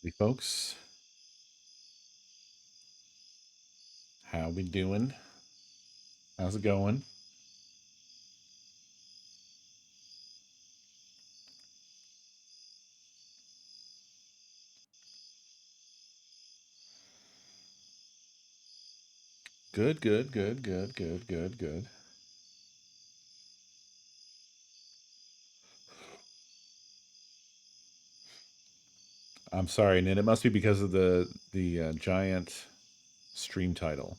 Hey folks, how we doing? How's it going? Good, good, good, good, good, good, good. I'm sorry, Nid. It must be because of the giant stream title.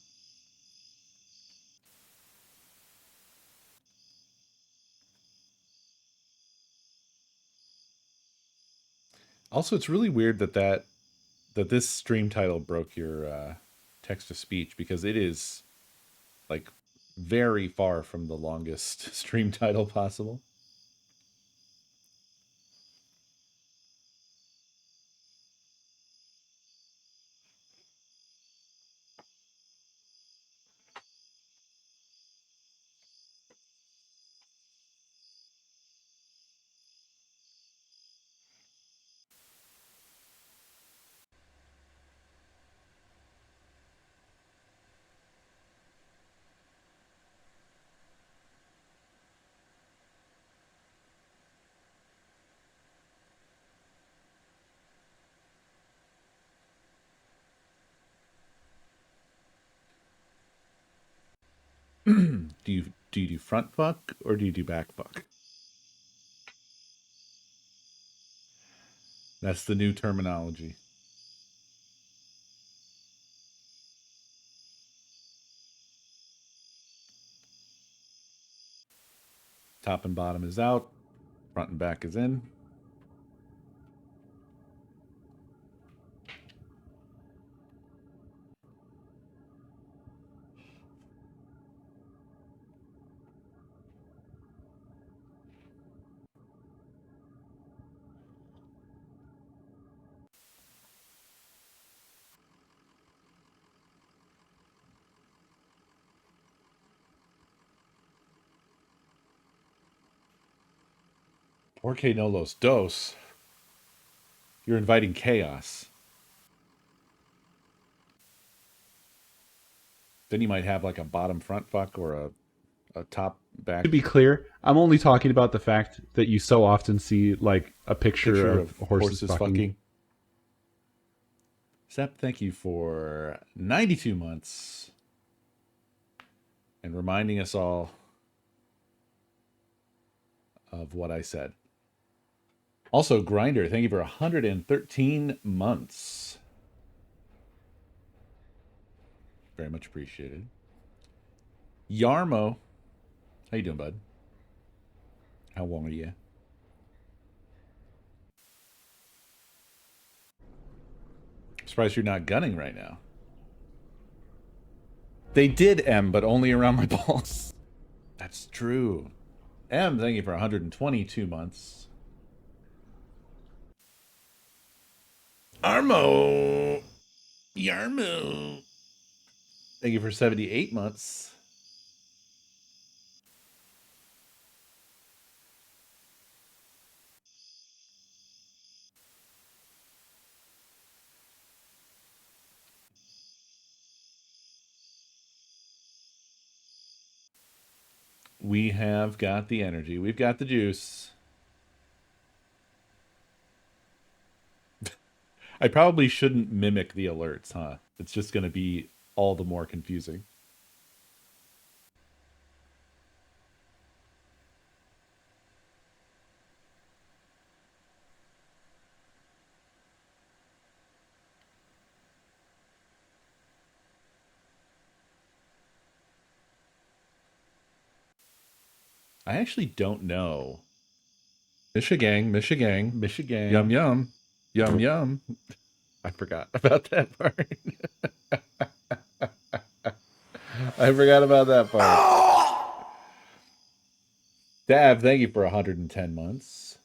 Also, it's really weird that this stream title broke your text to speech, because it is like very far from the longest stream title possible. Do you do front fuck or do you do back fuck? That's the new terminology. Top and bottom is out, front and back is in. Porque no los dos. You're inviting chaos. Then you might have like a bottom front fuck or a top back. To be clear, I'm only talking about the fact that you so often see like a picture of horses fucking. Sep, thank you for 92 months and reminding us all of what I said. Also, Grinder, thank you for 113 months. Very much appreciated. Yarmo, how you doing, bud? How long are you? I'm surprised you're not gunning right now. They did M, but only around my balls. That's true. M, thank you for 122 months. Armo! Yarmo! Thank you for 78 months. We have got the energy. We've got the juice. I probably shouldn't mimic the alerts, huh? It's just going to be all the more confusing. I actually don't know. Michigang, Michigang, Michigang. Yum, yum. Yum, yum. I forgot about that part. I forgot about that part. Dab, thank you for 110 months.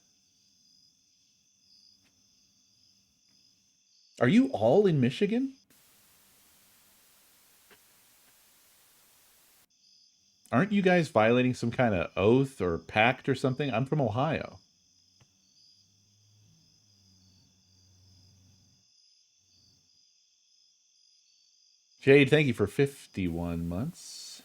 Are you all in Michigan? Aren't you guys violating some kind of oath or pact or something? I'm from Ohio. Jade, thank you for 51 months.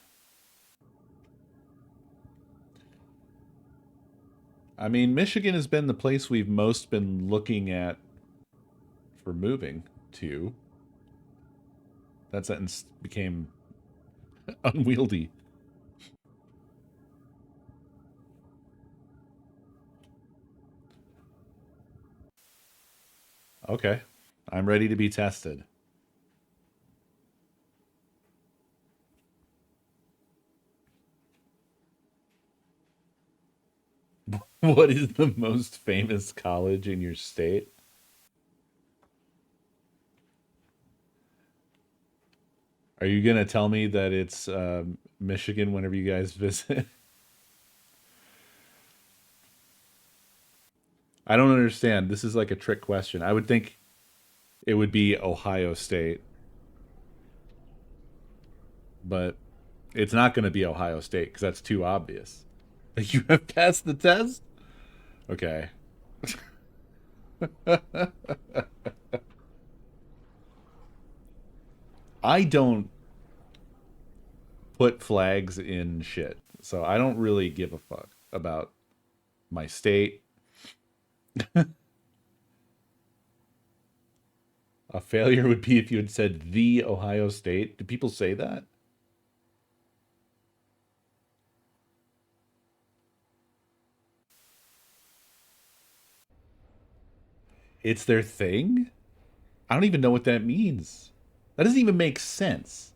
I mean, Michigan has been the place we've most been looking at for moving to. That sentence became unwieldy. Okay. I'm ready to be tested. What is the most famous college in your state? Are you going to tell me that it's Michigan whenever you guys visit? I don't understand. This is like a trick question. I would think it would be Ohio State, but it's not going to be Ohio State because that's too obvious. You have passed the test? Okay. I don't put flags in shit. So I don't really give a fuck about my state. A failure would be if you had said the Ohio State. Do people say that? It's their thing? I don't even know what that means. That doesn't even make sense.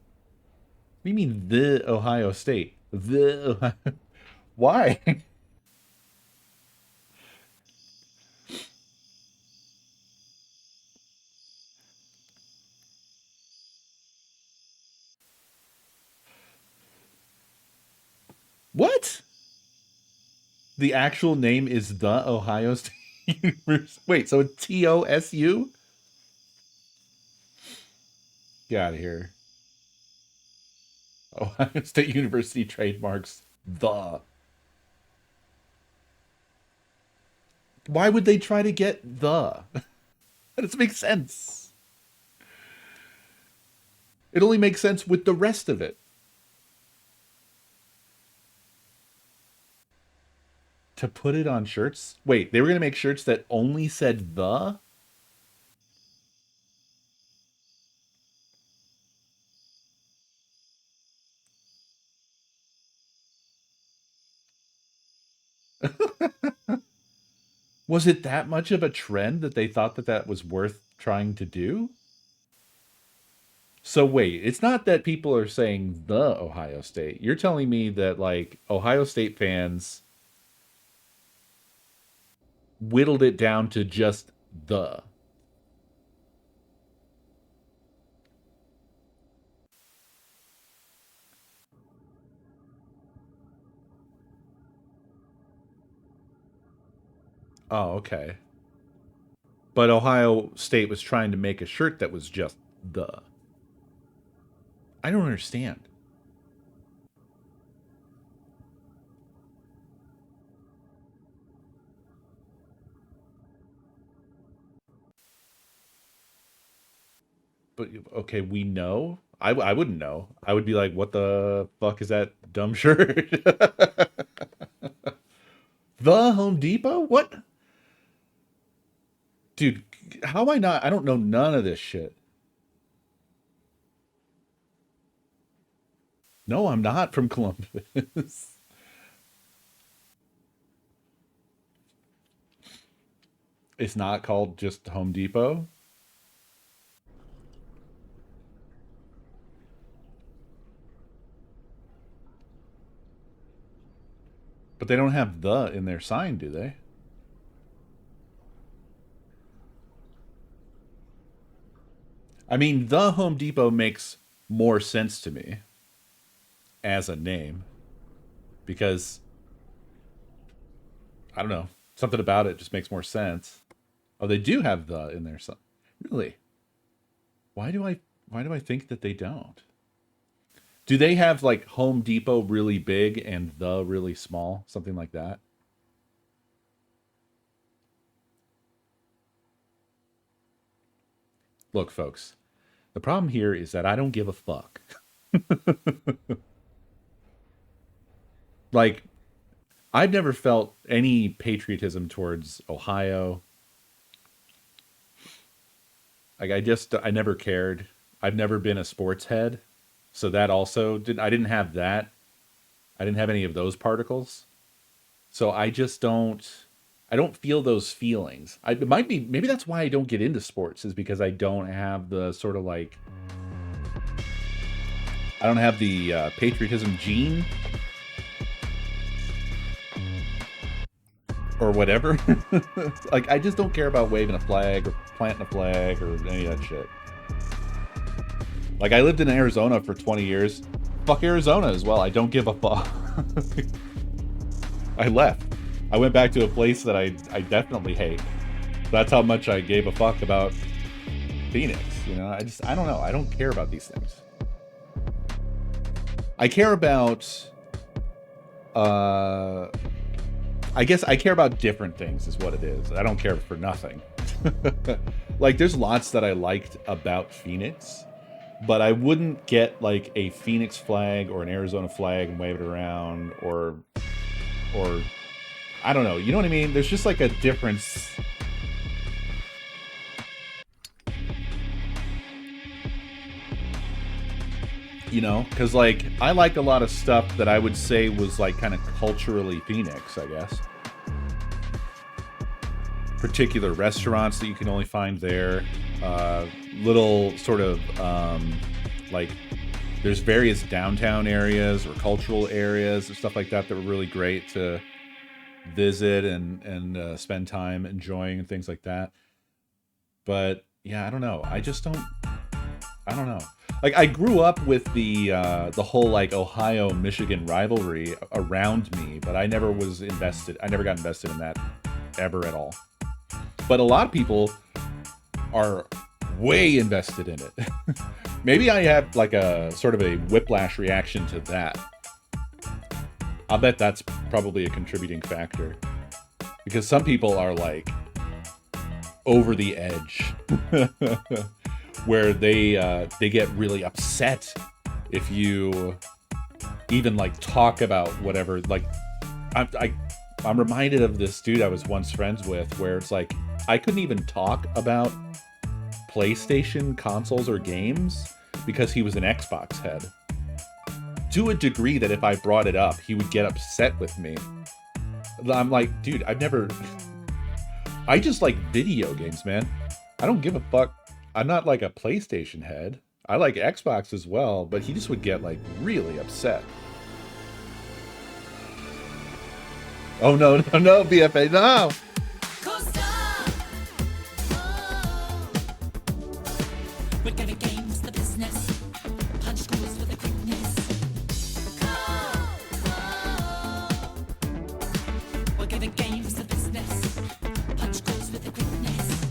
What do you mean the Ohio State? The Ohio... Why? What? The actual name is the Ohio State University. Wait, so it's TOSU? Get out of here. Ohio State University trademarks the. Why would they try to get the? That doesn't make sense. It only makes sense with the rest of it. To put it on shirts? Wait, they were going to make shirts that only said the? Was it that much of a trend that they thought that that was worth trying to do? So wait, it's not that people are saying the Ohio State. You're telling me that like Ohio State fans whittled it down to just the. Oh, okay. But Ohio State was trying to make a shirt that was just the. I don't understand. But okay, we know. I wouldn't know. I would be like, what the fuck is that dumb shirt? The Home Depot? What? Dude, how am I not? I don't know none of this shit. No, I'm not from Columbus. It's not called just Home Depot, but they don't have the in their sign, do they? I mean, the Home Depot makes more sense to me as a name because I don't know, something about it just makes more sense. Oh, they do have the in there. Really? Why do I why do I think that they don't? Do they have like Home Depot really big and the really small, something like that? Look, folks, the The problem here is that I don't give a fuck. Like, I've never felt any patriotism towards Ohio. Like, I never cared. I've never been a sports head. So that also I didn't have that. I didn't have any of those particles. So I don't feel those feelings. Maybe that's why I don't get into sports, is because I don't have the sort of like, I don't have the patriotism gene or whatever. Like, I just don't care about waving a flag or planting a flag or any of that shit. Like, I lived in Arizona for 20 years. Fuck Arizona as well. I don't give a fuck. I left. I went back to a place that I definitely hate. That's how much I gave a fuck about Phoenix. You know, I don't know. I don't care about these things. I care about, I guess I care about different things is what it is. I don't care for nothing. Like, there's lots that I liked about Phoenix, but I wouldn't get like a Phoenix flag or an Arizona flag and wave it around, or I don't know. You know what I mean? There's just like a difference. You know, because like I like a lot of stuff that I would say was like kind of culturally Phoenix, I guess. Particular restaurants that you can only find there. Little sort of like, there's various downtown areas or cultural areas and stuff like that that were really great to visit and spend time enjoying and things like that. But yeah, I don't know. I don't know. Like, I grew up with the whole like Ohio-Michigan rivalry around me, but I never was invested. I never got invested in that ever at all. But a lot of people are way invested in it. Maybe I have like a sort of a whiplash reaction to that. I'll bet that's probably a contributing factor, because some people are like over the edge. Where they get really upset if you even like talk about whatever. Like, I'm reminded of this dude I was once friends with, where it's like I couldn't even talk about PlayStation consoles or games because he was an Xbox head, to a degree that if I brought it up, he would get upset with me. I'm like, dude, I just like video games, man. I don't give a fuck. I'm not like a PlayStation head. I like Xbox as well, but he just would get like really upset. Oh no, BFA, no! We're gonna games the business. Punch schools with a quickness. We're gonna games the business. Punch schools with a quickness.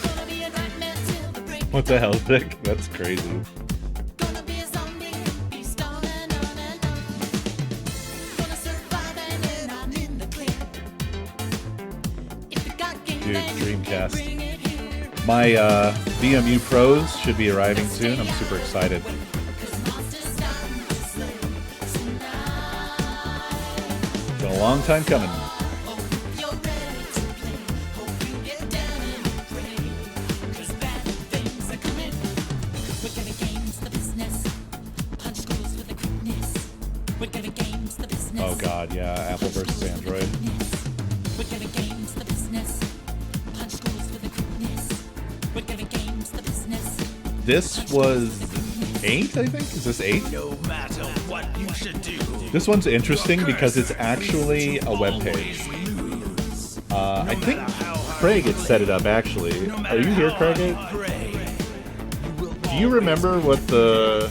Gonna be a nightmare till the break. What the hell, Vic? That's crazy. Gonna be a zombie, be stalling on and on. Gonna survive and then I'm in the clear. If you got game, Dude, then you can Dreamcast. bring it here. My VMU Pros should be arriving soon. I'm super excited. It's been a long time coming. Oh god, yeah, Apple versus Android. This was 8, I think? Is this 8? No matter what you should do. This one's interesting because it's actually a web page. I think Craig had set it up, actually. Are you here, Craig? Do you remember what the...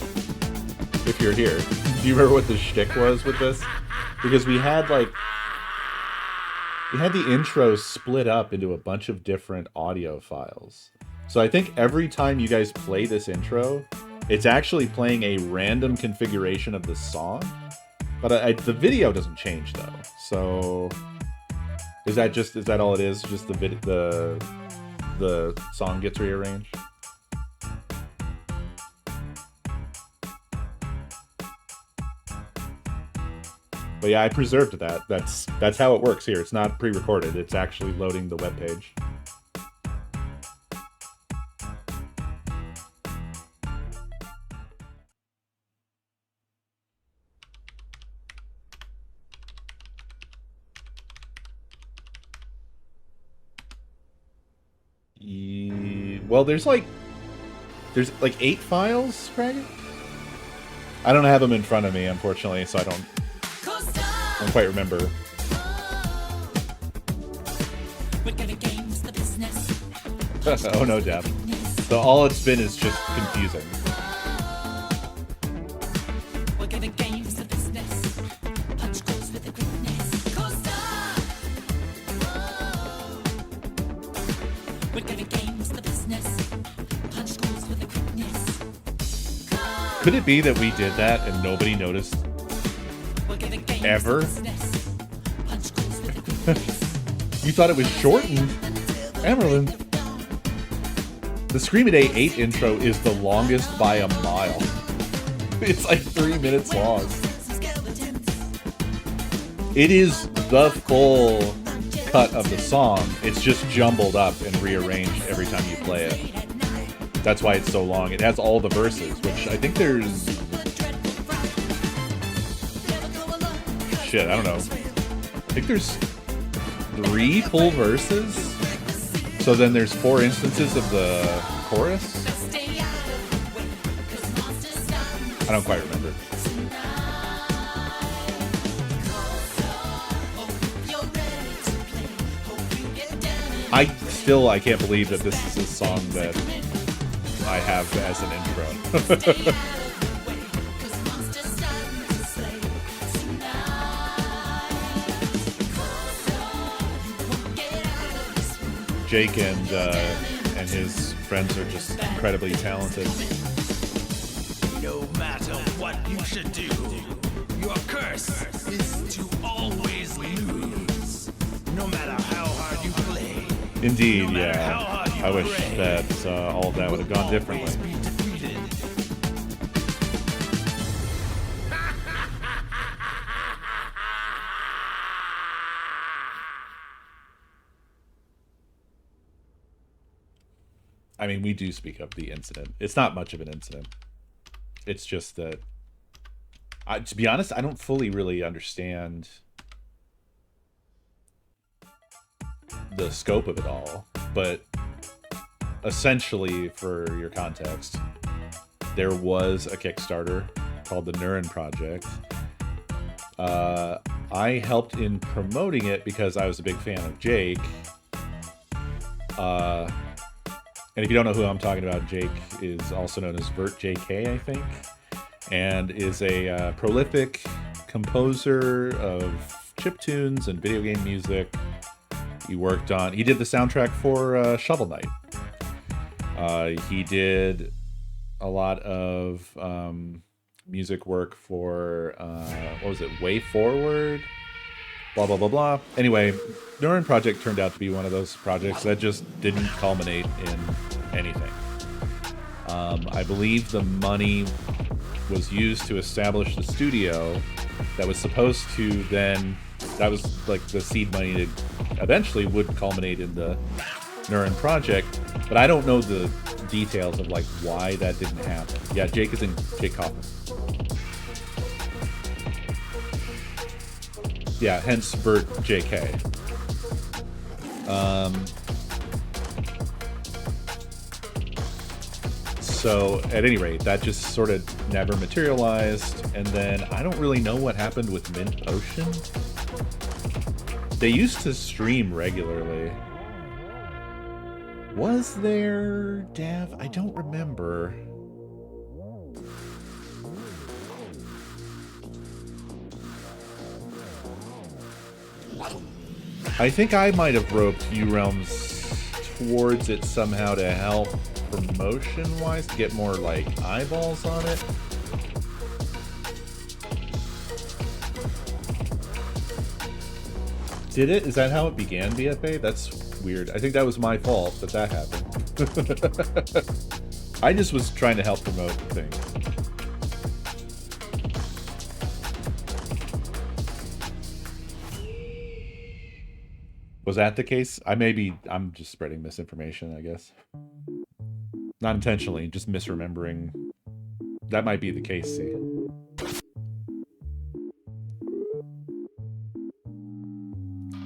If you're here, do you remember what the shtick was with this? Because we had, like... We had the intro split up into a bunch of different audio files. So I think every time you guys play this intro, it's actually playing a random configuration of the song. But the video doesn't change, though. So... Is that all it is? Just the song gets rearranged? But yeah, I preserved that. That's how it works here. It's not pre-recorded. It's actually loading the webpage. Well, there's like 8 files, Craig? I don't have them in front of me, unfortunately, so I don't quite remember. Oh no, Deb. So all it's been is just confusing. Could it be that we did that and nobody noticed? Ever? You thought it was shortened? Emerlyn. The ScreamADay 8 intro is the longest by a mile. It's like 3 minutes long. It is the full cut of the song. It's just jumbled up and rearranged every time you play it. That's why it's so long. It has all the verses, which I think there's... Shit, I don't know. I think there's 3 full verses? So then there's 4 instances of the chorus? I don't quite remember. I can't believe that this is a song that I have as an intro. Jake and his friends are just incredibly talented. No matter what you should do, your curse is to always lose. No matter how hard you play. Indeed, yeah. I wish that all of that would have gone differently. I mean, we do speak of the incident. It's not much of an incident. It's just that, to be honest, I don't fully really understand the scope of it all. But essentially, for your context, there was a Kickstarter called the Nurin Project. I helped in promoting it because I was a big fan of Jake. And if you don't know who I'm talking about, Jake is also known as VertJK, I think, and is a prolific composer of chiptunes and video game music. He did the soundtrack for Shovel Knight. He did a lot of music work for, what was it, Way Forward? Blah, blah, blah, blah. Anyway, Nurin Project turned out to be one of those projects that just didn't culminate in anything. I believe the money was used to establish the studio that was supposed to then, that was like the seed money that eventually would culminate in the Nurin Project, but I don't know the details of like why that didn't happen. Yeah, Jake Kaufman. Yeah, hence VertJK. So, at any rate, that just sort of never materialized. And then, I don't really know what happened with Mint Potion. They used to stream regularly. Was there, Dav? I don't remember. I think I might have roped U-Realms towards it somehow to help promotion-wise, to get more, like, eyeballs on it. Did it? Is that how it began, BFA? That's weird. I think that was my fault that happened. I just was trying to help promote things. Was that the case? I'm just spreading misinformation, I guess. Not intentionally, just misremembering. That might be the case, see.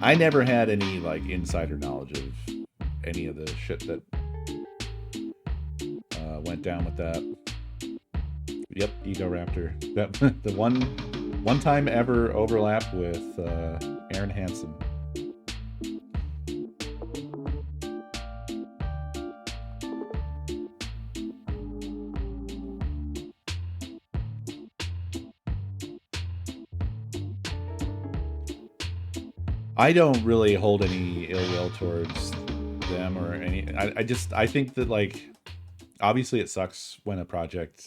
I never had any, like, insider knowledge of any of the shit that went down with that. Yep, Ego Raptor. That the one time ever overlap with Aaron Hansen. I don't really hold any ill will towards them or any. I think that, like, obviously it sucks when a project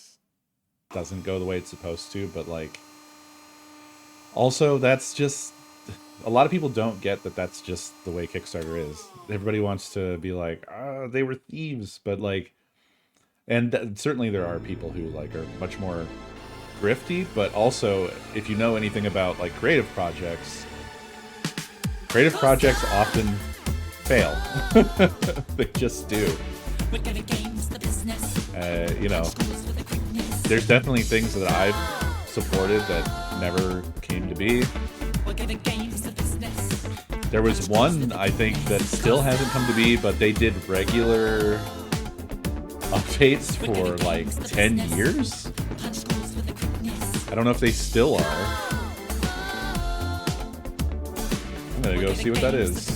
doesn't go the way it's supposed to, but, like, also that's just, a lot of people don't get that that's just the way Kickstarter is. Everybody wants to be like, they were thieves, but, like, and certainly there are people who, like, are much more grifty, but also if you know anything about, like, creative projects often fail. They just do. You know, there's definitely things that I've supported that never came to be. There was one, I think, that still hasn't come to be, but they did regular updates for like 10 years. I don't know if they still are. I'm gonna go see what that is.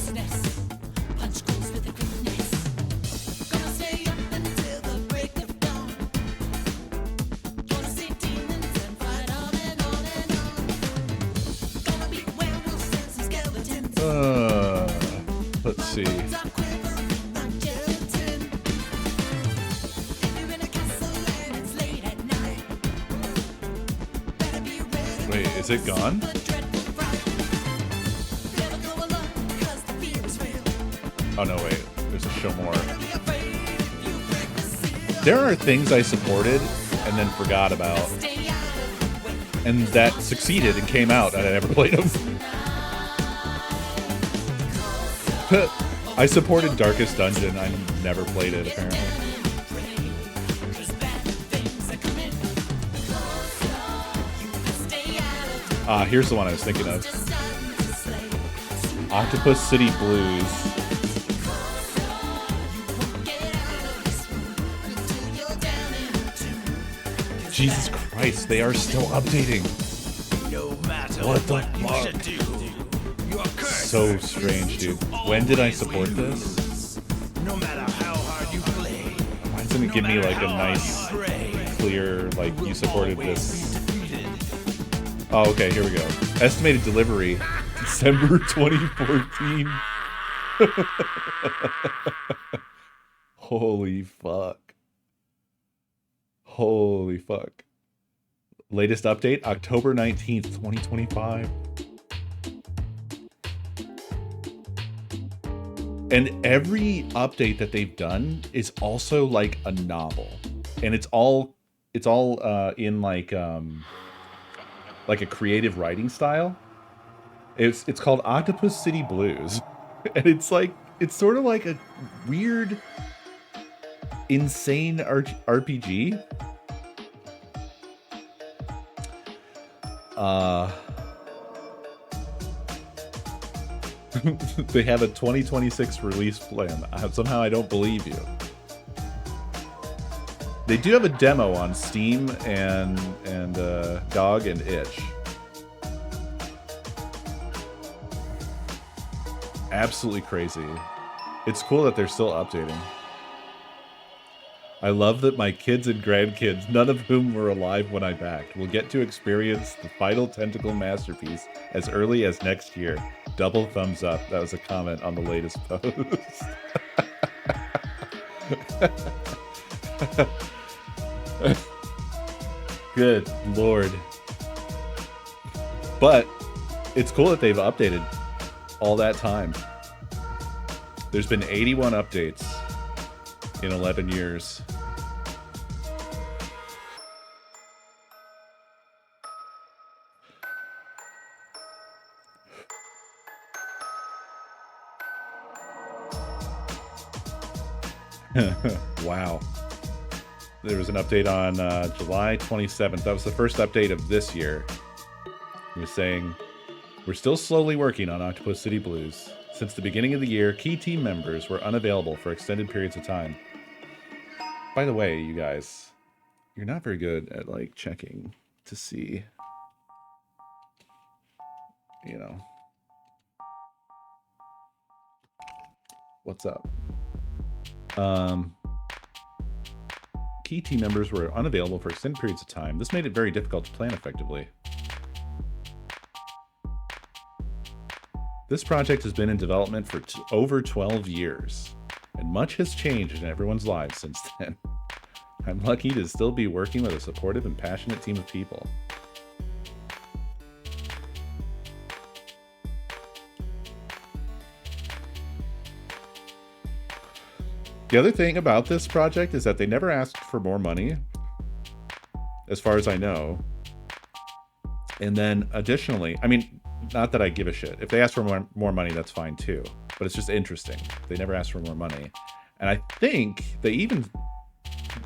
Let's see. Wait, is it gone? Oh no, wait. There's a show more. There are things I supported and then forgot about, and that succeeded and came out, and I never played them. I supported Darkest Dungeon. I never played it, apparently. Here's the one I was thinking of. Octopus City Blues. Jesus Christ, they are still updating. What the fuck? So strange, dude. When did I support this? Why doesn't it give me like a nice, clear, like, you supported this? Oh, okay, here we go. Estimated delivery, December 2014. Holy fuck. Holy fuck. Latest update, October 19th, 2025. And every update that they've done is also like a novel. And it's all in like a creative writing style. It's called Octopus City Blues. And it's like, it's sort of like a weird, insane RPG. They have a 2026 release plan. Somehow I don't believe you. They do have a demo on Steam and GOG and Itch. Absolutely crazy. It's cool that they're still updating. I love that my kids and grandkids, none of whom were alive when I backed, will get to experience the final tentacle masterpiece as early as next year. Double thumbs up. That was a comment on the latest post. Good Lord. But it's cool that they've updated all that time. There's been 81 updates in 11 years. Wow. There was an update on July 27th. That was the first update of this year. It was saying, we're still slowly working on Octopus City Blues. Since the beginning of the year, key team members were unavailable for extended periods of time. By the way, you guys, you're not very good at, like, checking to see, you know, what's up. Key team members were unavailable for extended periods of time. This made it very difficult to plan effectively. This project has been in development for over 12 years, and much has changed in everyone's lives since then. I'm lucky to still be working with a supportive and passionate team of people. The other thing about this project is that they never asked for more money, as far as I know. And then additionally, I mean, not that I give a shit. If they ask for more money, that's fine too. But it's just interesting. They never asked for more money. And I think they even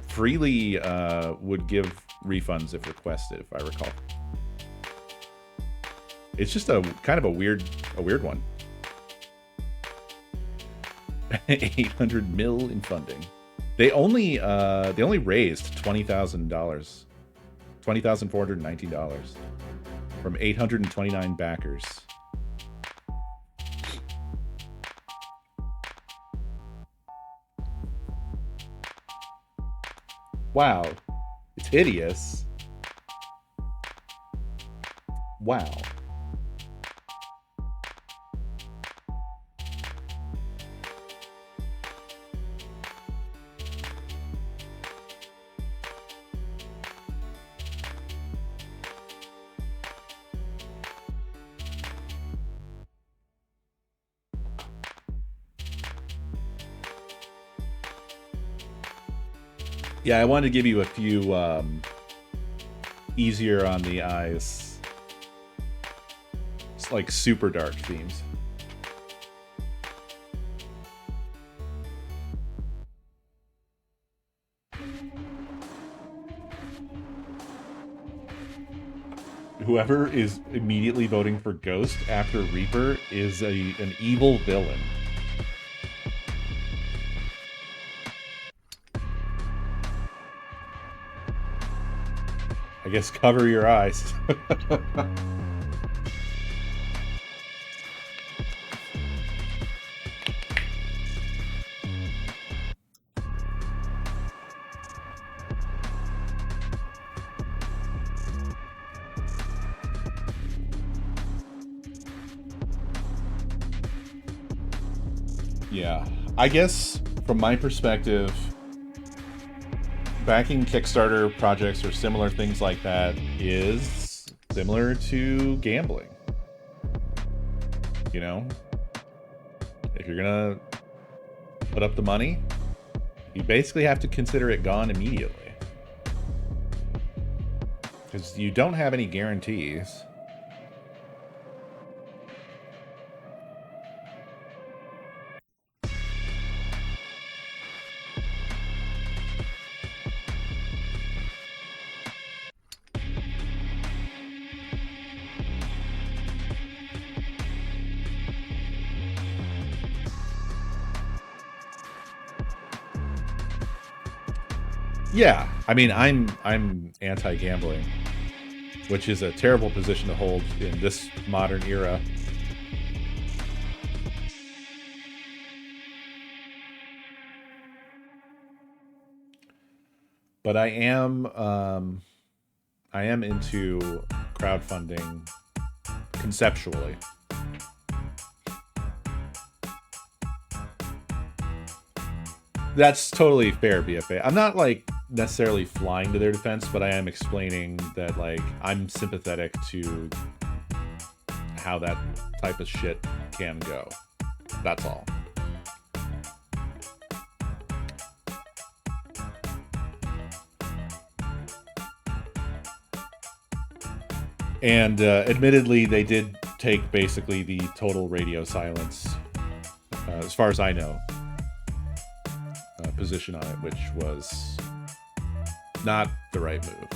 freely would give refunds if requested, if I recall. It's just a kind of a weird one. 800 mil in funding. They only raised $20,000, $20,419 from 829 backers. Wow, it's hideous. Wow. Yeah, I wanted to give you a few easier on the eyes, it's like super dark themes. Whoever is immediately voting for Ghost after Reaper is an evil villain. I guess cover your eyes. Yeah, I guess from my perspective, backing Kickstarter projects or similar things like that is similar to gambling. You know, if you're gonna put up the money, you basically have to consider it gone immediately, because you don't have any guarantees. Yeah, I mean, I'm anti-gambling, which is a terrible position to hold in this modern era. But I am into crowdfunding conceptually. That's totally fair, BFA. I'm not like necessarily flying to their defense, but I am explaining that like I'm sympathetic to how that type of shit can go. That's all. And admittedly, they did take basically the total radio silence, as far as I know, position on it, which was not the right move.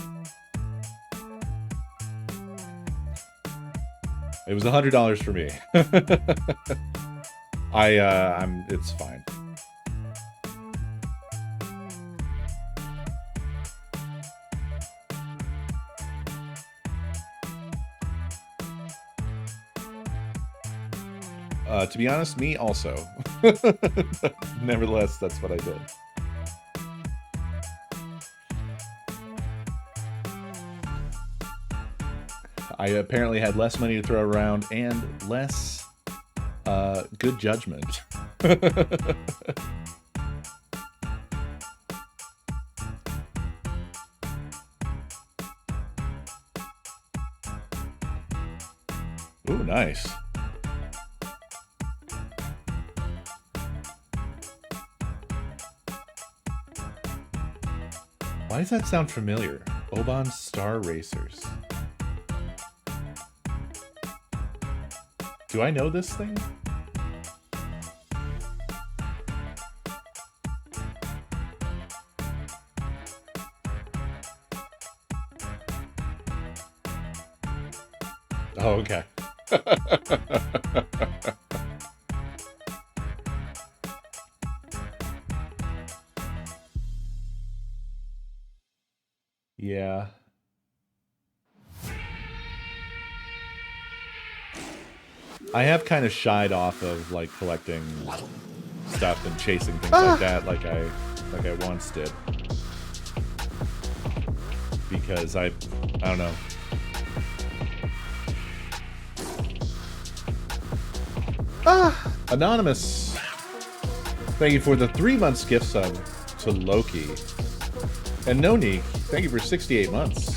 It was $100 for me. It's fine. To be honest, me also. Nevertheless, that's what I did. I apparently had less money to throw around and less good judgment. Ooh, nice. Why does that sound familiar? Oban Star Racers. Do I know this thing? Oh, okay. Yeah. I have kind of shied off of like collecting stuff and chasing things like that, like I once did, because I don't know. Anonymous, thank you for the 3 months gift sub to Loki, and Nonique, thank you for 68 months.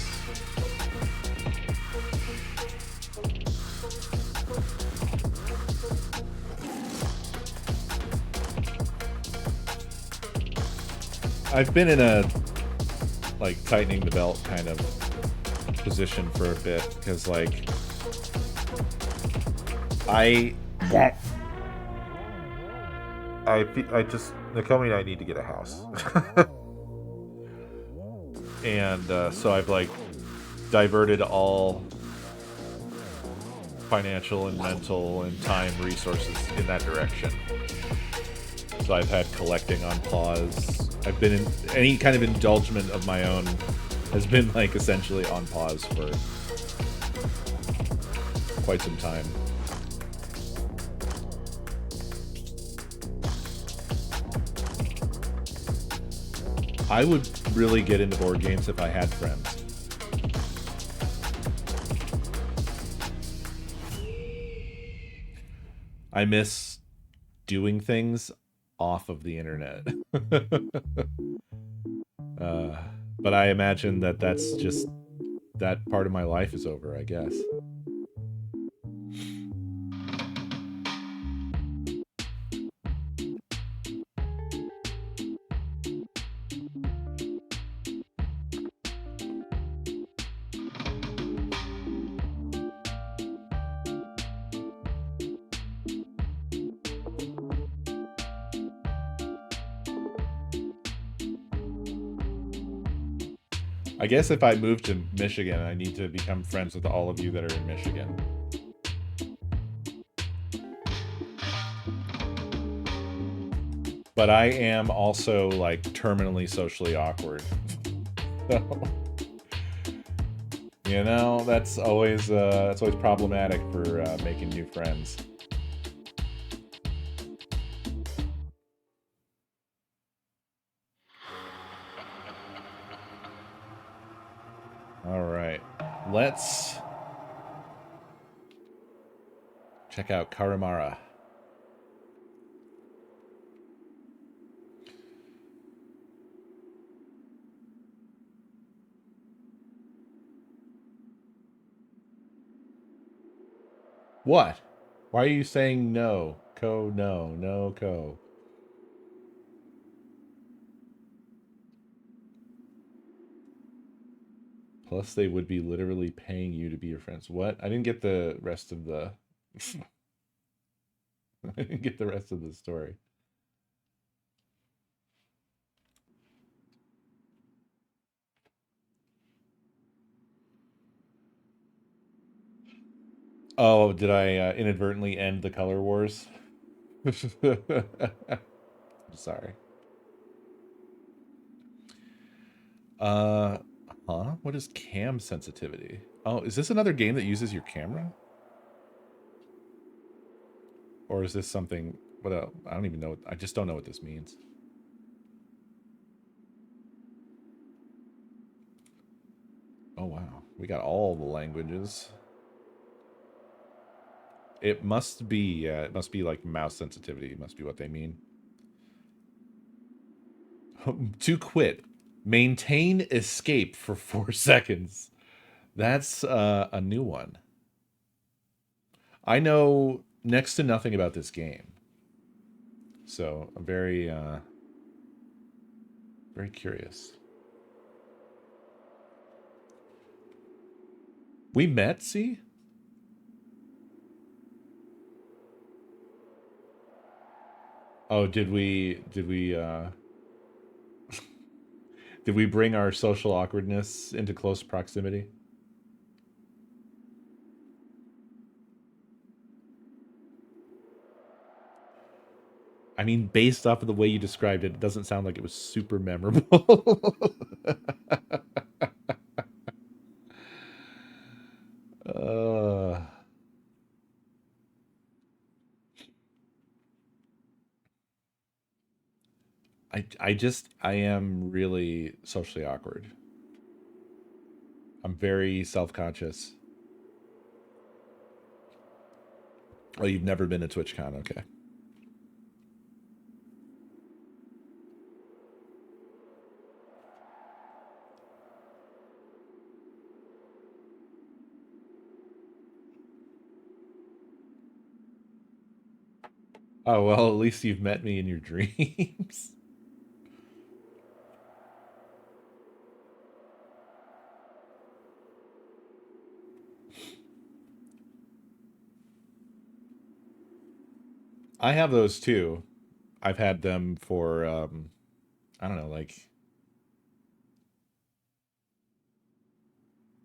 I've been in a like tightening the belt kind of position for a bit because like I just Nakomi and I need to get a house. And so I've like diverted all financial and mental and time resources in that direction. So I've had collecting on pause. I've been in any kind of indulgence of my own has been like essentially on pause for quite some time. I would really get into board games if I had friends. I miss doing things off of the internet. But I imagine that that's just, that part of my life is over, I guess. I guess if I move to Michigan, I need to become friends with all of you that are in Michigan. But I am also like terminally socially awkward. So, you know, that's always problematic for making new friends. All right, let's check out CARIMARA. What? Why are you saying no? No, Co. Plus, they would be literally paying you to be your friends. What? I didn't get the rest of the... I didn't get the rest of the story. Oh, did I inadvertently end the color wars? Sorry. Uh, huh? What is cam sensitivity? Oh, is this another game that uses your camera? Or is this something... What else? I don't even know. I just don't know what this means. Oh, wow. We got all the languages. It must be like mouse sensitivity. Must be what they mean. To quit. Maintain escape for 4 seconds. That's a new one. I know next to nothing about this game. So I'm very, very curious. We met, see? Oh, did we did we bring our social awkwardness into close proximity? I mean, based off of the way you described it, it doesn't sound like it was super memorable. uh, I am really socially awkward. I'm very self-conscious. Oh, you've never been to TwitchCon, okay. Oh, well, at least you've met me in your dreams. I have those too. I've had them for, I don't know, like,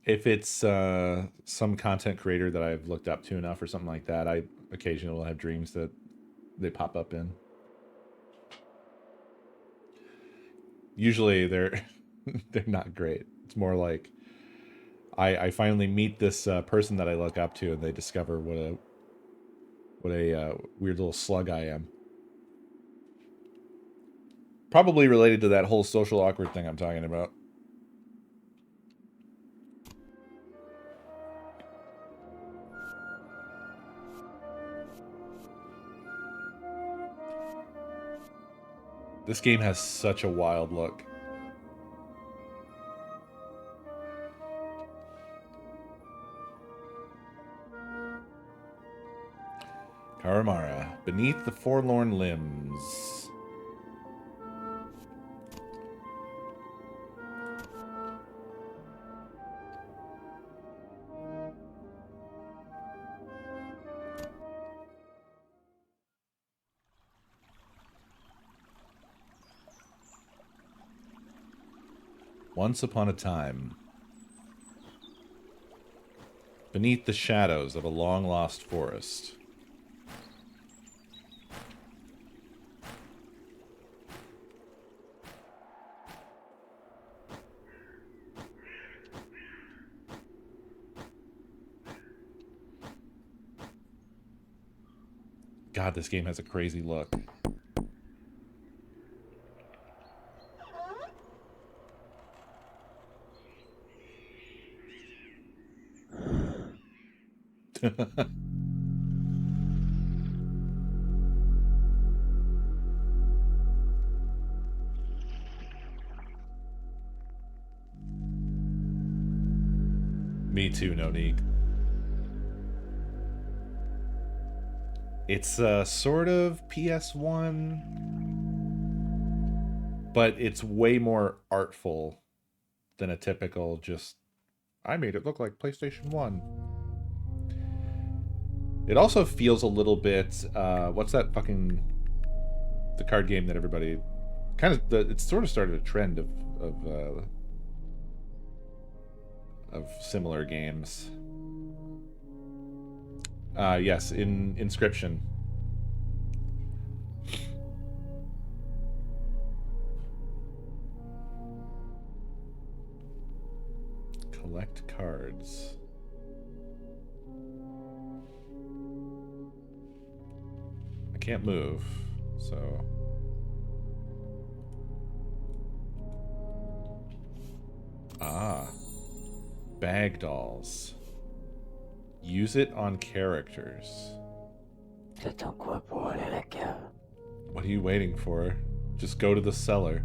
if it's some content creator that I've looked up to enough or something like that, I occasionally will have dreams that they pop up in. Usually they're they're not great. It's more like I finally meet this person that I look up to, and they discover what a weird little slug I am. Probably related to that whole social awkward thing I'm talking about. This game has such a wild look. CARIMARA, beneath the forlorn limbs. Once upon a time, beneath the shadows of a long-lost forest, God, this game has a crazy look. Me too, Nonique. It's sort of PS1, but it's way more artful than a typical just, I made it look like PlayStation 1. It also feels a little bit, what's that fucking, the card game that everybody, kind of, it sort of started a trend of similar games. Yes, in Inscription. Collect cards. I can't move, so... Ah. Bag dolls. Use it on characters. What are you waiting for? Just go to the cellar.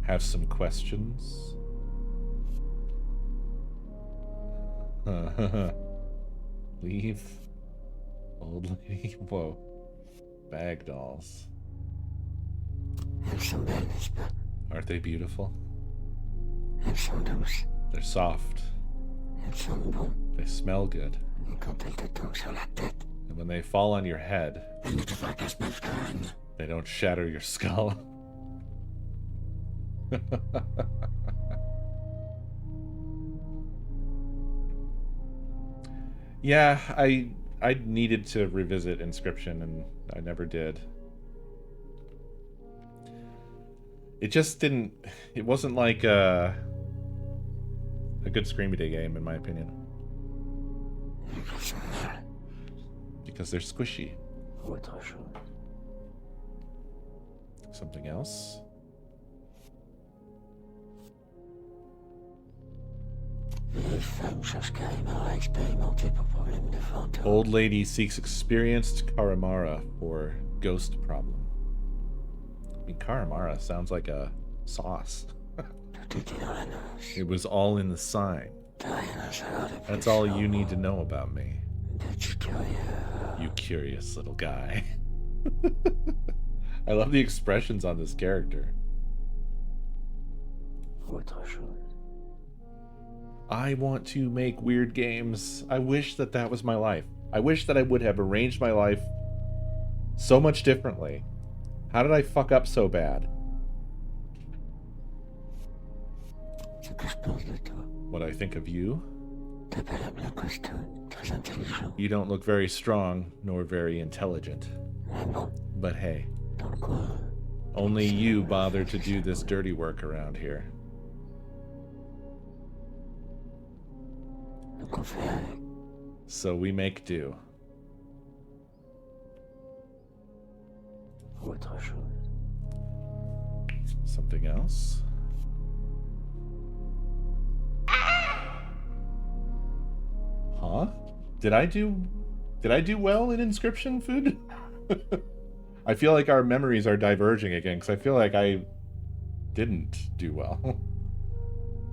Have some questions? Leave. Old lady. Whoa. Bag dolls. Aren't they beautiful? They're soft. They smell good. And when they fall on your head, they don't shatter your skull. Yeah, I needed to revisit Inscription, and I never did. It just didn't... It wasn't like a good ScreamADay game, in my opinion. Because they're squishy. Something else? Old lady seeks experienced CARIMARA for ghost problem. I mean, CARIMARA sounds like a sauce. It was all in the sign. That's all you need to know about me. You curious little guy. I love the expressions on this character. I want to make weird games. I wish that that was my life. I wish that I would have arranged my life so much differently. How did I fuck up so bad? What I think of you? You don't look very strong, nor very intelligent. But hey, only you bother to do this dirty work around here. So we make do. Something else? Huh? Did I do well in Inscription, Food? I feel like our memories are diverging again, because I feel like I didn't do well.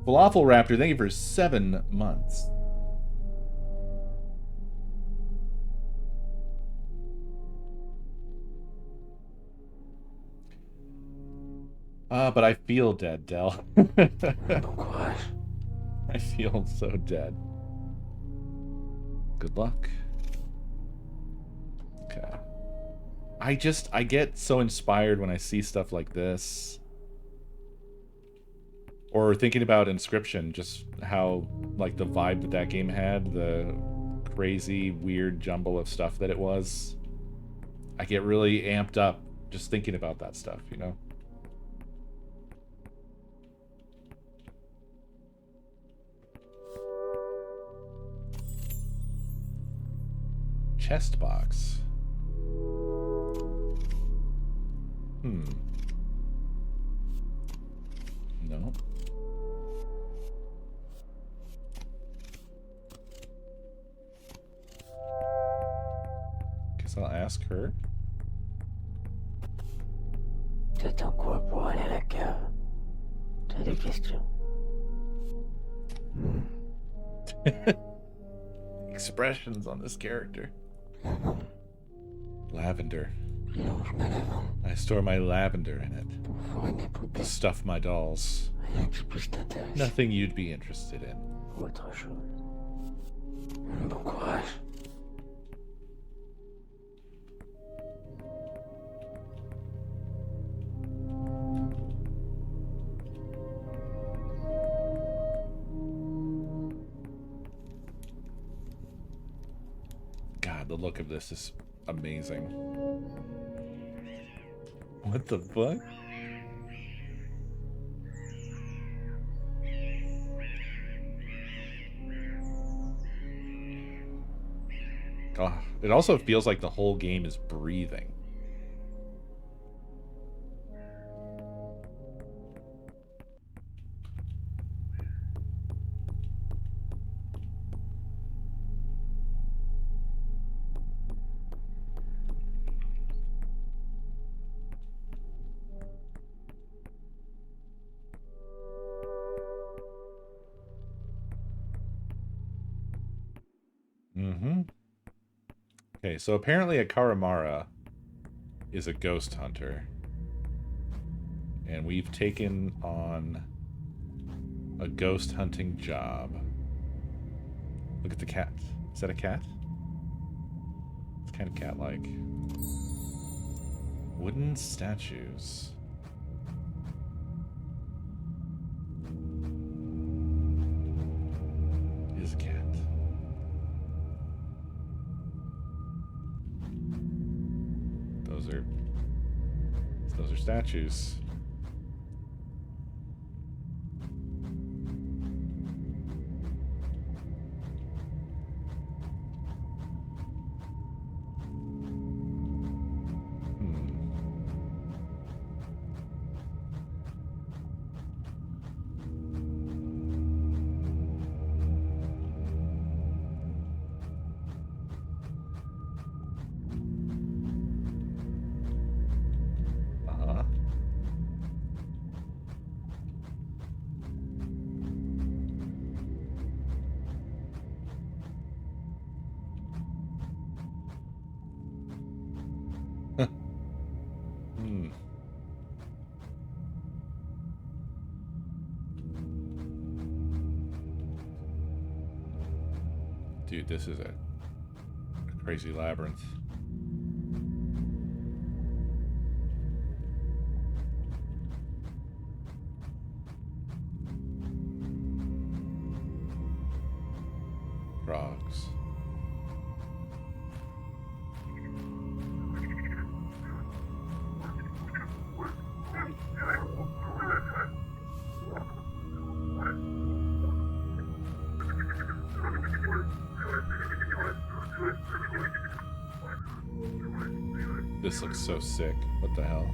Falafel Raptor, thank you for 7 months. But I feel dead, Del. I feel so dead. Good luck. Okay. I get so inspired when I see stuff like this. Or thinking about Inscription, just how, like, the vibe that that game had, the crazy, weird jumble of stuff that it was. I get really amped up just thinking about that stuff, you know? Chest box. No. Guess I'll ask her. C'est en quoi pour aller à la cave? T'as des questions? Expressions on this character. Lavender. I store my lavender in it. To stuff my dolls. Nothing you'd be interested in. Autre chose. Bon courage. God, the look of this is amazing. What the fuck? God, it also feels like the whole game is breathing. Mm-hmm. Okay, so apparently a CARIMARA is a ghost hunter. And we've taken on a ghost hunting job. Look at the cat. Is that a cat? It's kind of cat-like. Wooden statues. It is a cat. Those are statues. Dude, this is a crazy labyrinth. Frogs. This looks so sick. What the hell?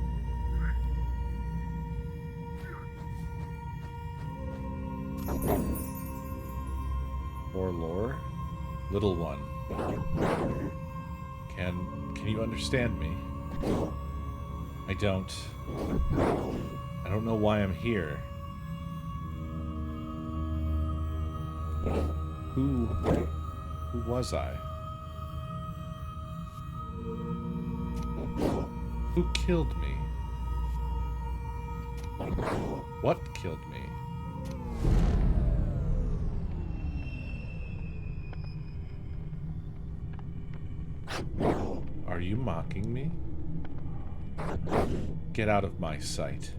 Forlorn? Little one. Can you understand me? I don't know why I'm here. Who was I? Who killed me? What killed me? Are you mocking me? Get out of my sight.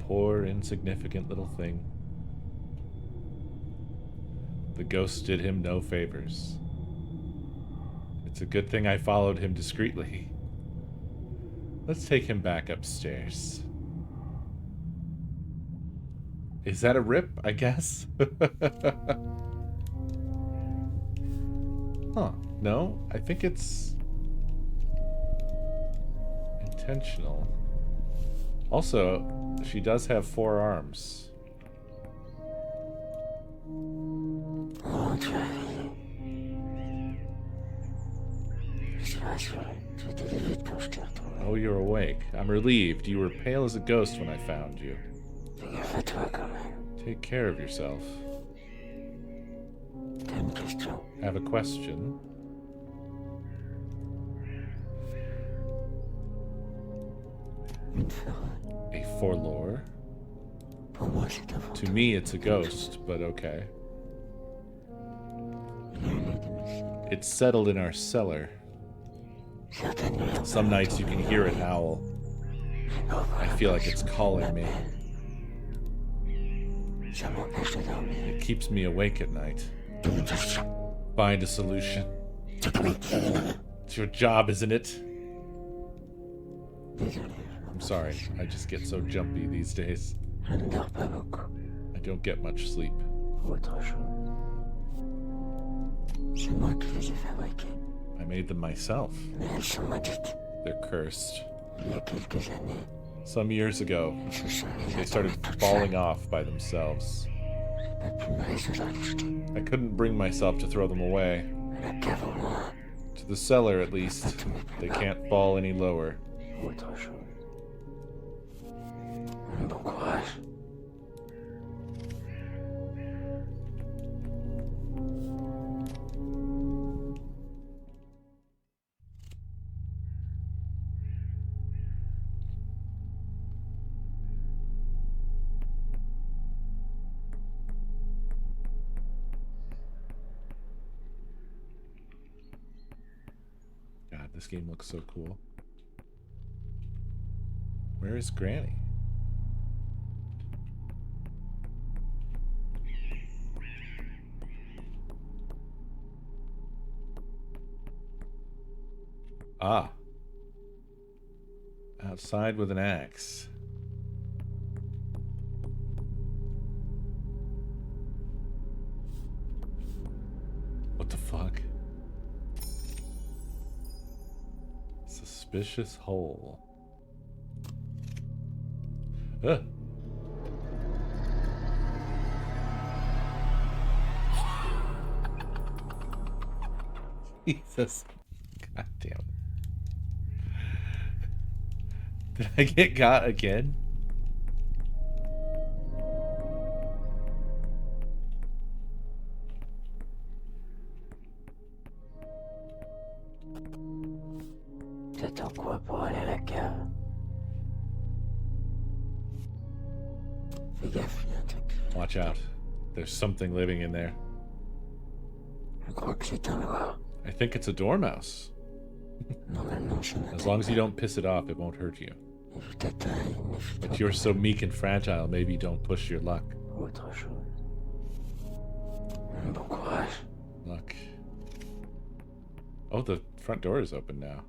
Poor, insignificant little thing. The ghost did him no favors. It's a good thing I followed him discreetly. Let's take him back upstairs. Is that a rip, I guess? Huh. No, I think it's intentional. Also, she does have 4 arms. Oh, you're awake. I'm relieved. You were pale as a ghost when I found you. Take care of yourself. Have a question? A forlorn? To me, it's a ghost, but okay. It's settled in our cellar. Some nights you can hear it howl. I feel like it's calling me. Ça m'empêche de dormir. It keeps me awake at night. Find a solution. It's your job, isn't it? Désolé, I'm sorry, I just get so jumpy these days. je ne dors pas beaucoup. I don't get much sleep. Autre chose. C'est moi qui les ai fabriquées. I made them myself. Mais elles sont maudites. They're cursed. Il y a quelques années, Some years ago, ce sont les they started atomes toutes falling seules. off by themselves. J'ai pas pu me résoudre à les jeter. I couldn't bring myself to throw them away. À la cave au moins. To the cellar, at least. They can't fall any lower. Autre chose. Bon courage. God, this game looks so cool. Where is Granny? Ah. Outside with an axe. What the fuck? Suspicious hole. Ugh. Jesus. God damn it. Did I get got again? T'attends quoi pour aller à la cave? Fais gaffe, il y a un truc. Watch out. There's something living in there. Je crois que c'est un loir. I think it's a dormouse. Normalement, je As long as you don't piss it off, it won't hurt you. Et vu ta taille, méfie-toi. But you're so meek and fragile, maybe don't push your luck. Autre chose. Bon courage. Luck. Oh, the front door is open now.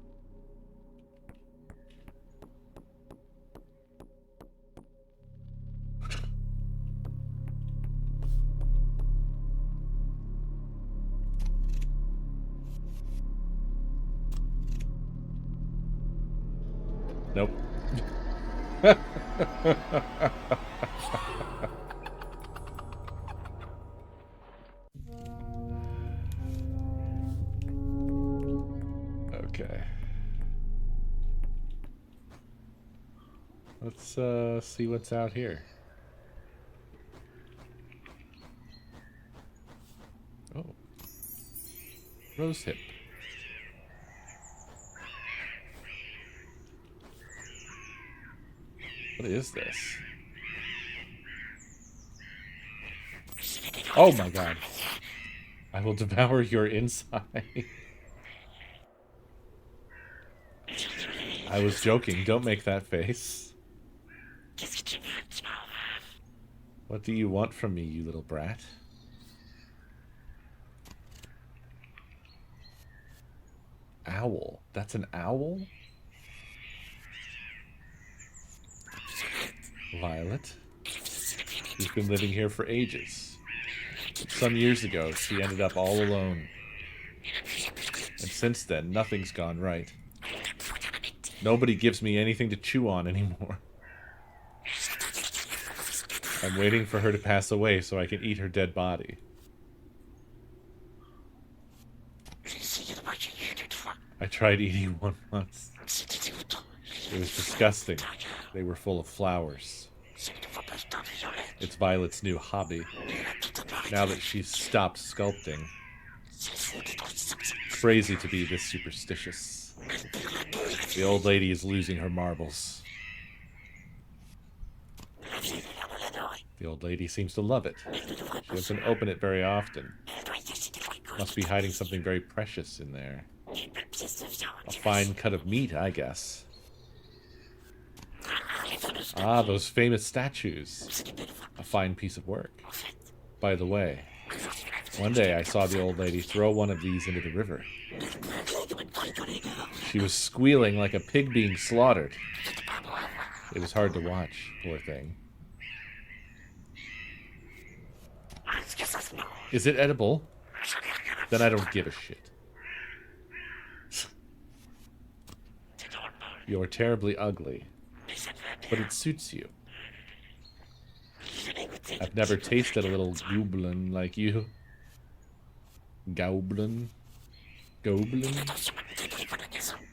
Nope. Okay. Let's see what's out here. Oh. Rose hip. What is this? Oh my god. I will devour your inside. I was joking. Don't make that face. What do you want from me, you little brat? Owl. That's an owl? Violet. She's been living here for ages. Some years ago, she ended up all alone. And since then, nothing's gone right. Nobody gives me anything to chew on anymore. I'm waiting for her to pass away so I can eat her dead body. I tried eating one once. It was disgusting. They were full of flowers. It's Violet's new hobby. Now that she's stopped sculpting. Crazy to be this superstitious. The old lady is losing her marbles. The old lady seems to love it. She doesn't open it very often. Must be hiding something very precious in there. A fine cut of meat, I guess. Ah, those famous statues. A fine piece of work. By the way, one day I saw the old lady throw one of these into the river. She was squealing like a pig being slaughtered. It was hard to watch, poor thing. Is it edible? Then I don't give a shit. You're terribly ugly, but it suits you. I've never tasted a little goblin like you. Goblin? Goblin?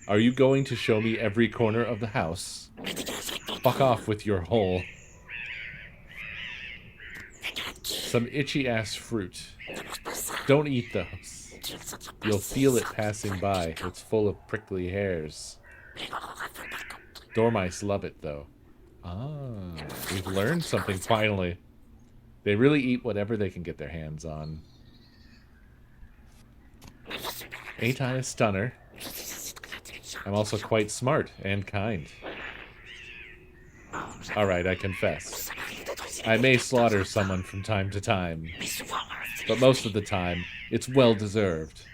Are you going to show me every corner of the house? Fuck off with your hole. Some itchy-ass fruit. Don't eat those. You'll feel it passing by. It's full of prickly hairs. Dormice love it, though. Ah, we've learned something finally. They really eat whatever they can get their hands on. Ain't I a stunner? I'm also quite smart and kind. Alright, I confess. I may slaughter someone from time to time, but most of the time, it's well deserved.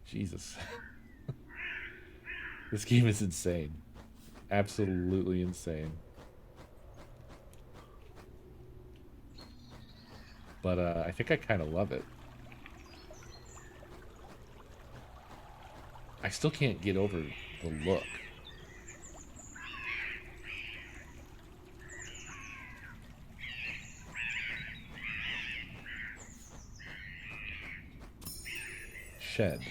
Jesus. This game is insane. Absolutely insane. But I think I kind of love it. I still can't get over the look. Shed.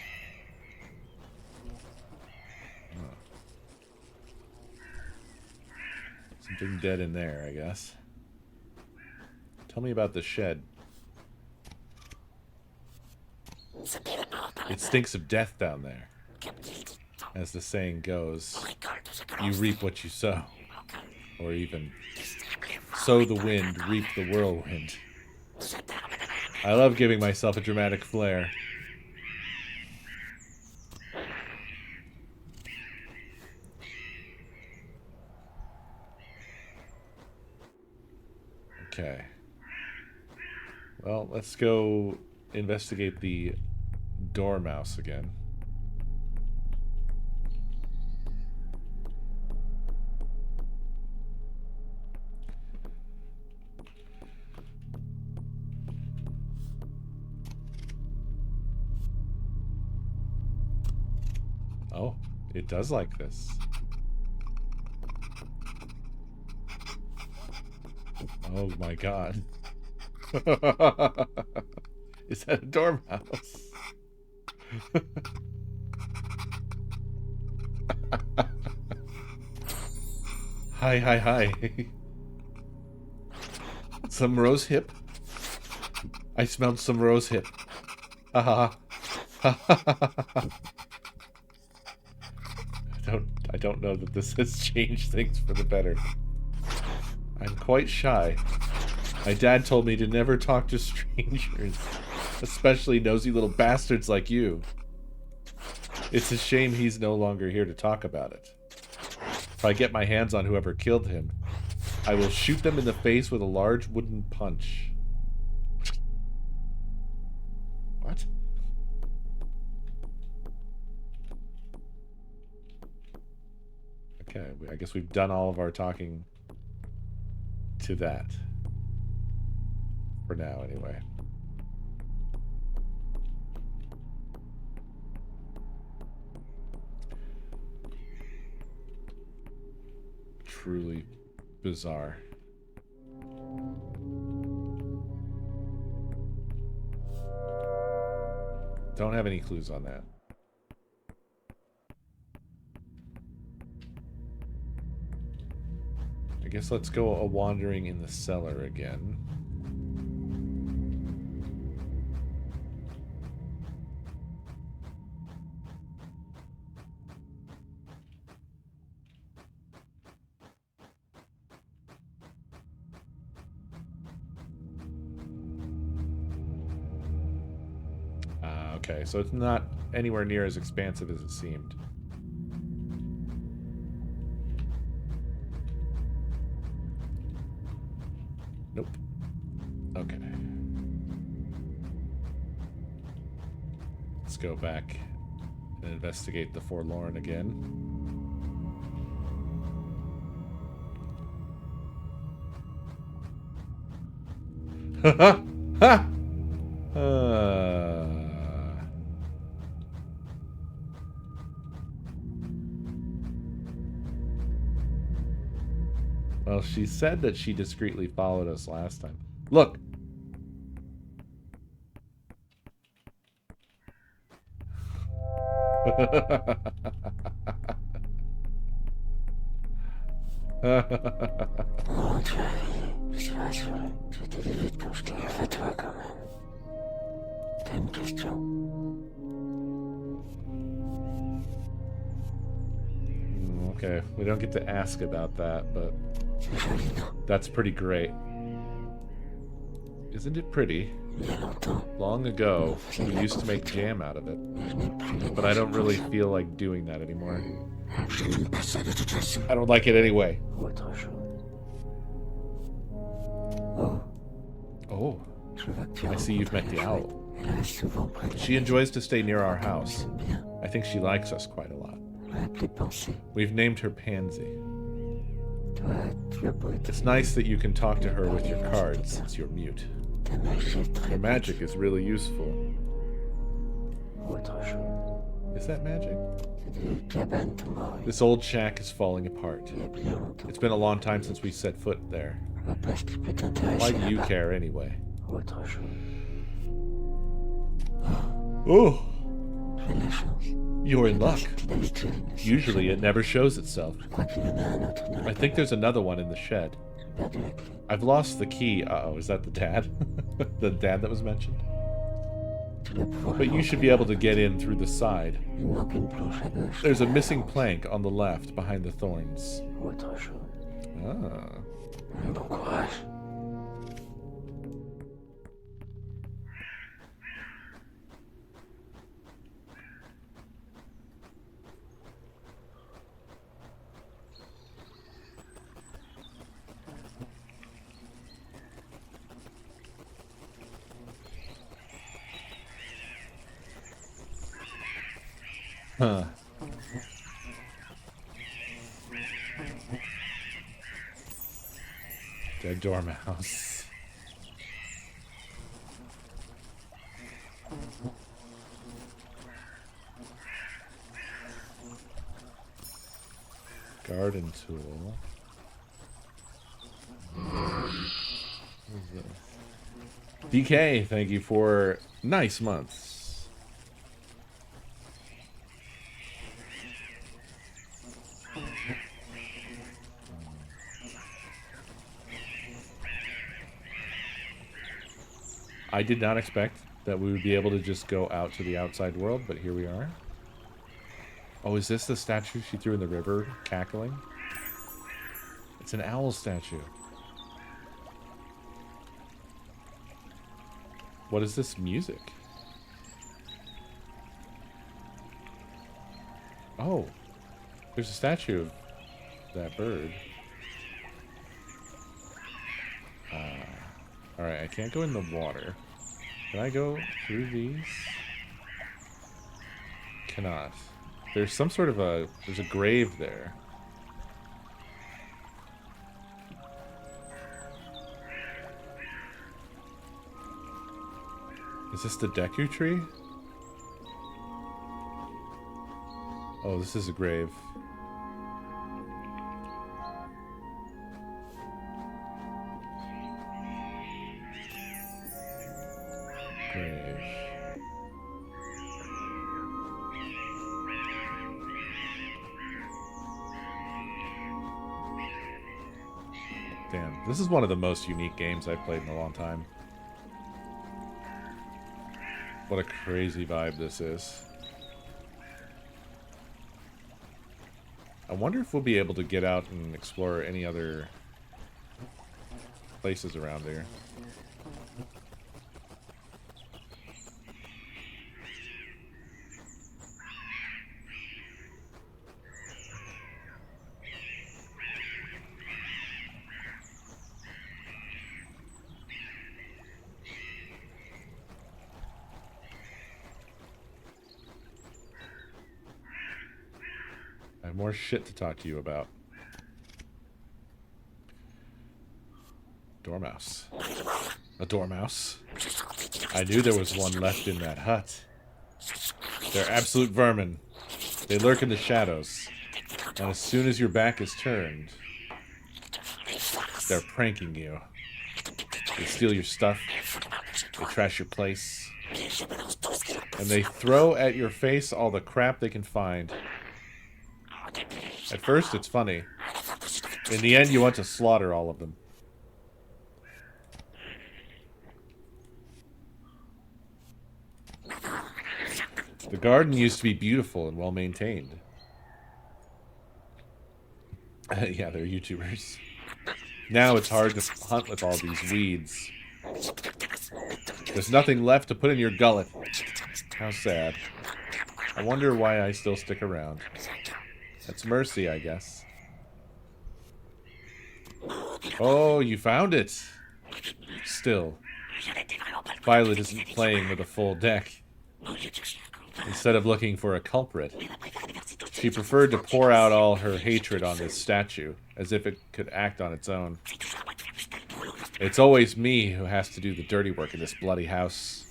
Oh. Something dead in there, I guess. Tell me about the shed. It stinks of death down there. As the saying goes, you reap what you sow. Or even, sow the wind, reap the whirlwind. I love giving myself a dramatic flair. Okay. Well, let's go investigate the dormouse again. Oh, it does like this. Oh my god. Is that a dormouse? Hi. Some rose hip? I smelled some rose hip. Haha. I don't know that this has changed things for the better. I'm quite shy. My dad told me to never talk to strangers, especially nosy little bastards like you. It's a shame he's no longer here to talk about it. If I get my hands on whoever killed him, I will shoot them in the face with a large wooden punch. What? Okay, I guess we've done all of our talking to that. For now, anyway. Truly bizarre. Don't have any clues on that. I guess let's go a wandering in the cellar again. Okay, so it's not anywhere near as expansive as it seemed. Nope. Okay. Let's go back and investigate the forlorn again. Ha ha! Well, she said that she discreetly followed us last time. Look! Bon, tu vas veiller, je suis rassuré. Je t'ai dit vite quand je t'ai fait toi quand même. T'as une question? Okay, we don't get to ask about that, but that's pretty great. Isn't it pretty? Long ago, we used to make jam out of it, but I don't really feel like doing that anymore. I don't like it anyway. Autre chose. Oh, Je vois que tu I as see you've met rencontré the la owl. chouette. Elle reste souvent près de la She enjoys to stay near our house. maison. Bien. I think she likes us quite a lot. On l'a appelée Pensée. We've named her Pansy. Toi, tu as beau être... It's nice that you can talk to her with your cards since you're mute. Ta magie est très Your magic is really useful. Autre chose. Is that magic? Cette vieille cabane tombe. This old shack is falling apart. Il y a bien longtemps. It's been a long time since we set foot there. Je vois pas ce qui peut Why t'intéresser do you là-bas. care anyway? Autre chose. Oh, Tu as de la chance. you're in luck. D'habitude, Usually it never shows itself. je crois qu'il y en a un autre dans la I think there's another one in the shed. J'ai perdu la clé. I've lost the key. Uh-oh, is that the dad? The dad that was mentioned? Tu dois pouvoir But you should be able to get in through the side. Il manque une planche à gauche. There's a missing plank on the left behind the thorns. Autre chose. Ah. Bon courage. Huh. Dead dormouse. Garden tool. DK, thank you for nice months. I did not expect that we would be able to just go out to the outside world, but here we are. Oh, is this the statue she threw in the river, cackling? It's an owl statue. What is this music? Oh, there's a statue of that bird. Alright, I can't go in the water. Can I go through these? Cannot. There's some sort of there's a grave there. Is this the Deku tree? Oh, this is a grave. Grave. Damn, this is one of the most unique games I've played in a long time. What a crazy vibe this is. I wonder if we'll be able to get out and explore any other places around here. have more shit to talk to you about. Dormouse. A dormouse? I knew there was one left in that hut. They're absolute vermin. They lurk in the shadows. And as soon as your back is turned, they're pranking you. They steal your stuff. They trash your place. And they throw at your face all the crap they can find. At first, it's funny. In the end, you want to slaughter all of them. The garden used to be beautiful and well maintained. Yeah, they're YouTubers. Now it's hard to hunt with all these weeds. There's nothing left to put in your gullet. How sad. I wonder why I still stick around. That's mercy, I guess. Oh, you found it! Still, Violet isn't playing with a full deck. Instead of looking for a culprit, she preferred to pour out all her hatred on this statue, as if it could act on its own. It's always me who has to do the dirty work in this bloody house.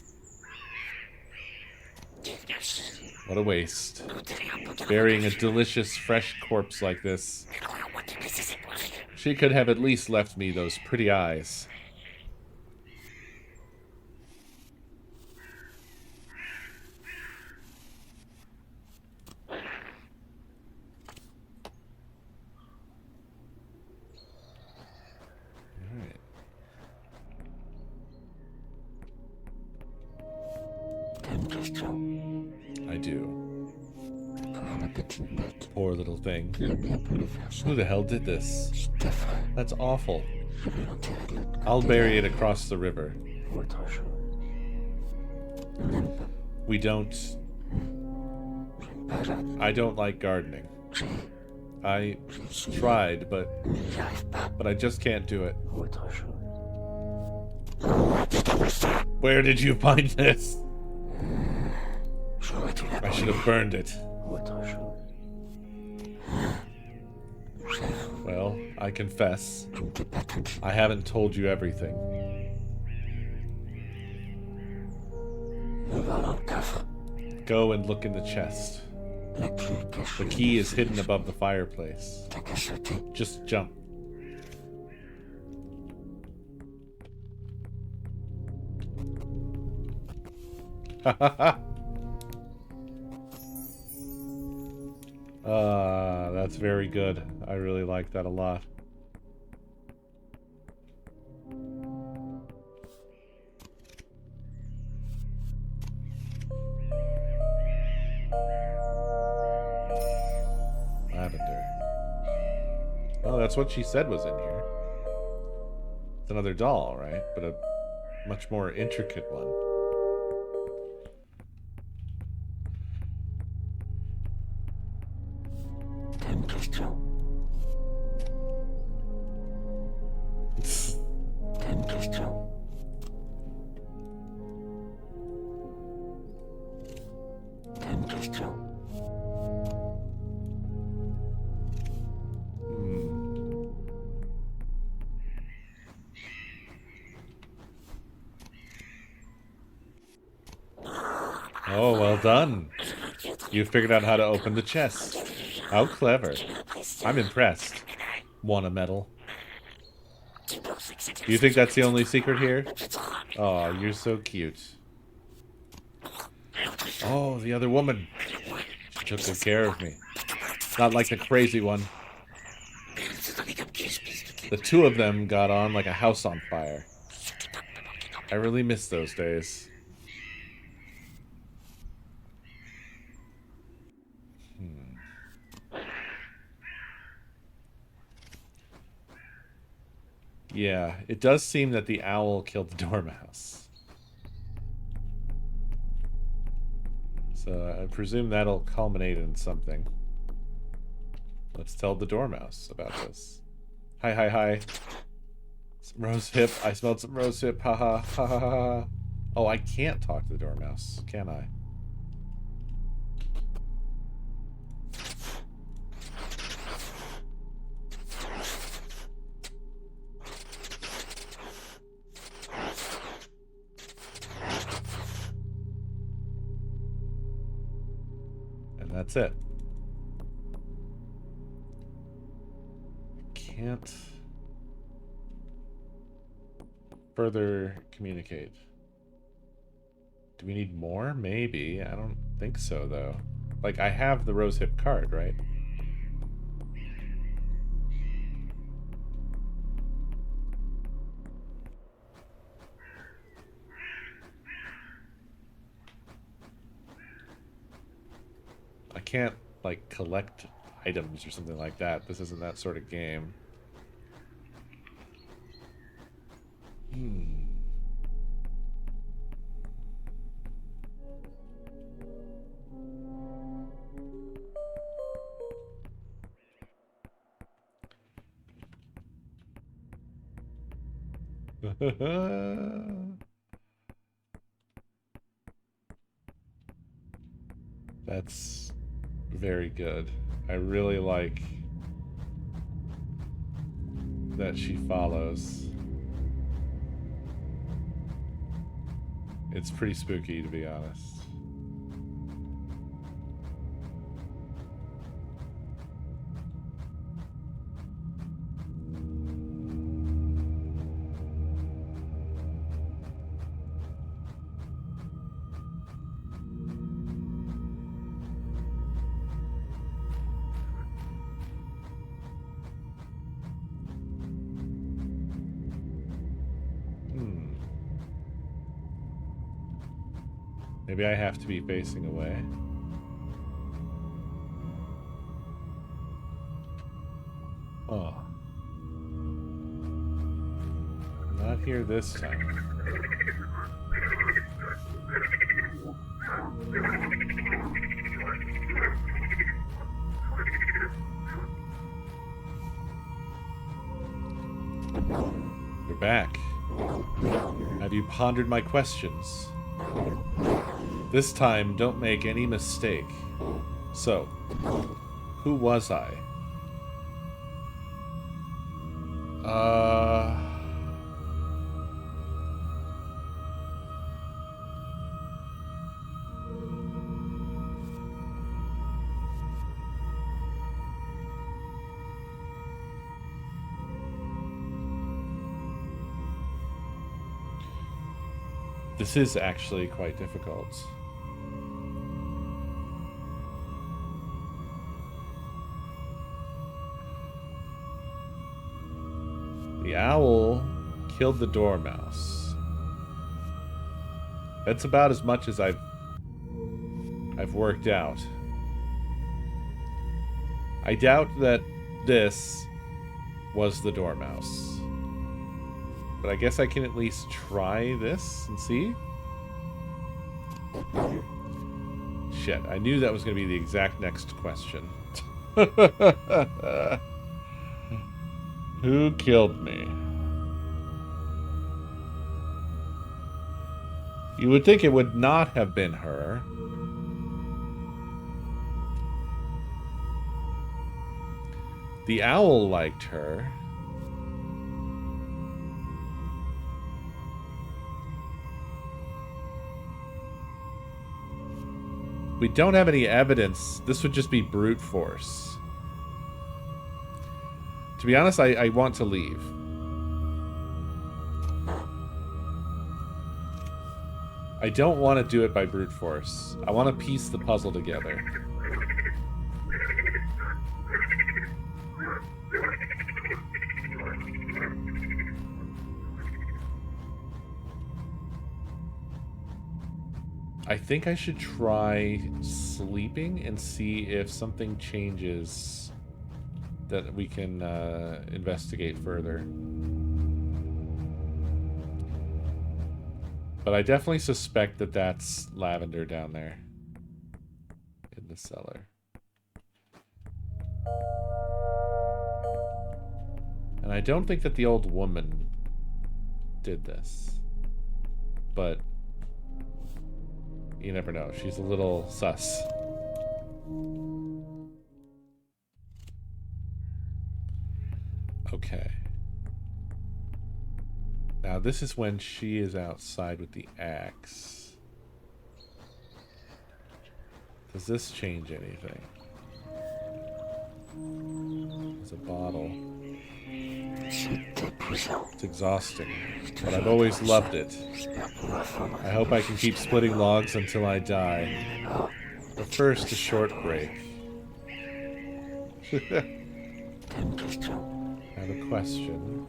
What a waste. Burying a delicious, fresh corpse like this. She could have at least left me those pretty eyes. I do. Poor little thing. Who the hell did this? That's awful. I'll bury it across the river. We don't... I don't like gardening. I tried, but I just can't do it. Where did you find this? I should have burned it. Well, I confess. I haven't told you everything. Go and look in the chest. The key is hidden above the fireplace. Just jump. That's very good. I really like that a lot. Lavender. Oh, that's what she said was in here. It's another doll, right? But a much more intricate one. Oh, well done. You figured out how to open the chest. How clever. I'm impressed. Want a medal? Do you think that's the only secret here? Oh, you're so cute. Oh, the other woman. She took good care of me. Not like the crazy one. The two of them got on like a house on fire. I really miss those days. Yeah, it does seem that the owl killed the dormouse. So I presume that'll culminate in something. Let's tell the dormouse about this. Hi, hi, hi. Some rose hip. I smelled some rose hip. Ha ha ha ha ha. Oh, I can't talk to the dormouse, can I? And that's it. Can't further communicate. Do we need more? Maybe. I don't think so, though. Like, I have the rosehip card, right? I can't, like, collect items or something like that. This isn't that sort of game. That's very good. I really like that she follows. It's pretty spooky, to be honest. Maybe I have to be facing away. Oh. Not here this time. You're back. Have you pondered my questions? This time, don't make any mistake. So, who was I? This is actually quite difficult. The owl killed the dormouse. That's about as much as I've worked out. I doubt that this was the dormouse. But I guess I can at least try this and see. Shit, I knew that was going to be the exact next question. Who killed me? You would think it would not have been her. The owl liked her. We don't have any evidence. This would just be brute force. To be honest, I want to leave. I don't want to do it by brute force. I want to piece the puzzle together. I think I should try sleeping and see if something changes that we can investigate further. But I definitely suspect that that's lavender down there in the cellar. And I don't think that the old woman did this. But you never know. She's a little sus. Okay. Now this is when she is outside with the axe. Does this change anything? It's a bottle. It's exhausting, but I've always loved it. I hope I can keep splitting logs until I die. But first, a short break. I have a question.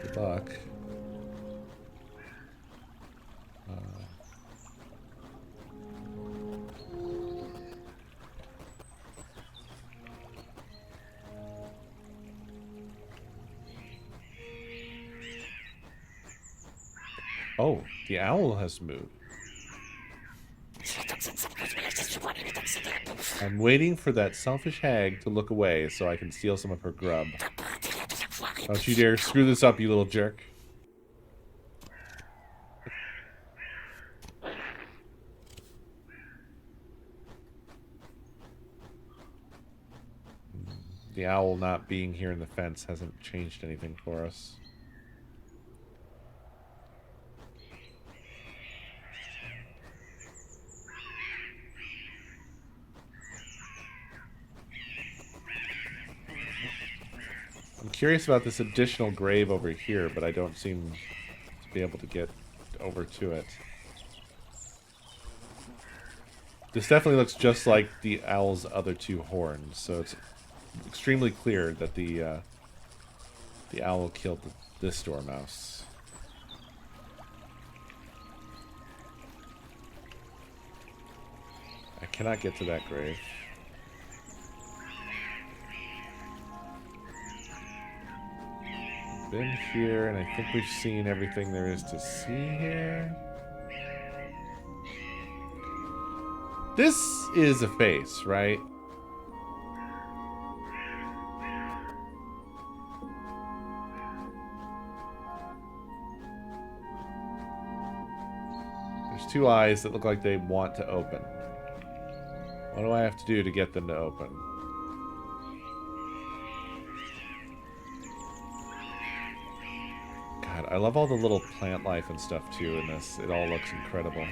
Good luck. Oh, the owl has moved. I'm waiting for that selfish hag to look away so I can steal some of her grub. Don't you dare screw this up, you little jerk. The owl not being here in the fence hasn't changed anything for us. I'm curious about this additional grave over here, but I don't seem to be able to get over to it. This definitely looks just like the owl's other two horns, so it's extremely clear that the owl killed this dormouse. I cannot get to that grave. Been here, and I think we've seen everything there is to see here. This is a face, right? There's two eyes that look like they want to open. What do I have to do to get them to open? God, I love all the little plant life and stuff too in this. It all looks incredible.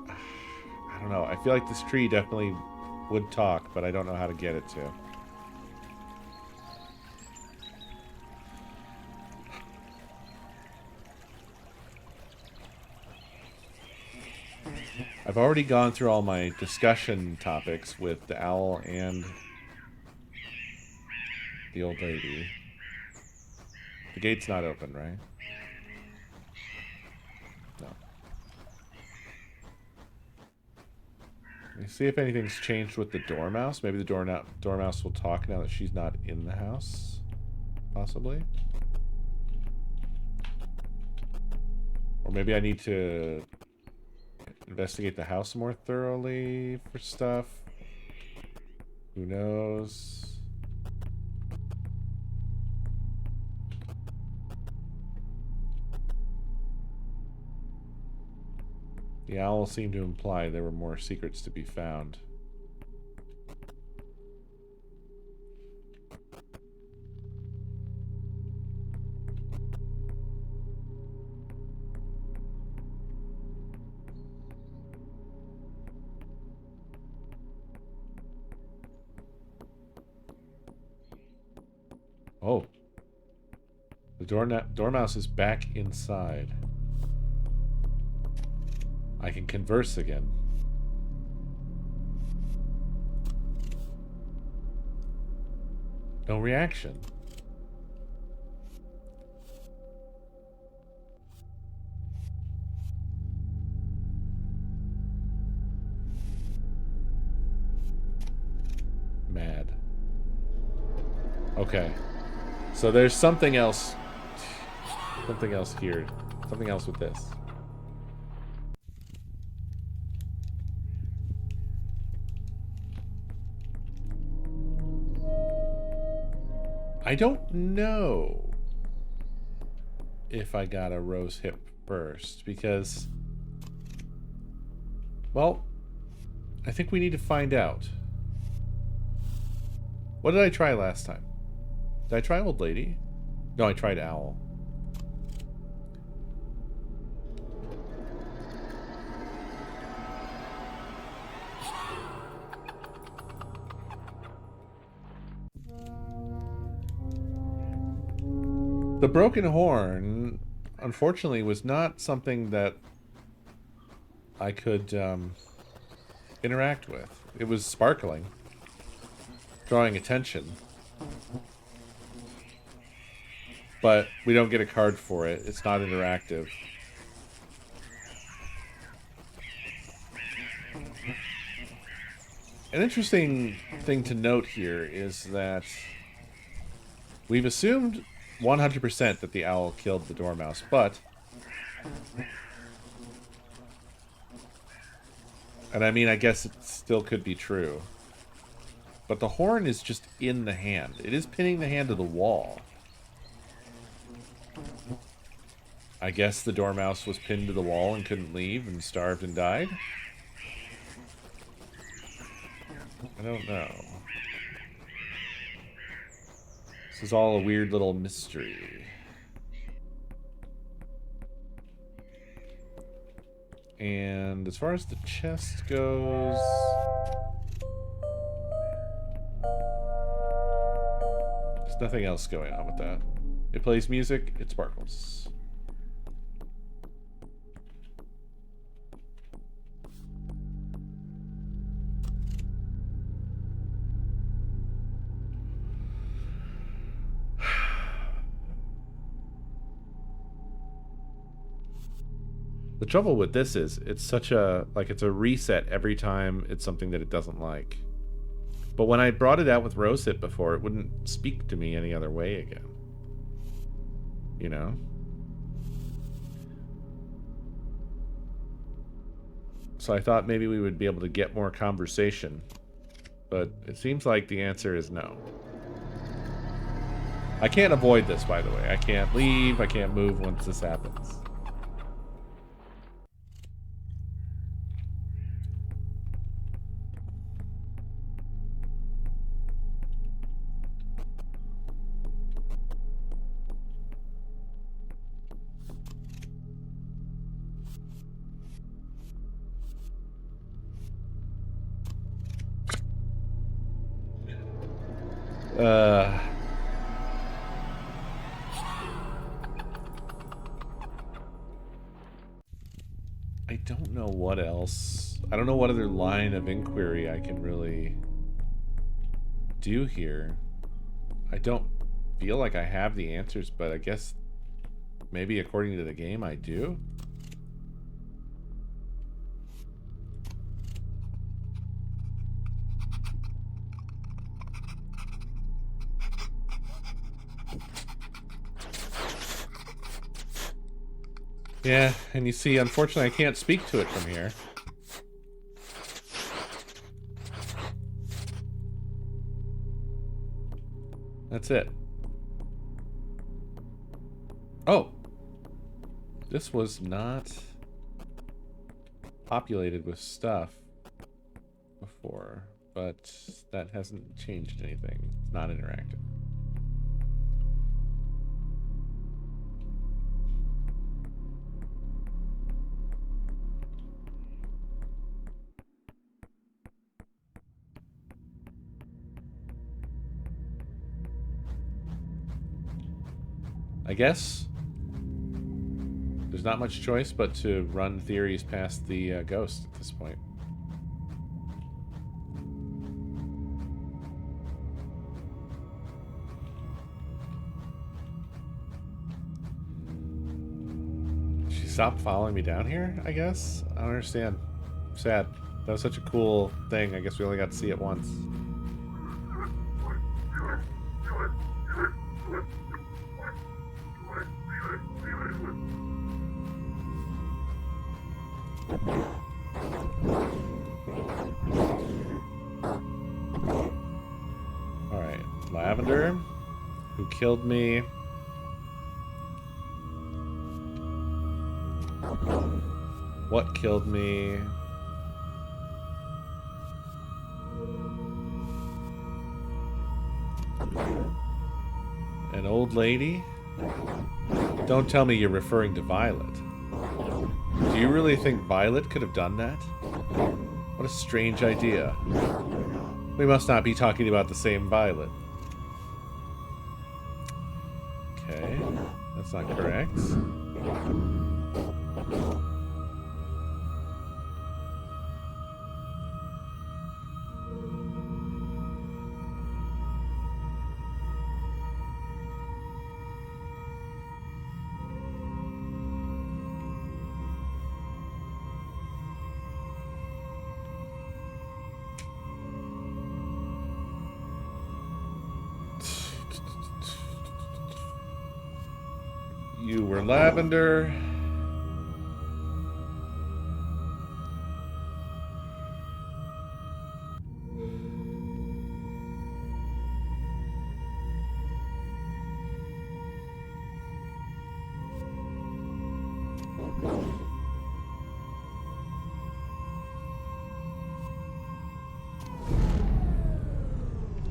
I don't know. I feel like this tree definitely would talk, but I don't know how to get it to. I've already gone through all my discussion topics with the owl and the old lady. The gate's not open, right? No. Let me see if anything's changed with the dormouse. Maybe the dormouse will talk now that she's not in the house. Possibly. Or maybe I need to investigate the house more thoroughly for stuff. Who knows? The owl seemed to imply there were more secrets to be found. Oh. The dormouse is back inside. I can converse again. No reaction. Mad. Okay. So there's something else. Something else here. Something else with this. I don't know if I got a rose hip first because, well, I think we need to find out. What did I try last time? Did I try old lady? No, I tried owl. The broken horn, unfortunately, was not something that I could interact with. It was sparkling, drawing attention. But we don't get a card for it. It's not interactive. An interesting thing to note here is that we've assumed 100% that the owl killed the dormouse, but... And I mean, I guess it still could be true. But the horn is just in the hand. It is pinning the hand to the wall. I guess the dormouse was pinned to the wall and couldn't leave and starved and died? I don't know. This is all a weird little mystery. And as far as the chest goes... There's nothing else going on with that. It plays music, it sparkles. The trouble with this is, it's such a, like, it's a reset every time it's something that it doesn't like. But when I brought it out with Rosehip before, it wouldn't speak to me any other way again. You know? So I thought maybe we would be able to get more conversation. But it seems like the answer is no. I can't avoid this, by the way. I can't leave, I can't move once this happens. I don't know what else. I don't know what other line of inquiry I can really do here. I don't feel like I have the answers, but I guess maybe according to the game I do. Yeah, and you see, unfortunately, I can't speak to it from here. That's it. Oh! This was not populated with stuff before, but that hasn't changed anything. It's not interactive. I guess there's not much choice but to run theories past the ghost at this point. She stopped following me down here, I guess? I don't understand. I'm sad. That was such a cool thing. I guess we only got to see it once. Alright, Lavender, who killed me. What killed me? An old lady? Don't tell me you're referring to Violet. Do you really think Violet could have done that? What a strange idea. We must not be talking about the same Violet. Okay, that's not correct. You were Lavender.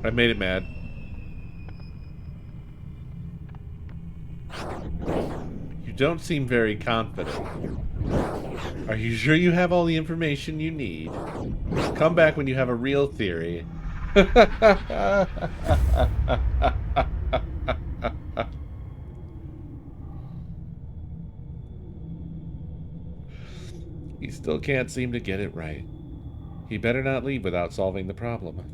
I made it mad. You don't seem very confident. Are you sure you have all the information you need? Come back when you have a real theory. He still can't seem to get it right. He better not leave without solving the problem.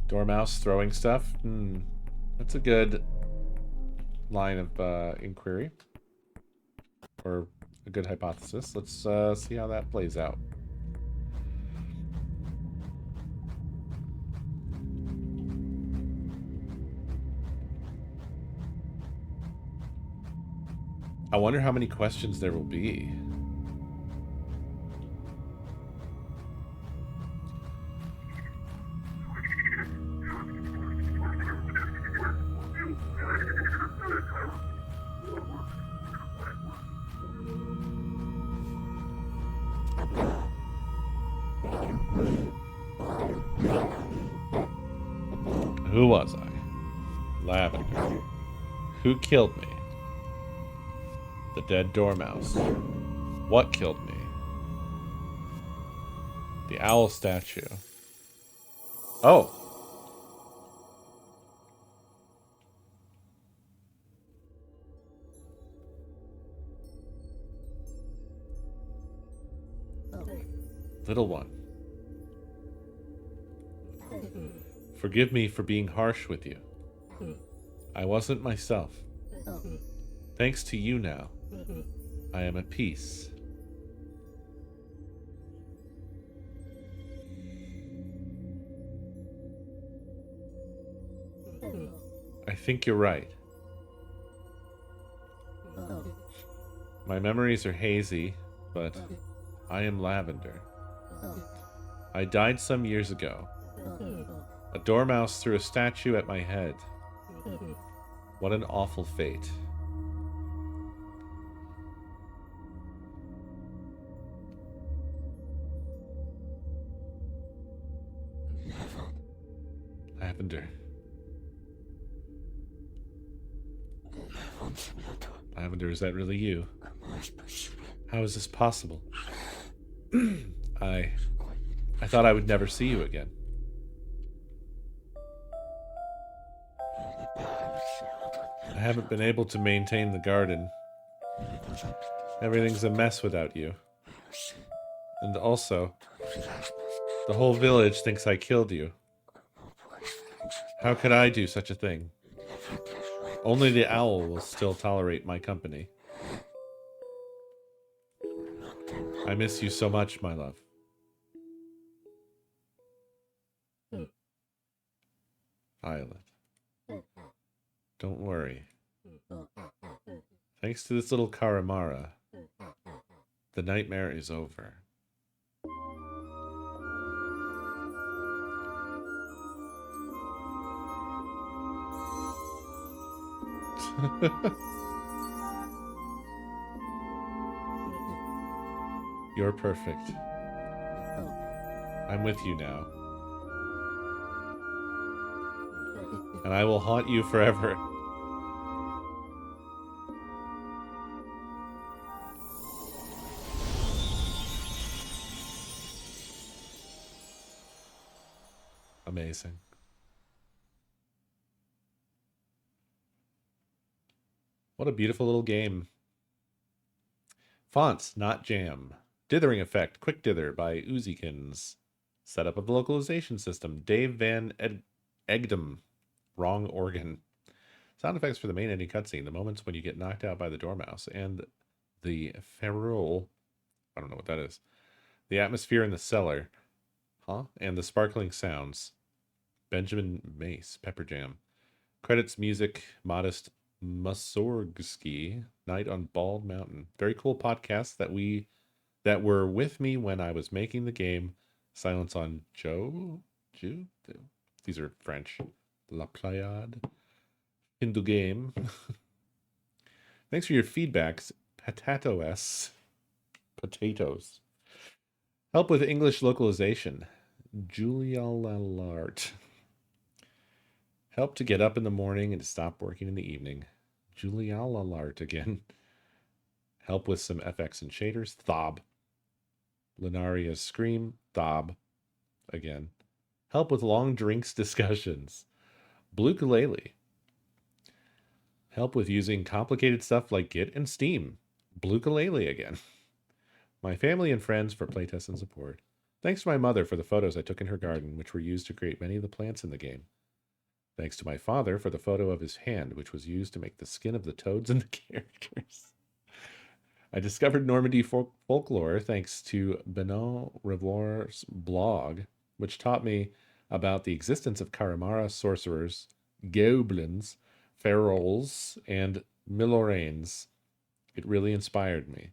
Dormouse throwing stuff? That's a good line of inquiry. Or a good hypothesis. Let's see how that plays out. I wonder how many questions there will be. Who was I? Lavender. Who killed me? The dead dormouse. What killed me? The owl statue. Oh. Little one. Forgive me for being harsh with you. I wasn't myself. Thanks to you now, I am at peace. I think you're right. My memories are hazy, but I am Lavender. I died some years ago. A dormouse threw a statue at my head. What an awful fate. Lavender. Lavender, is that really you? How is this possible? I thought I would never see you again. I haven't been able to maintain the garden. Everything's a mess without you. And also, the whole village thinks I killed you. How could I do such a thing? Only the owl will still tolerate my company. I miss you so much, my love. Violet. Don't worry. Thanks to this little CARIMARA, the nightmare is over. You're perfect. I'm with you now. And I will haunt you forever. Amazing. What a beautiful little game. Fonts, not jam. Dithering effect, quick dither by Oozykins. Setup of the localization system, Dave Van Egdom. Wrong organ. Sound effects for the main ending cutscene, the moments when you get knocked out by the dormouse, and the ferrule. I don't know what that is. The atmosphere in the cellar. Huh? And the sparkling sounds. Benjamin Mace, Pepper Jam. Credits, music, Modest Mussorgsky, Night on Bald Mountain. Very cool podcasts that were with me when I was making the game. Silence on Joe? These are French. La Pléiade. Hindu game. Thanks for your feedbacks. Potatoes. Help with English localization. Julia Lallart. Help to get up in the morning and to stop working in the evening. Julia Lallart again. Help with some FX and shaders. Thob. Linaria's Scream. Thob. Again. Help with long drinks discussions. Blukulele. Help with using complicated stuff like Git and Steam. Blukulele again. My family and friends for playtests and support. Thanks to my mother for the photos I took in her garden, which were used to create many of the plants in the game. Thanks to my father for the photo of his hand, which was used to make the skin of the toads and the characters. I discovered Normandy folklore thanks to Benoit Revoir's blog, which taught me about the existence of CARIMARA sorcerers, goblins, ferals, and Milloranes. It really inspired me.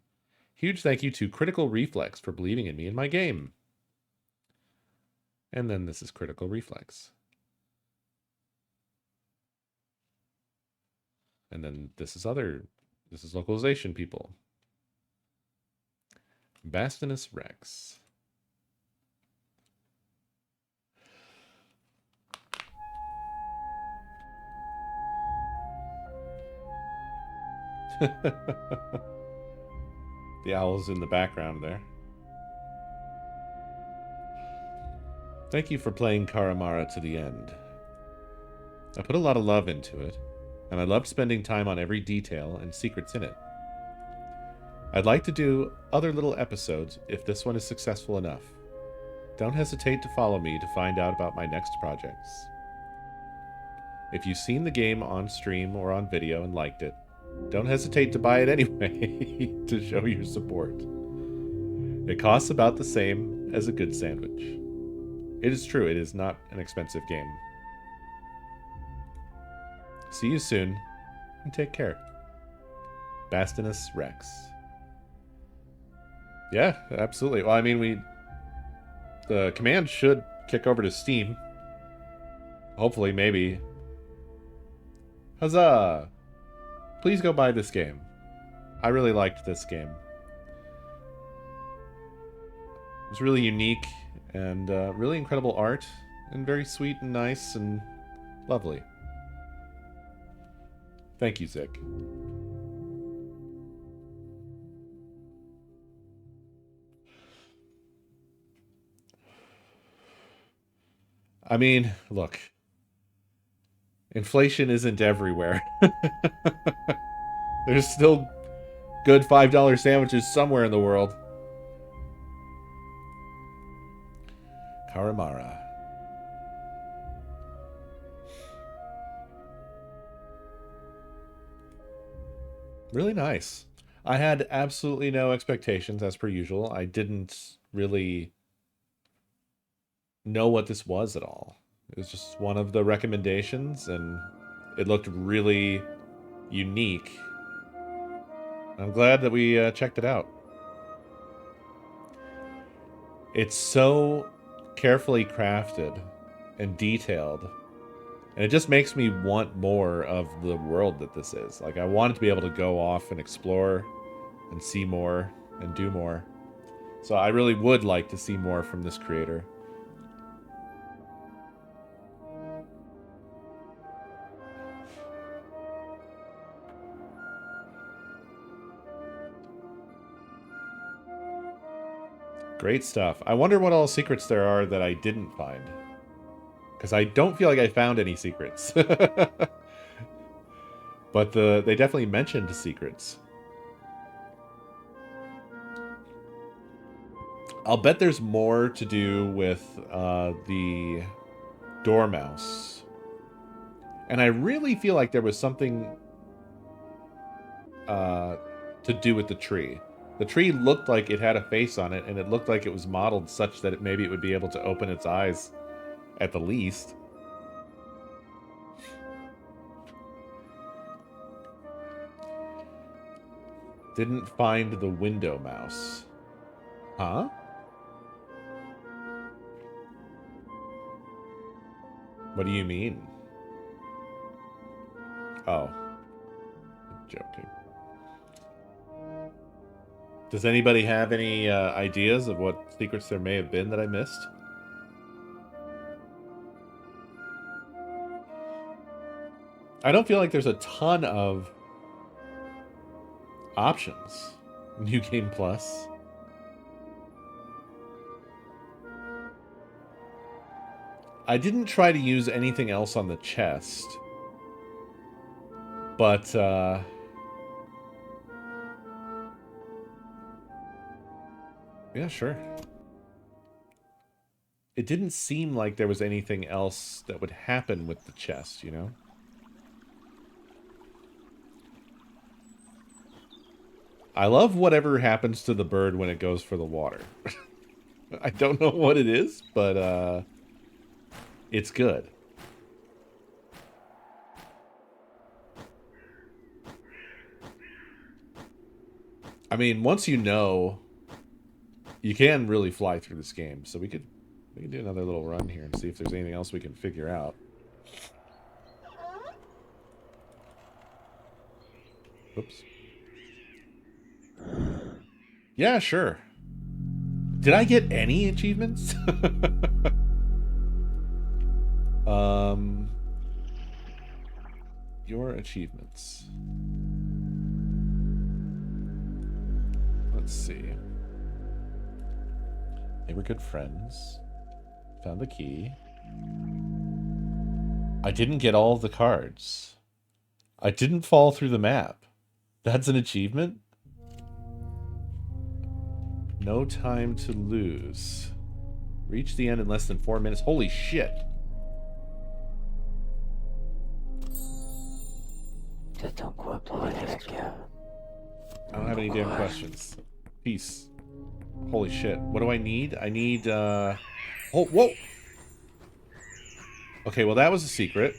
Huge thank you to Critical Reflex for believing in me in my game. And then this is Critical Reflex. And then this is localization people. Bastinus Rex. The owl's in the background there. Thank you for playing CARIMARA to the end. I put a lot of love into it, and I loved spending time on every detail and secrets in it. I'd like to do other little episodes if this one is successful enough. Don't hesitate to follow me to find out about my next projects. If you've seen the game on stream or on video and liked it, don't hesitate to buy it anyway to show your support. It costs about the same as a good sandwich. It is true, it is not an expensive game. See you soon, and take care. Bastinus Rex. Yeah, absolutely. Well, I mean, the command should kick over to Steam. Hopefully, maybe. Huzzah! Please go buy this game. I really liked this game. It was really unique and really incredible art and very sweet and nice and lovely. Thank you, Zik. I mean, look. Inflation isn't everywhere. There's still good $5 sandwiches somewhere in the world. CARIMARA. Really nice. I had absolutely no expectations, as per usual. I didn't really know what this was at all. It was just one of the recommendations, and it looked really unique. I'm glad that we checked it out. It's so carefully crafted and detailed, and it just makes me want more of the world that this is. Like, I wanted to be able to go off and explore and see more and do more. So I really would like to see more from this creator. Great stuff. I wonder what all secrets there are that I didn't find. Because I don't feel like I found any secrets. But they definitely mentioned secrets. I'll bet there's more to do with the dormouse. And I really feel like there was something to do with the tree. The tree looked like it had a face on it, and it looked like it was modeled such that maybe it would be able to open its eyes at the least. Didn't find the window mouse. Huh? What do you mean? Oh. I'm joking. Does anybody have any ideas of what secrets there may have been that I missed? I don't feel like there's a ton of options. New Game Plus. I didn't try to use anything else on the chest. But, yeah, sure. It didn't seem like there was anything else that would happen with the chest, you know? I love whatever happens to the bird when it goes for the water. I don't know what it is, but, it's good. I mean, once you know, you can really fly through this game. So we can do another little run here and see if there's anything else we can figure out. Oops. Yeah, sure. Did I get any achievements? Your achievements. Let's see. They were good friends. Found the key. I didn't get all of the cards. I didn't fall through the map. That's an achievement? No time to lose. Reach the end in less than 4 minutes. Holy shit. Je t'en crois pas, Alaska. I don't have any damn questions. Peace. Holy shit. What do I need? I need, Oh, whoa! Okay, well that was a secret.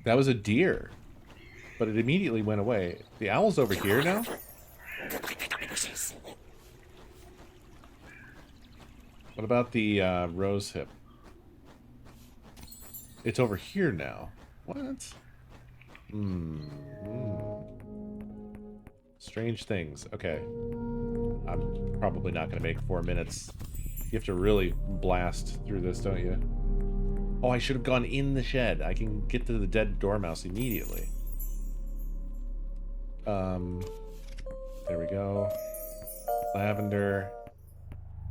That was a deer. But it immediately went away. The owl's over here now? What about the rose hip? It's over here now. What? Strange things. Okay. I'm probably not going to make 4 minutes. You have to really blast through this, don't you? Oh, I should have gone in the shed. I can get to the dead dormouse immediately. There we go. Lavender.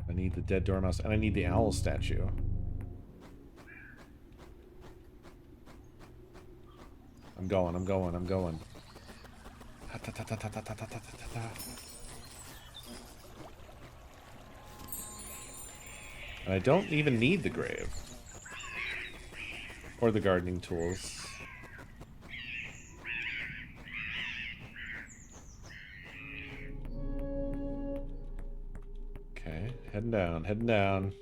I need the dead dormouse, and I need the owl statue. I'm going. And I don't even need the grave. Or the gardening tools. Okay, heading down.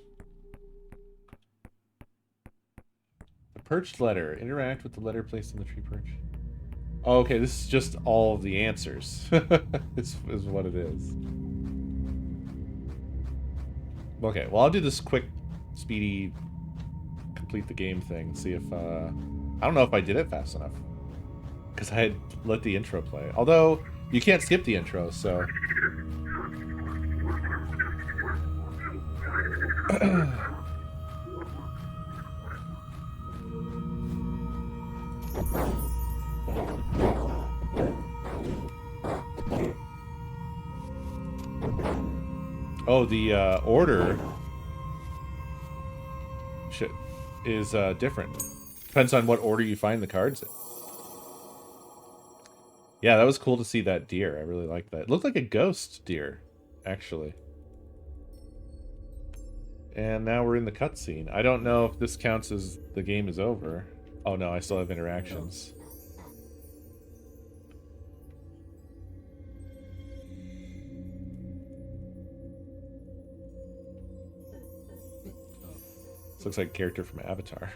A perched letter. Interact with the letter placed on the tree perch. Oh, okay, this is just all of the answers. This is what it is. Okay, well, I'll do this quick, speedy, complete the game thing. See if, I don't know if I did it fast enough. because I had let the intro play. Although, you can't skip the intro, so... Oh, the order is different. Depends on what order you find the cards in. Yeah, that was cool to see that deer. I really liked that. It looked like a ghost deer, actually. And now we're in the cutscene. I don't know if this counts as the game is over. Oh no, I still have interactions. This looks like a character from Avatar.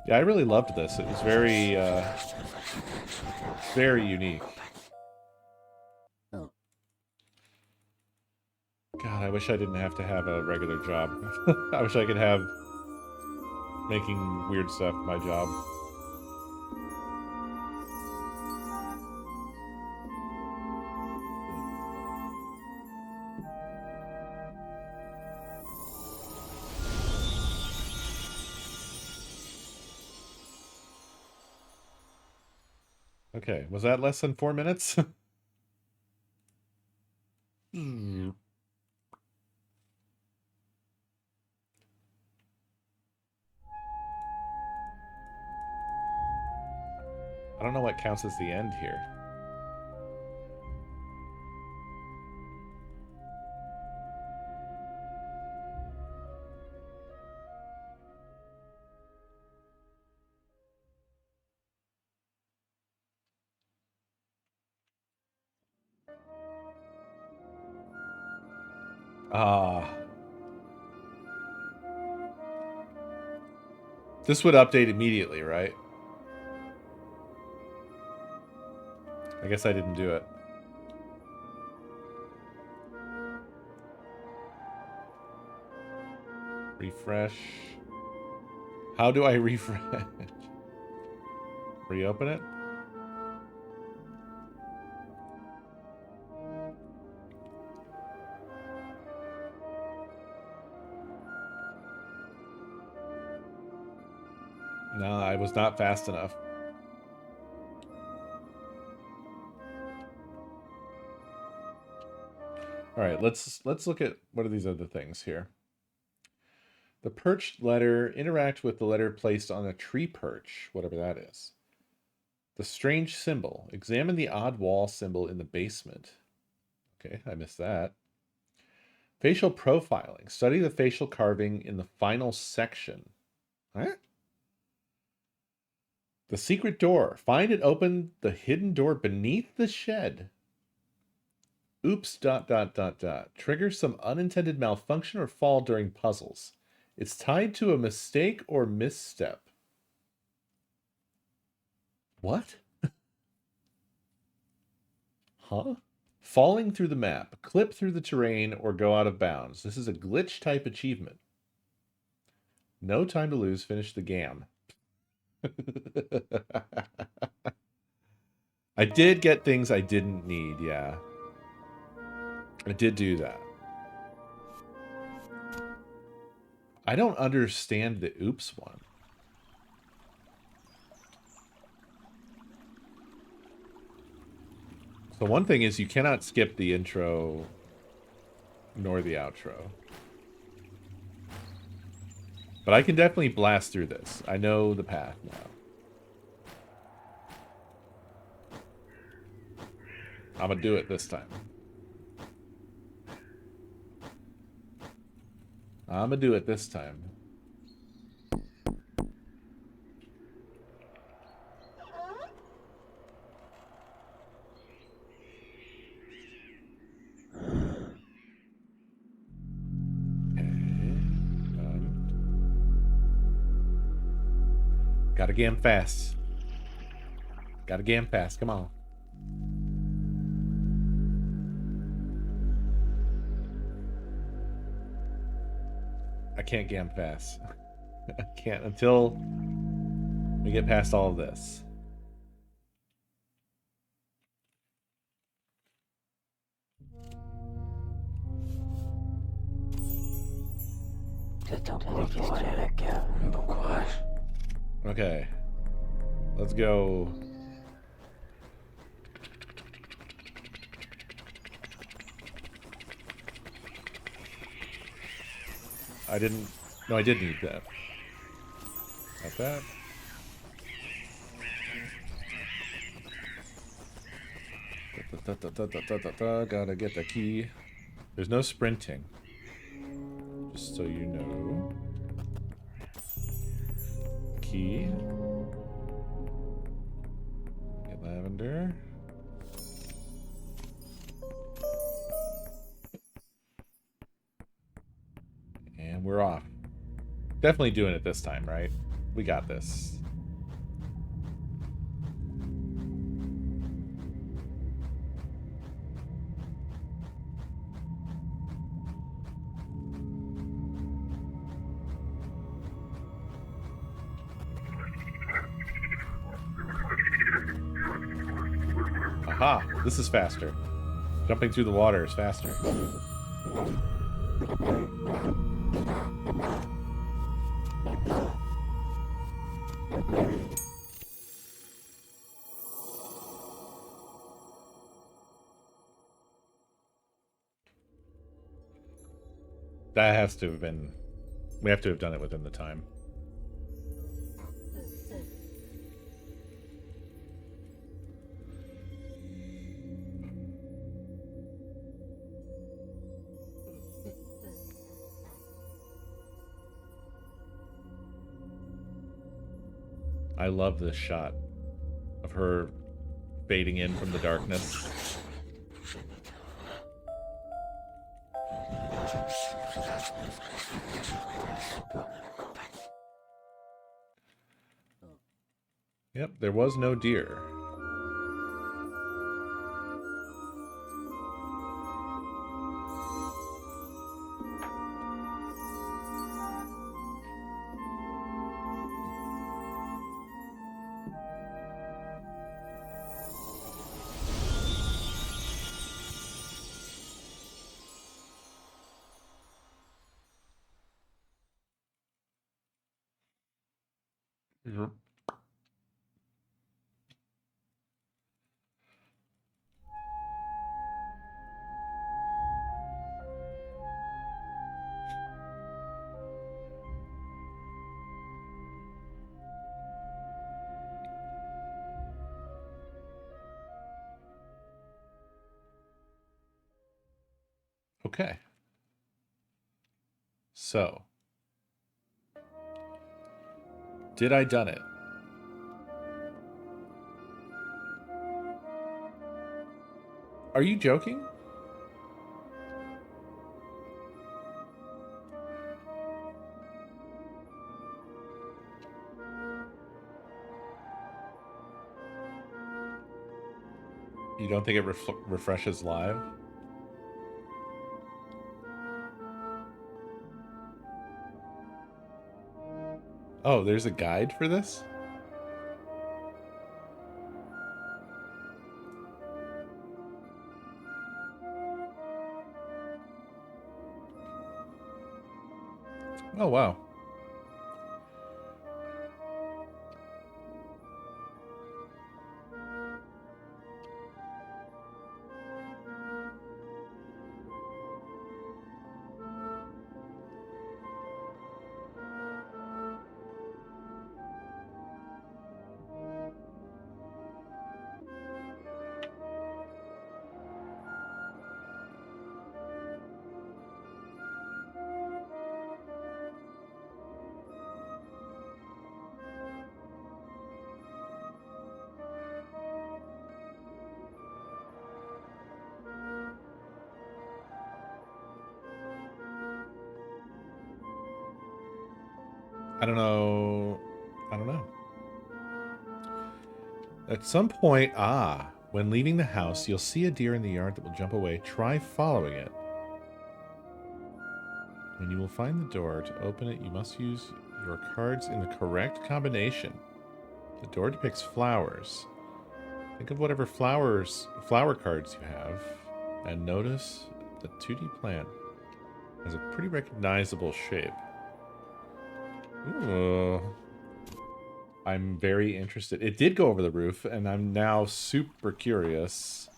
Yeah, I really loved this. It was very, very unique. God, I wish I didn't have to have a regular job. I wish I could have making weird stuff my job. Okay, was that less than 4 minutes? I don't know what counts as the end here. Ah. This would update immediately, right? I guess I didn't do it. Refresh. How do I refresh? Reopen it? No, I was not fast enough. All right, let's look at what are these other things here. The perched letter, interact with the letter placed on a tree perch, whatever that is. The strange symbol, examine the odd wall symbol in the basement. Okay, I missed that. Facial profiling, study the facial carving in the final section. Huh? The secret door, find and open the hidden door beneath the shed. Oops, ... Trigger some unintended malfunction or fall during puzzles. It's tied to a mistake or misstep. What? Huh? Falling through the map, clip through the terrain, or go out of bounds. This is a glitch type achievement. No time to lose, finish the game. I did get things I didn't need, yeah. I did do that. I don't understand the oops one. So one thing is you cannot skip the intro nor the outro. But I can definitely blast through this. I know the path now. I'm gonna do it this time. I'm gonna do it this time. Gotta get him fast. Gotta get him fast. Come on. I can't gam pass. I can't until we get past all of this. C'est temps pour explorer la cave. Bon courage. Okay. Let's go. I didn't... No, I did need that. Not that. Gotta get the key. There's no sprinting. Just so you know. Key. Get lavender. And we're off. Definitely doing it this time, right? We got this. Aha! This is faster. Jumping through the water is faster. That has to have been... We have to have done it within the time. I love this shot of her fading in from the darkness. Yep, there was no deer. Yep. Okay. So. Did I done it? Are you joking? You don't think it refreshes live? Oh, there's a guide for this? Oh, wow. I don't know. I don't know. At some point, when leaving the house, you'll see a deer in the yard that will jump away. Try following it. When you will find the door, to open it, you must use your cards in the correct combination. The door depicts flowers. Think of whatever flower cards you have, and notice the 2D plan has a pretty recognizable shape. Ooh. I'm very interested. It did go over the roof, and I'm now super curious.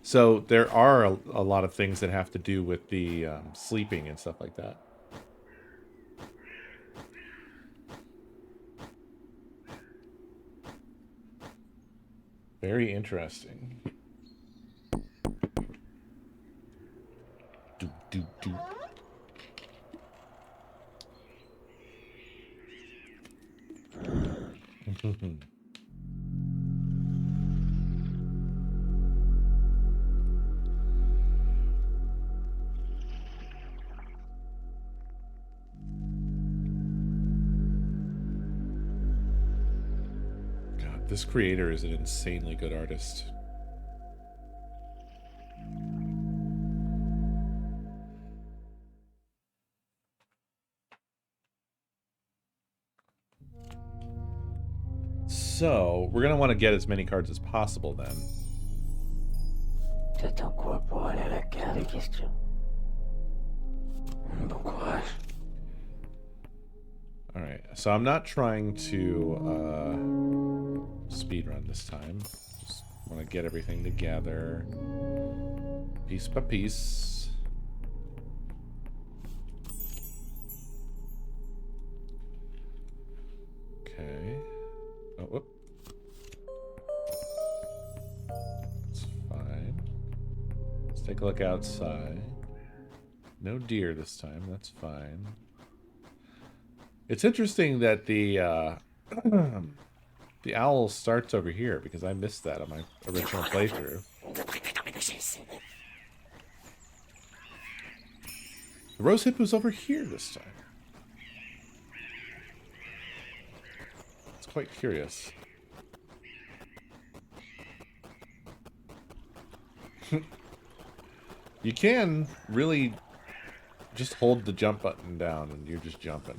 So there are a lot of things that have to do with the sleeping and stuff like that. Very interesting. Do, do, do. God, this creator is an insanely good artist. So, we're going to want to get as many cards as possible then. De ton corpo à la carte de question. Bon courage. Alright, so I'm not trying to speedrun this time. Just want to get everything together. Piece by piece. Okay. Oh, whoop. That's fine. Let's take a look outside. No deer this time, that's fine. It's interesting that the the owl starts over here, because I missed that on my original playthrough. The rose hippo's over here this time. It's quite curious. You can really just hold the jump button down and you're just jumping.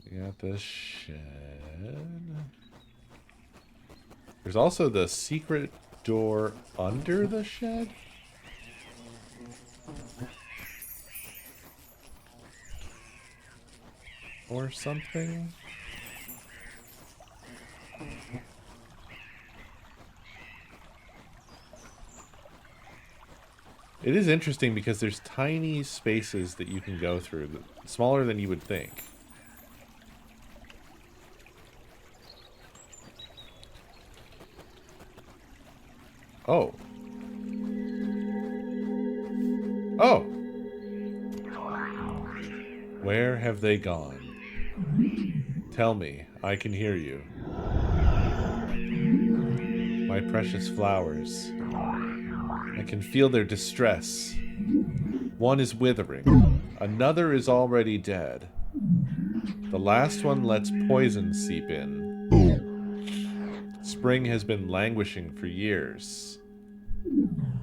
You got the shed. There's also the secret door under the shed. Or something. It is interesting because there's tiny spaces that you can go through, smaller than you would think. Oh. Oh! Where have they gone? Tell me, I can hear you. My precious flowers. I can feel their distress. One is withering. Another is already dead. The last one lets poison seep in. Spring has been languishing for years.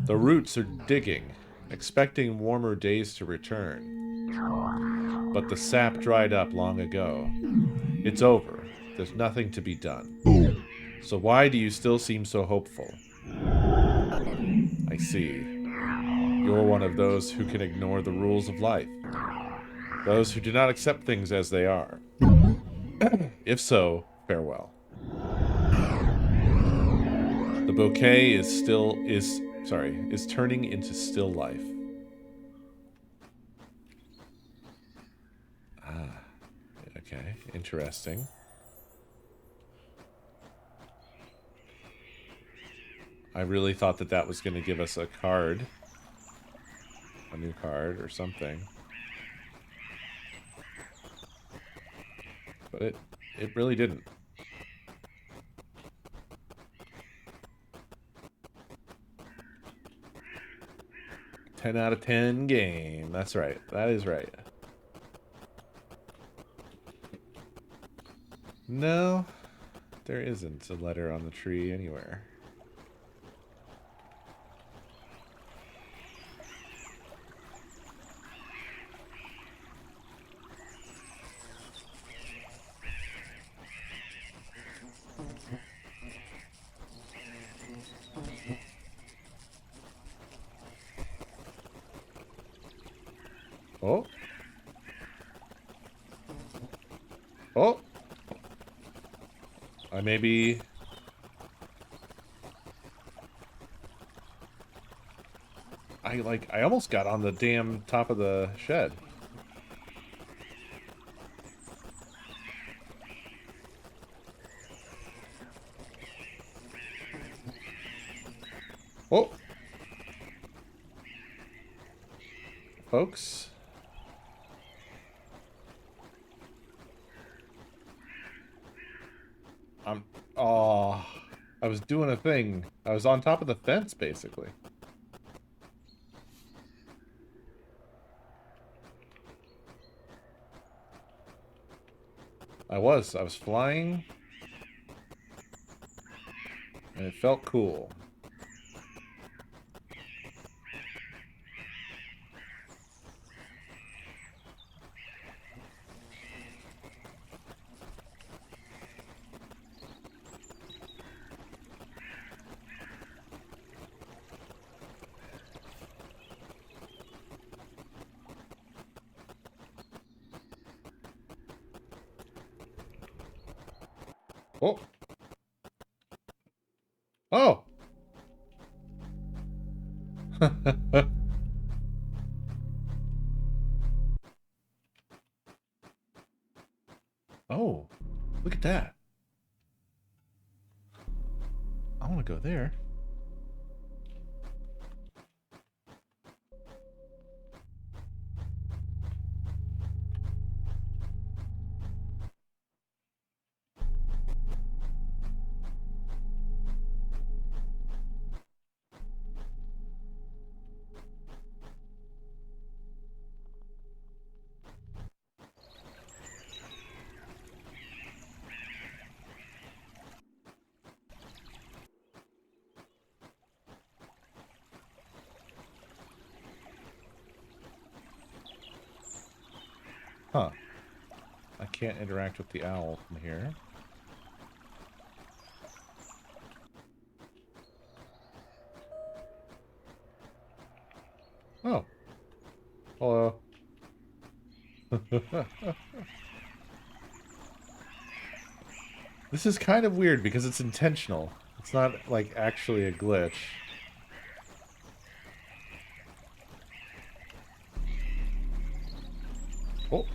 The roots are digging, expecting warmer days to return. But the sap dried up long ago. It's over. There's nothing to be done. So why do you still seem so hopeful? I see. You're one of those who can ignore the rules of life. Those who do not accept things as they are. If so, farewell. The bouquet is turning into still life. Ah, okay, interesting. I really thought that that was going to give us a card. A new card or something. But it really didn't. 10 out of 10 game. That's right. That is right. No, there isn't a letter on the tree anywhere. Oh. Oh. I maybe... I almost got on the damn top of the shed. Oh. Folks. Oh, I was doing a thing. I was on top of the fence, basically. I was flying. And it felt cool. Oh. Oh. Oh. Look at that. I want to go there. Huh. I can't interact with the owl from here. Oh. Hello. This is kind of weird because it's intentional. It's not, like, actually a glitch. Oh.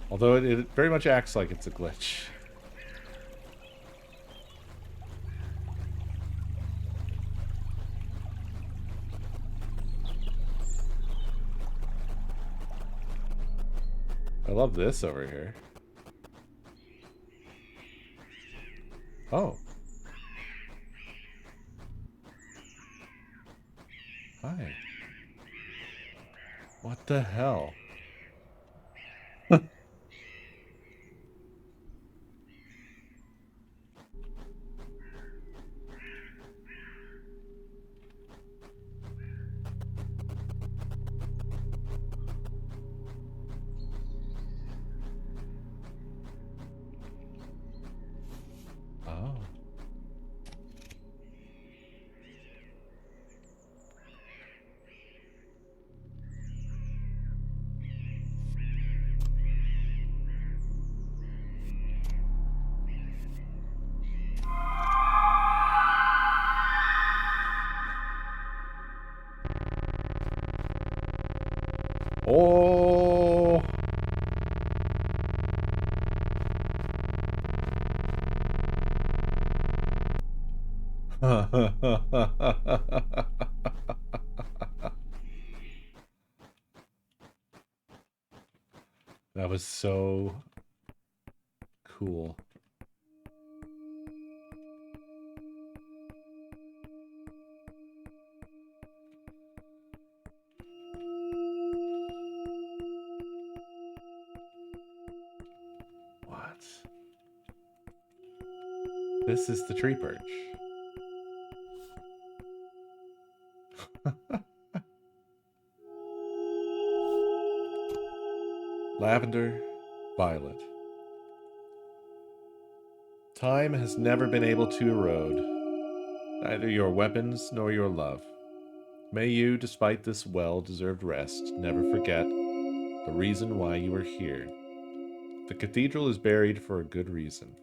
Although it very much acts like it's a glitch. I love this over here. Oh. Hi. What the hell? Oh. Oh. That was so cool. This is the tree perch. Lavender, violet. Time has never been able to erode neither your weapons nor your love. May you, despite this well-deserved rest, never forget the reason why you are here. The cathedral is buried for a good reason.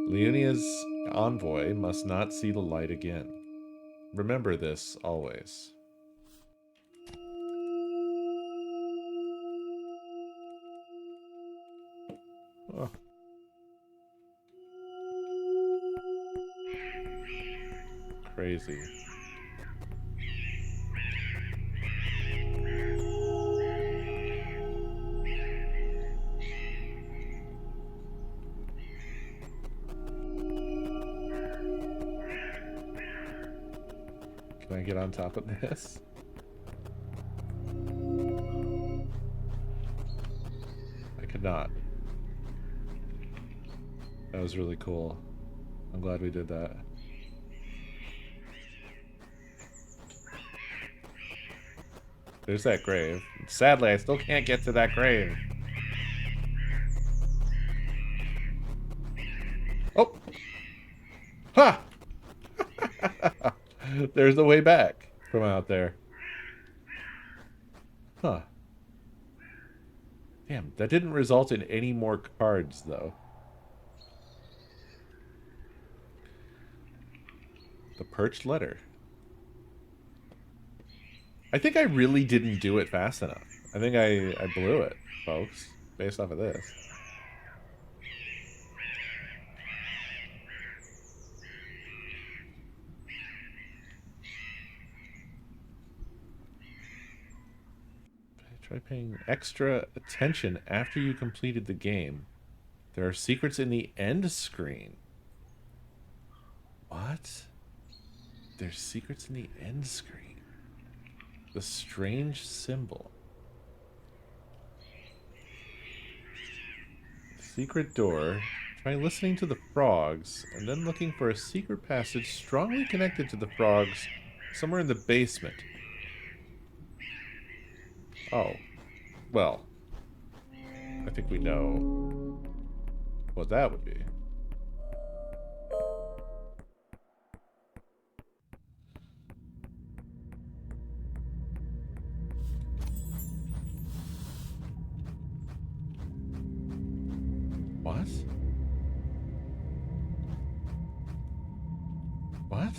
Leonia's envoy must not see the light again. Remember this always. Oh. Crazy. Can I get on top of this? I could not. That was really cool. I'm glad we did that. There's that grave. Sadly, I still can't get to that grave. Oh! Ha! There's the way back from out there. Huh. Damn, that didn't result in any more cards, though. The perched letter. I think I really didn't do it fast enough. I think I blew it, folks, based off of this. Try paying extra attention after you completed the game. There are secrets in the end screen. What? There's secrets in the end screen. The strange symbol. Secret door. Try listening to the frogs and then looking for a secret passage strongly connected to the frogs somewhere in the basement. Oh. Well. I think we know what that would be. What? What?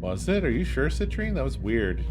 Was it? Are you sure, Citrine? That was weird.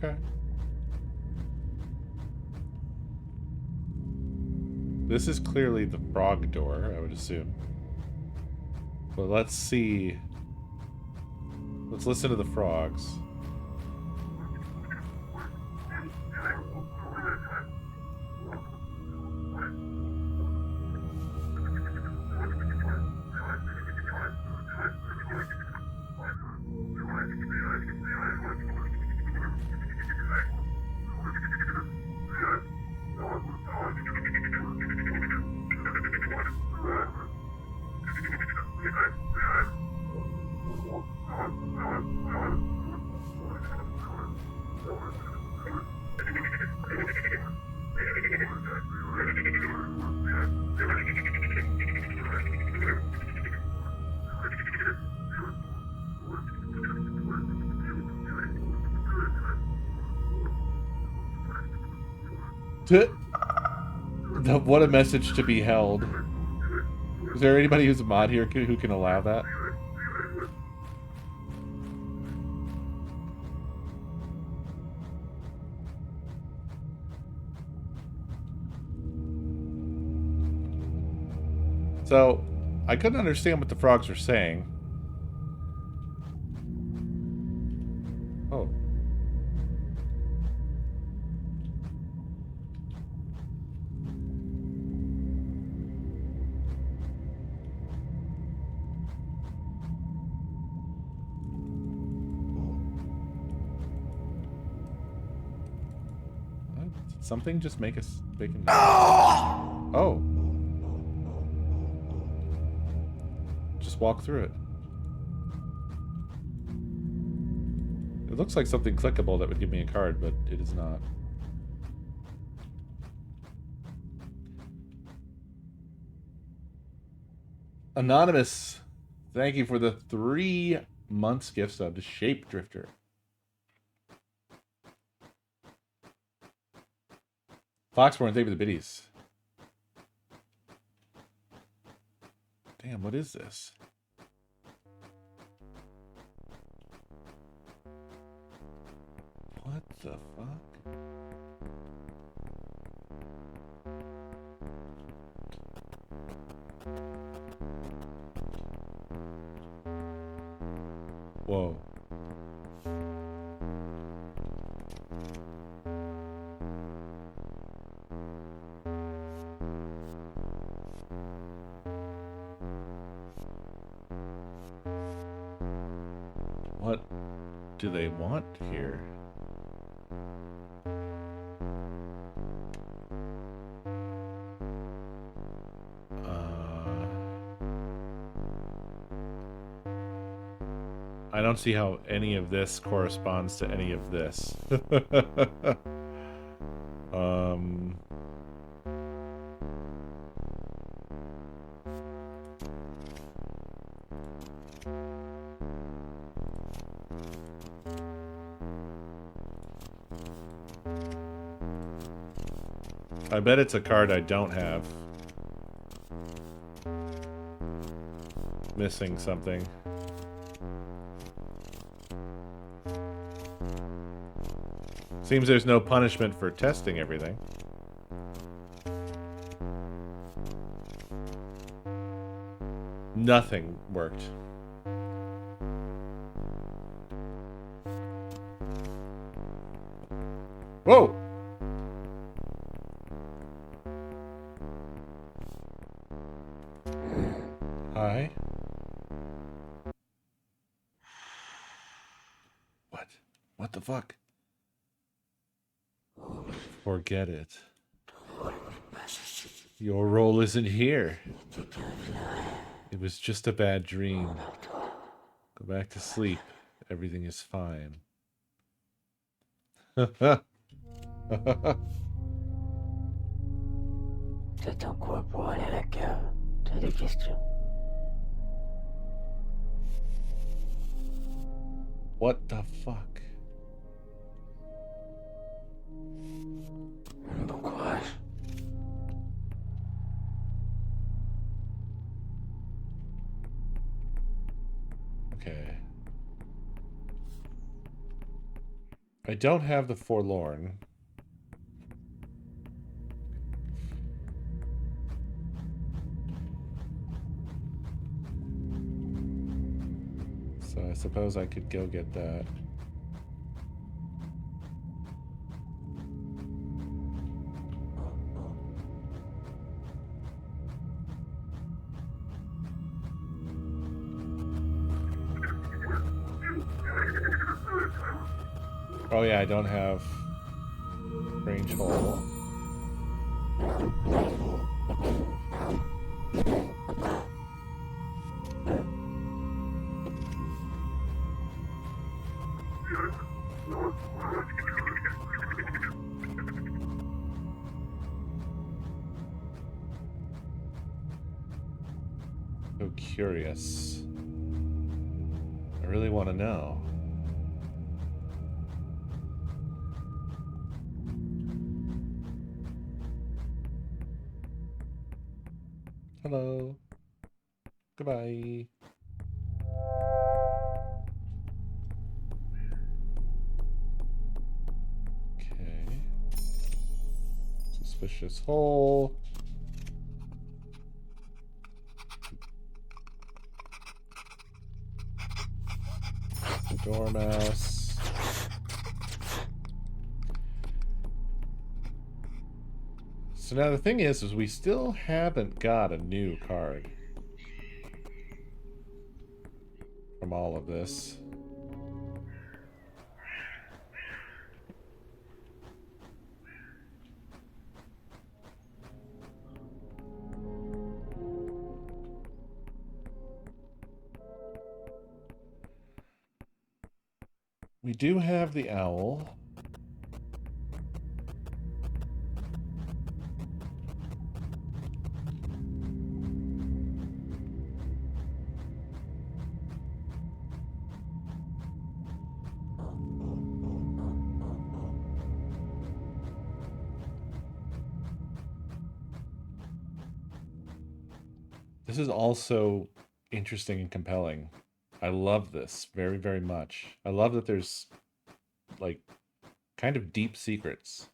Okay. This is clearly the frog door, I would assume. But let's see. Let's listen to the frogs. What a message to be held. Is there anybody who's a mod here who can allow that? So, I couldn't understand what the frogs were saying. Oh. Did something just make us bacon? Oh. Just walk through it. It looks like something clickable that would give me a card, but it is not. Anonymous, thank you for the 3 months gift sub to Shape Drifter. Foxborn, thank you for the biddies. Damn, what is this? What the fuck? Whoa. What do they want here? I don't see how any of this corresponds to any of this. I bet it's a card I don't have. Missing something. Seems there's no punishment for testing everything. Nothing worked. Whoa! Hi. What? What the fuck? Forget it. Your role isn't here. It was just a bad dream. Go back to sleep. Everything is fine. C'est en quoi pour aller à la cave? T'as des questions? What the fuck? Bon courage. Okay. I don't have the forlorn. So I suppose I could go get that. Oh yeah, I don't have range hole. So curious. I really want to know. Hello. Goodbye. Okay. Suspicious hole. Dormouse. So now the thing is we still haven't got a new card from all of this. We do have the owl. This is also interesting and compelling. I love this very, very much. I love that there's, like, kind of deep secrets.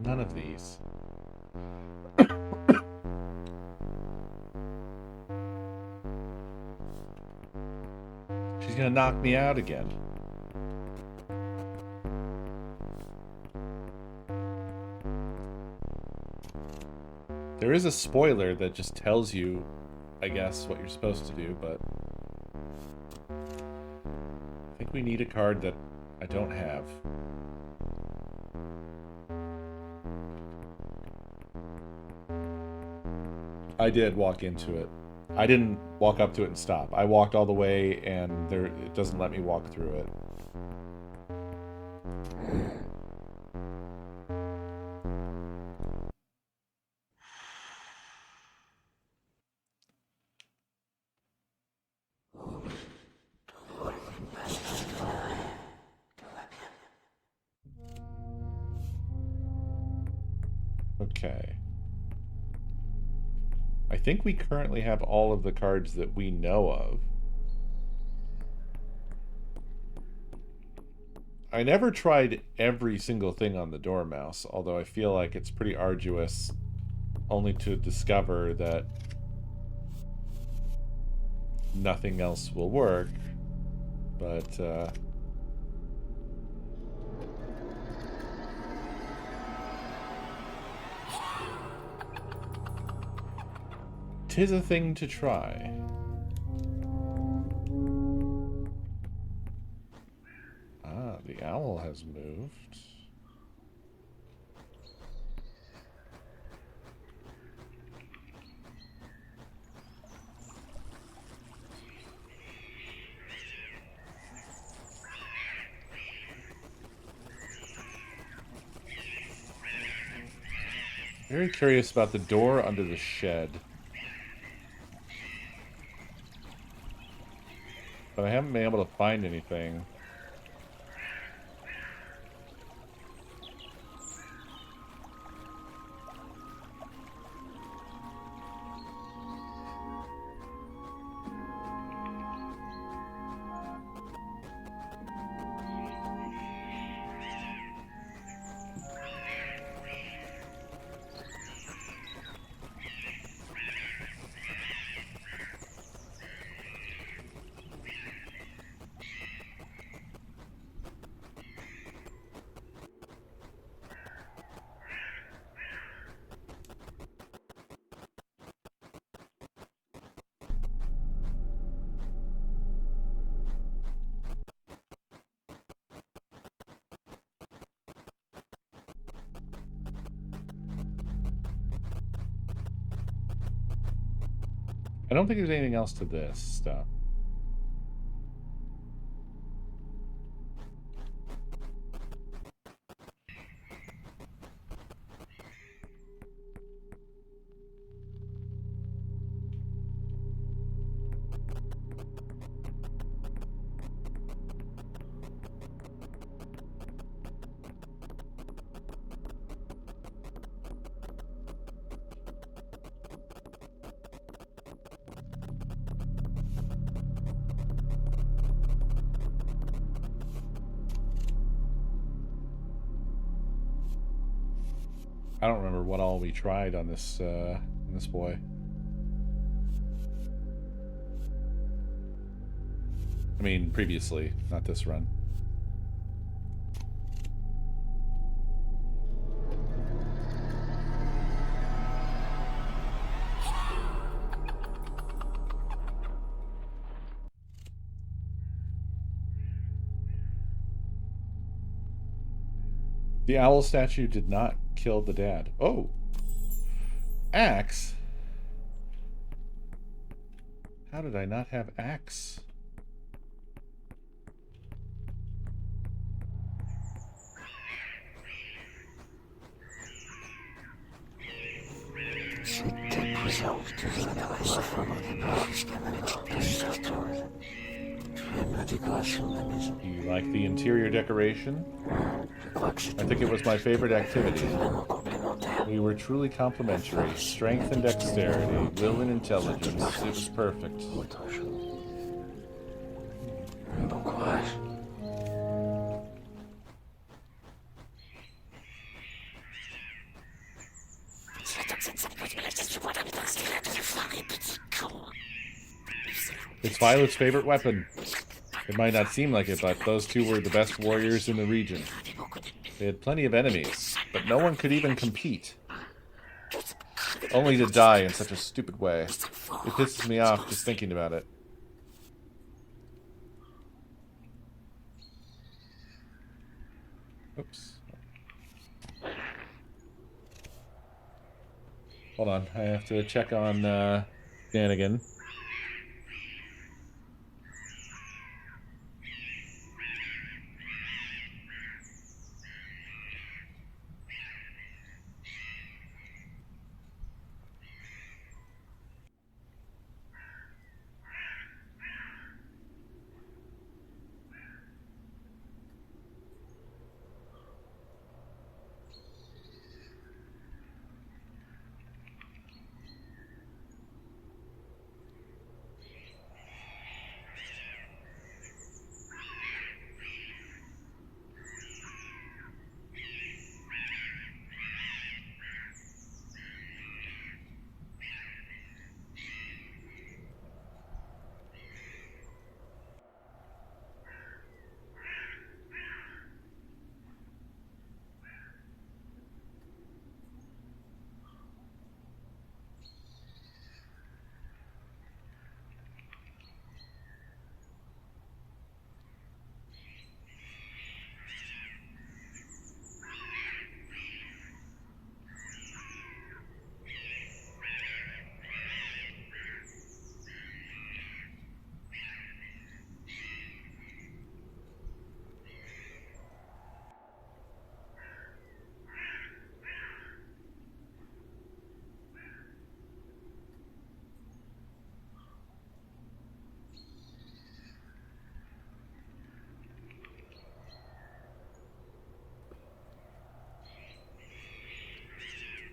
None of these. She's gonna knock me out again. There is a spoiler that just tells you, I guess, what you're supposed to do, but I think we need a card that I don't have. I did walk into it. I didn't walk up to it and stop. I walked all the way, and it doesn't let me walk through it. Okay. I think we currently have all of the cards that we know of. I never tried every single thing on the Dormouse, although I feel like it's pretty arduous only to discover that nothing else will work. But, tis a thing to try. Ah, the owl has moved. Very curious about the door under the shed. But I haven't been able to find anything. don't think there's anything else to this stuff. I don't remember what all we tried on this boy. I mean, previously, not this run. The owl statue did not kill the dad. Oh! Axe? How did I not have axe? Do you like the interior decoration? I think it was my favorite activity. We were truly complementary. Strength and dexterity, will and intelligence. It was perfect. It's Violet's favorite weapon. It might not seem like it, but those two were the best warriors in the region. They had plenty of enemies, but no one could even compete. Only to die in such a stupid way. It pisses me off just thinking about it. Oops. Hold on, I have to check on Dan again.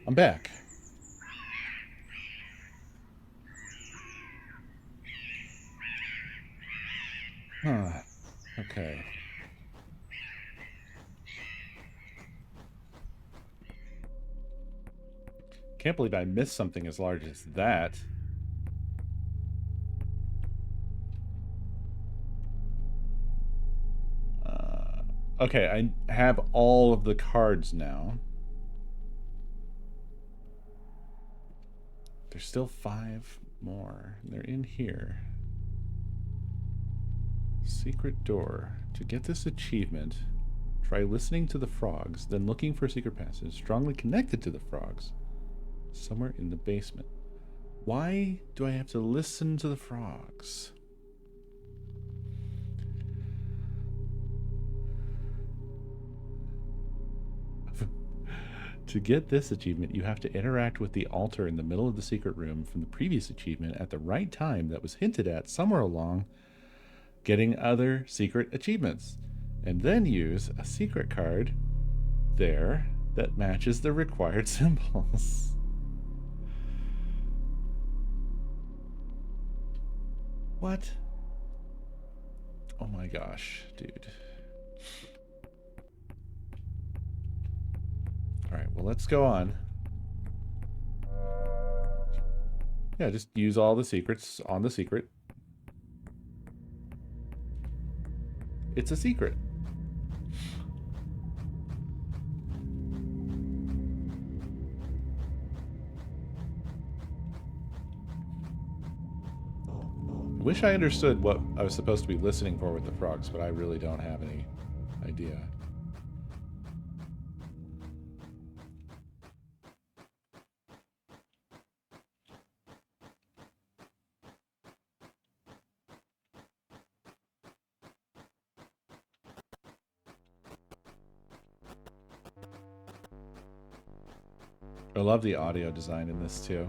I'm back. Huh. Okay. Can't believe I missed something as large as that. Okay, I have all of the cards now. There's still 5 more. They're in here. Secret door. To get this achievement, try listening to the frogs, then looking for a secret passage strongly connected to the frogs, somewhere in the basement. Why do I have to listen to the frogs? To get this achievement, you have to interact with the altar in the middle of the secret room from the previous achievement at the right time that was hinted at somewhere along getting other secret achievements, and then use a secret card there that matches the required symbols. What? Oh my gosh, dude. Alright, well, let's go on. Yeah, just use all the secrets on the secret. It's a secret. I wish I understood what I was supposed to be listening for with the frogs, but I really don't have any idea. I love the audio design in this too.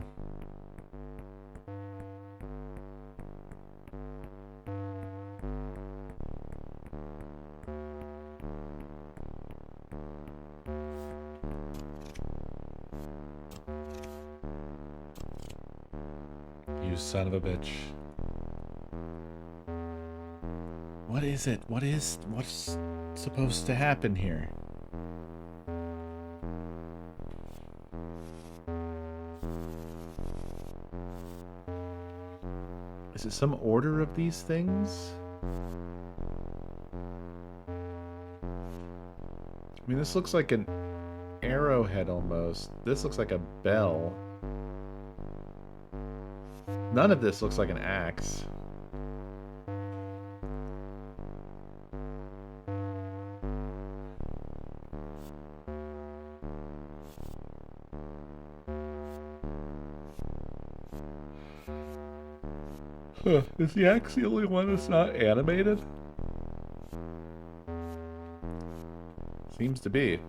You son of a bitch. What is it? What's supposed to happen here? Is it some order of these things? I mean, this looks like an arrowhead almost. This looks like a bell. None of this looks like an axe. Huh, is the axe the only one that's not animated? Seems to be.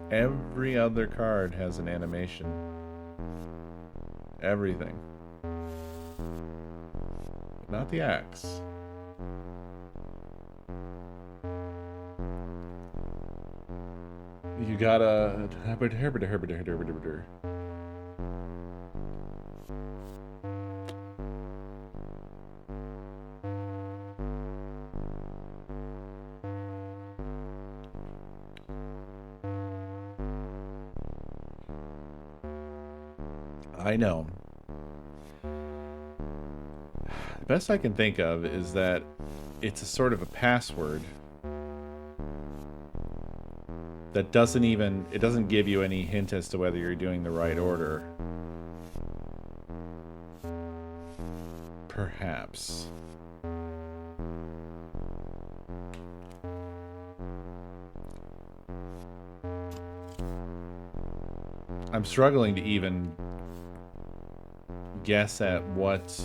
Every other card has an animation. Everything. Not the axe. You gotta... I know. The best I can think of is that it's a sort of a password that doesn't even, it doesn't give you any hint as to whether you're doing the right order. Perhaps. I'm struggling to even guess at what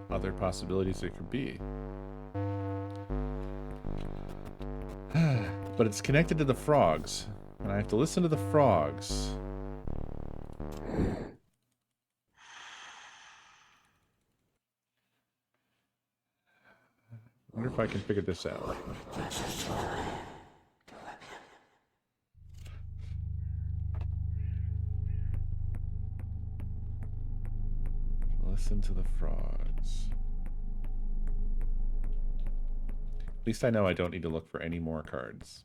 other possibilities there could be. But it's connected to the frogs, and I have to listen to the frogs. I wonder if I can figure this out. Listen to the frogs. At least I know I don't need to look for any more cards.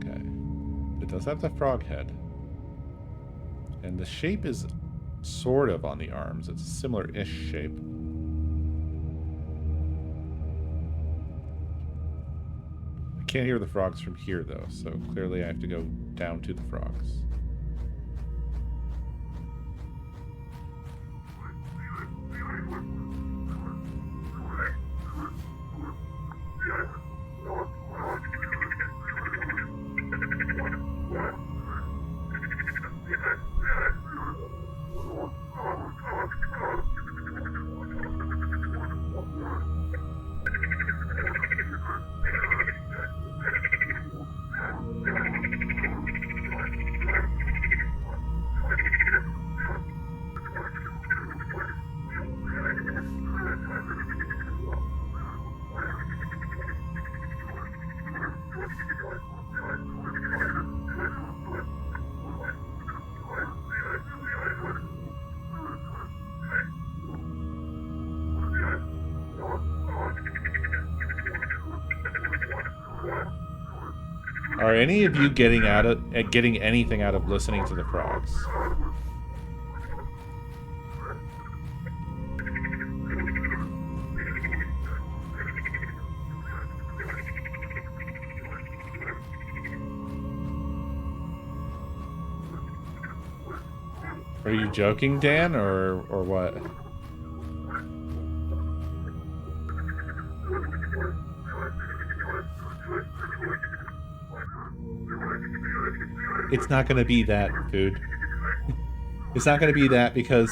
Okay. It does have the frog head. And the shape is sort of on the arms. It's a similar-ish shape. I can't hear the frogs from here, though, so clearly I have to go down to the frogs. Are any of you getting anything out of listening to the frogs? Are you joking, Dan, or what? It's not gonna be that, dude. It's not gonna be that because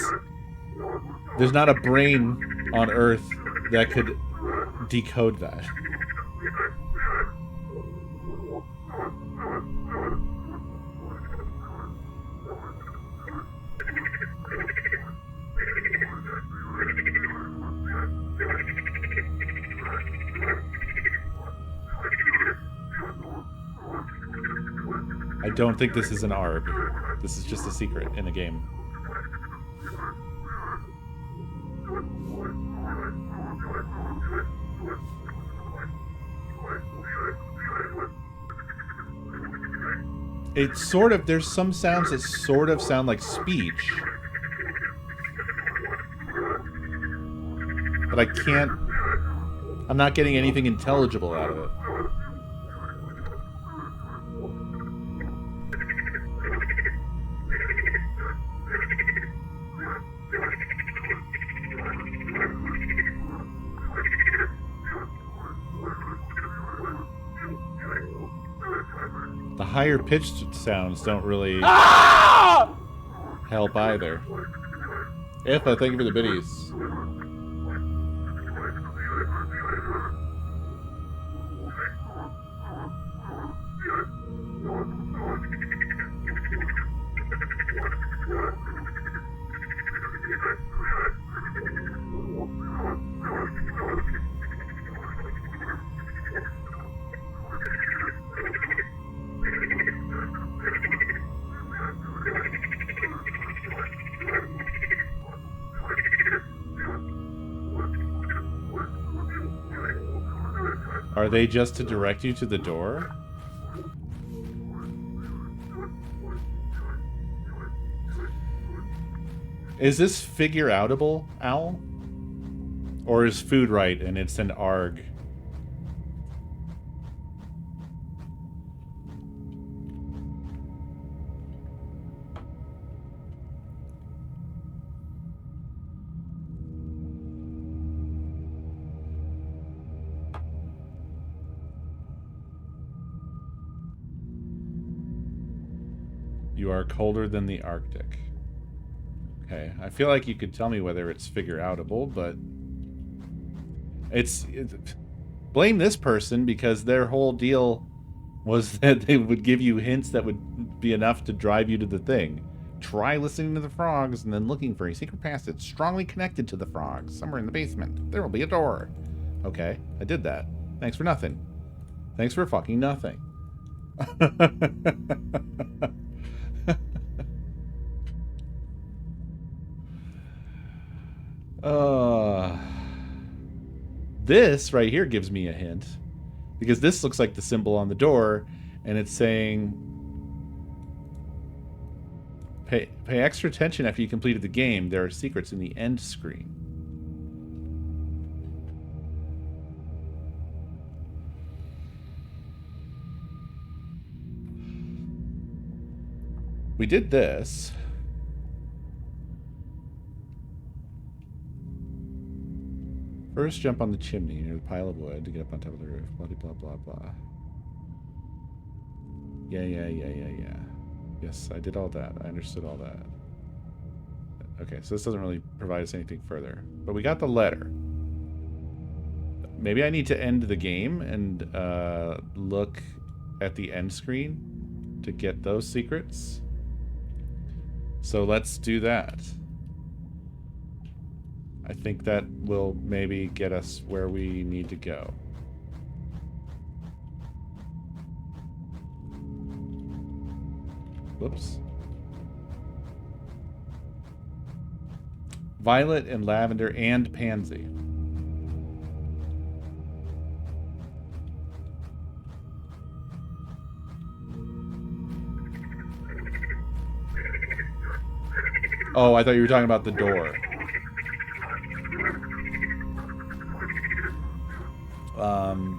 there's not a brain on Earth that could decode that. I don't think this is an ARG. This is just a secret in the game. It's sort of, there's some sounds that sort of sound like speech. But I can't, I'm not getting anything intelligible out of it. The higher pitched sounds don't really help either. Iffa, thank you for the biddies. Are they just to direct you to the door? Is this figure outable, Owl? Or is food right and it's an ARG? You are colder than the Arctic. Okay, I feel like you could tell me whether it's figure outable, but blame this person because their whole deal was that they would give you hints that would be enough to drive you to the thing. Try listening to the frogs and then looking for a secret passage strongly connected to the frogs somewhere in the basement. There will be a door. Okay, I did that. Thanks for nothing. Thanks for fucking nothing. This right here gives me a hint because this looks like the symbol on the door and it's saying pay extra attention after you completed the game. There are secrets in the end screen. We did this. First, jump on the chimney near the pile of wood to get up on top of the roof. Blah, blah, blah, blah. Yeah. Yes, I did all that. I understood all that. Okay, so this doesn't really provide us anything further. But we got the letter. Maybe I need to end the game and look at the end screen to get those secrets. So let's do that. I think that will maybe get us where we need to go. Whoops. Violet and lavender and pansy. Oh, I thought you were talking about the door.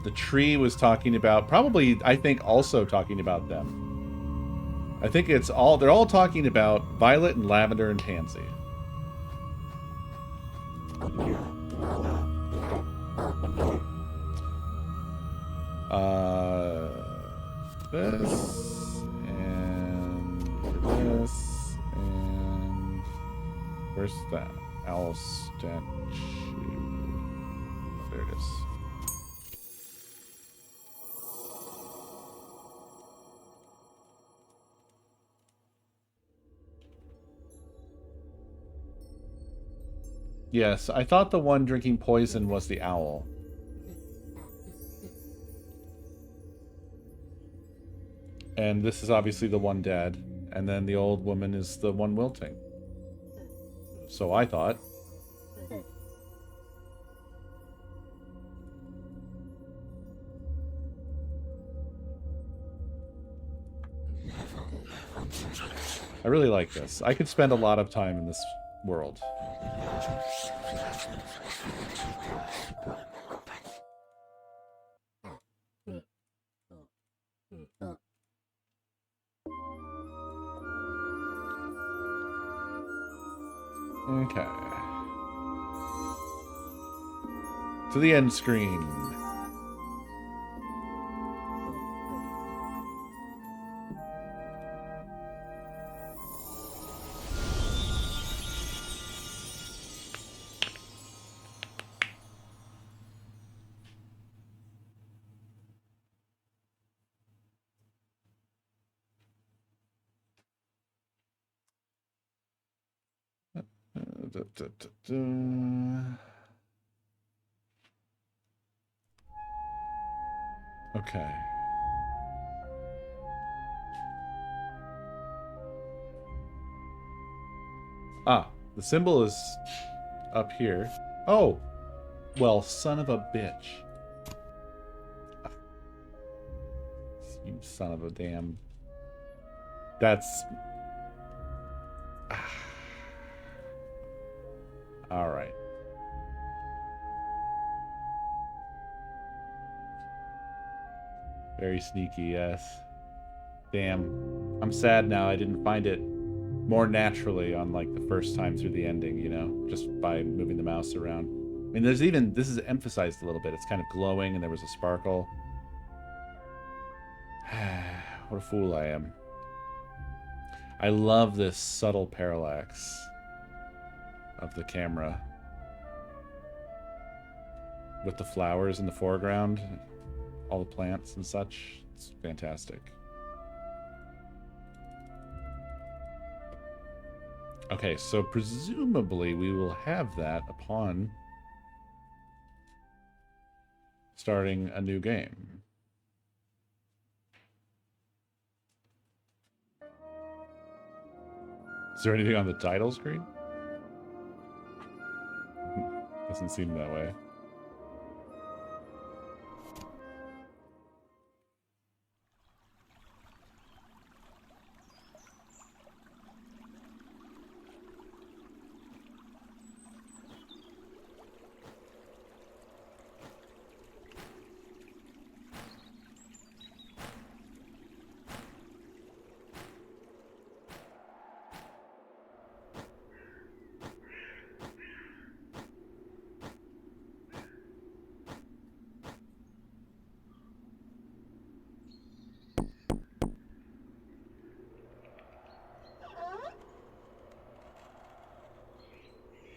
The tree was talking about, probably, I think, also talking about them. I think it's all, they're all talking about Violet and Lavender and Tansy. This, and this, and where's that owl statue? There it is. Yes, I thought the one drinking poison was the owl. And this is obviously the one dead. And then the old woman is the one wilting. So I thought. I really like this. I could spend a lot of time in this world. Okay. To the end screen. Okay. Ah, the symbol is up here. Oh! Well, son of a bitch. You son of a damn... That's... Alright. Very sneaky, yes. Damn. I'm sad now I didn't find it more naturally on, like, the first time through the ending, you know? Just by moving the mouse around. I mean, there's even... This is emphasized a little bit. It's kind of glowing and there was a sparkle. What a fool I am. I love this subtle parallax of the camera. With the flowers in the foreground. All the plants and such. It's fantastic. Okay, so presumably we will have that upon starting a new game. Is there anything on the title screen? Doesn't seem that way.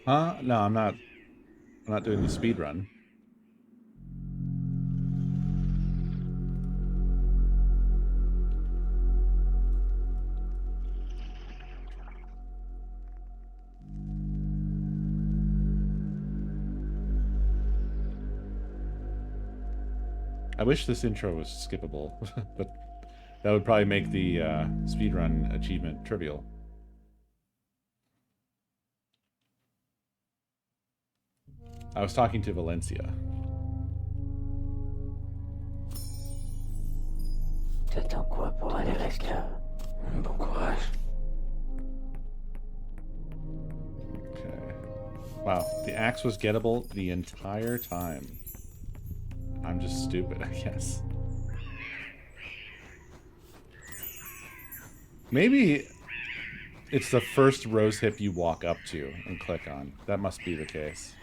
Huh? No, I'm not doing the speed run. I wish this intro was skippable, but that would probably make the speedrun achievement trivial. I was talking to Valencia. T'attends quoi pour aller jusqu'à... Bon courage. Wow, the axe was gettable the entire time. I'm just stupid, I guess. Maybe it's the first rose hip you walk up to and click on. That must be the case.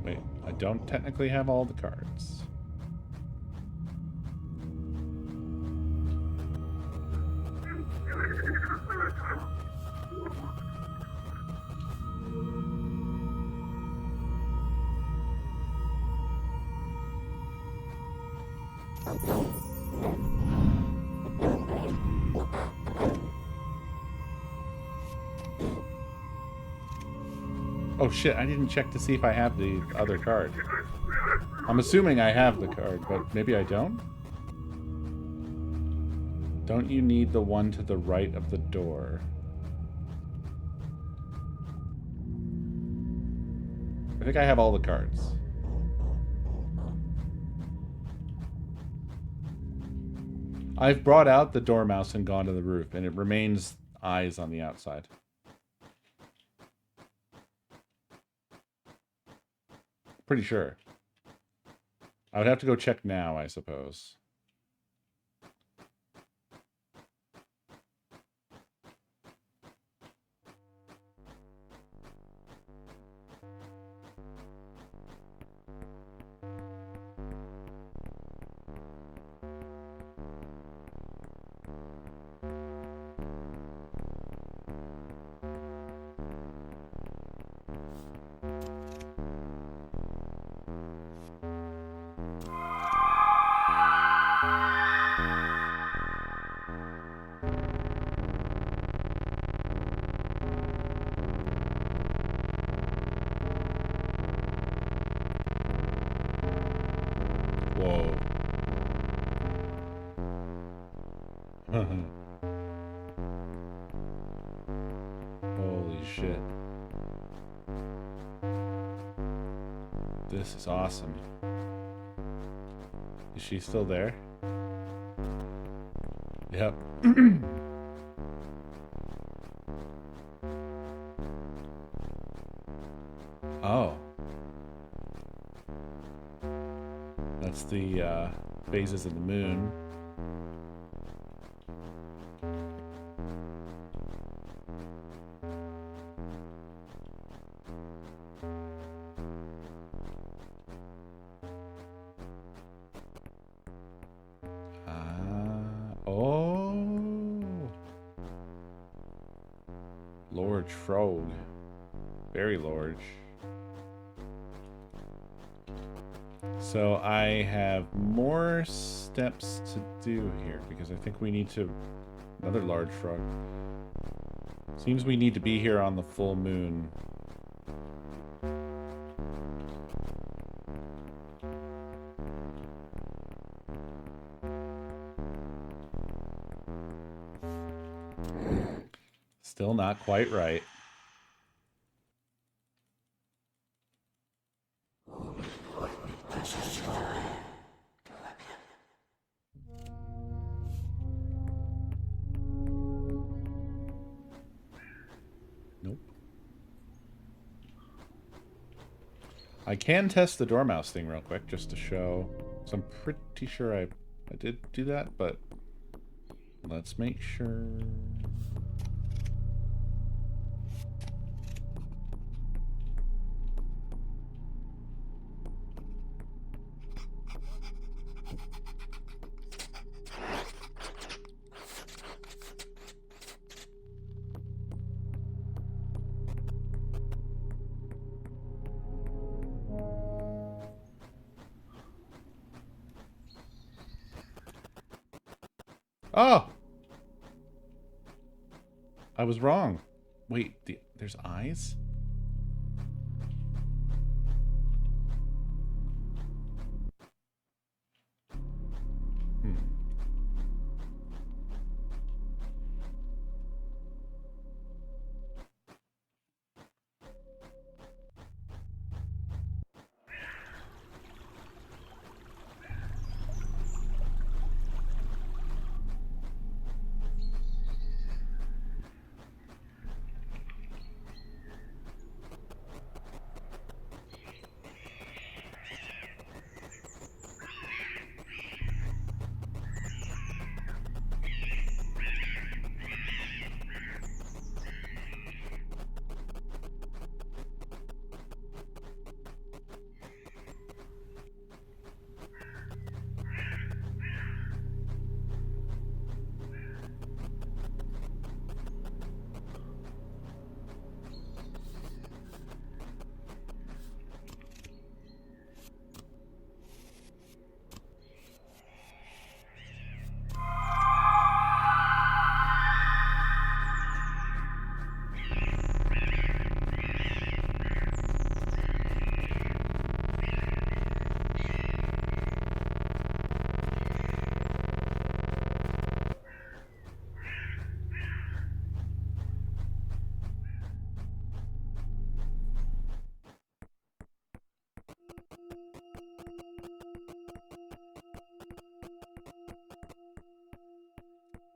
Wait, I don't technically have all the cards. Oh shit, I didn't check to see if I have the other card. I'm assuming I have the card, but maybe I don't? Don't you need the one to the right of the door? I think I have all the cards. I've brought out the dormouse and gone to the roof, and it remains eyes on the outside. Pretty sure. I would have to go check now, I suppose. Whoa. Holy shit. This is awesome. Is she still there? Yep. Oh. That's the phases of the moon. Oh. Large frog. Very large. So I have more steps to do here because I think we need to... Another large frog. Seems we need to be here on the full moon. Still not quite right. Nope. I can test the dormouse thing real quick just to show. So I'm pretty sure I did do that, but let's make sure. Oh! I was wrong. Wait, there's eyes? Hmm.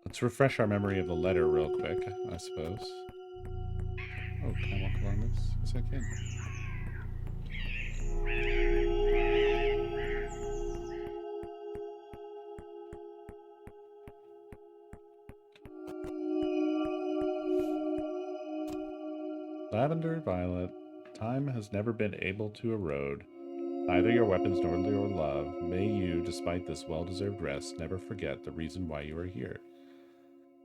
Let's refresh our memory of the letter real quick, I suppose. Oh, can I walk along this? Yes, I can. Lavender, violet. Time has never been able to erode neither your weapons nor your love. May you, despite this well-deserved rest, never forget the reason why you are here.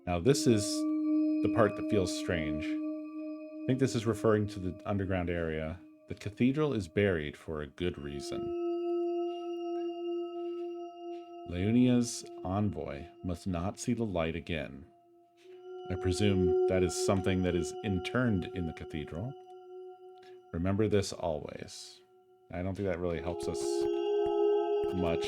Now, this is the part that feels strange. I think this is referring to the underground area. The cathedral is buried for a good reason. Leonia's envoy must not see the light again. I presume that is something that is interned in the cathedral. Remember this always. I don't think that really helps us much.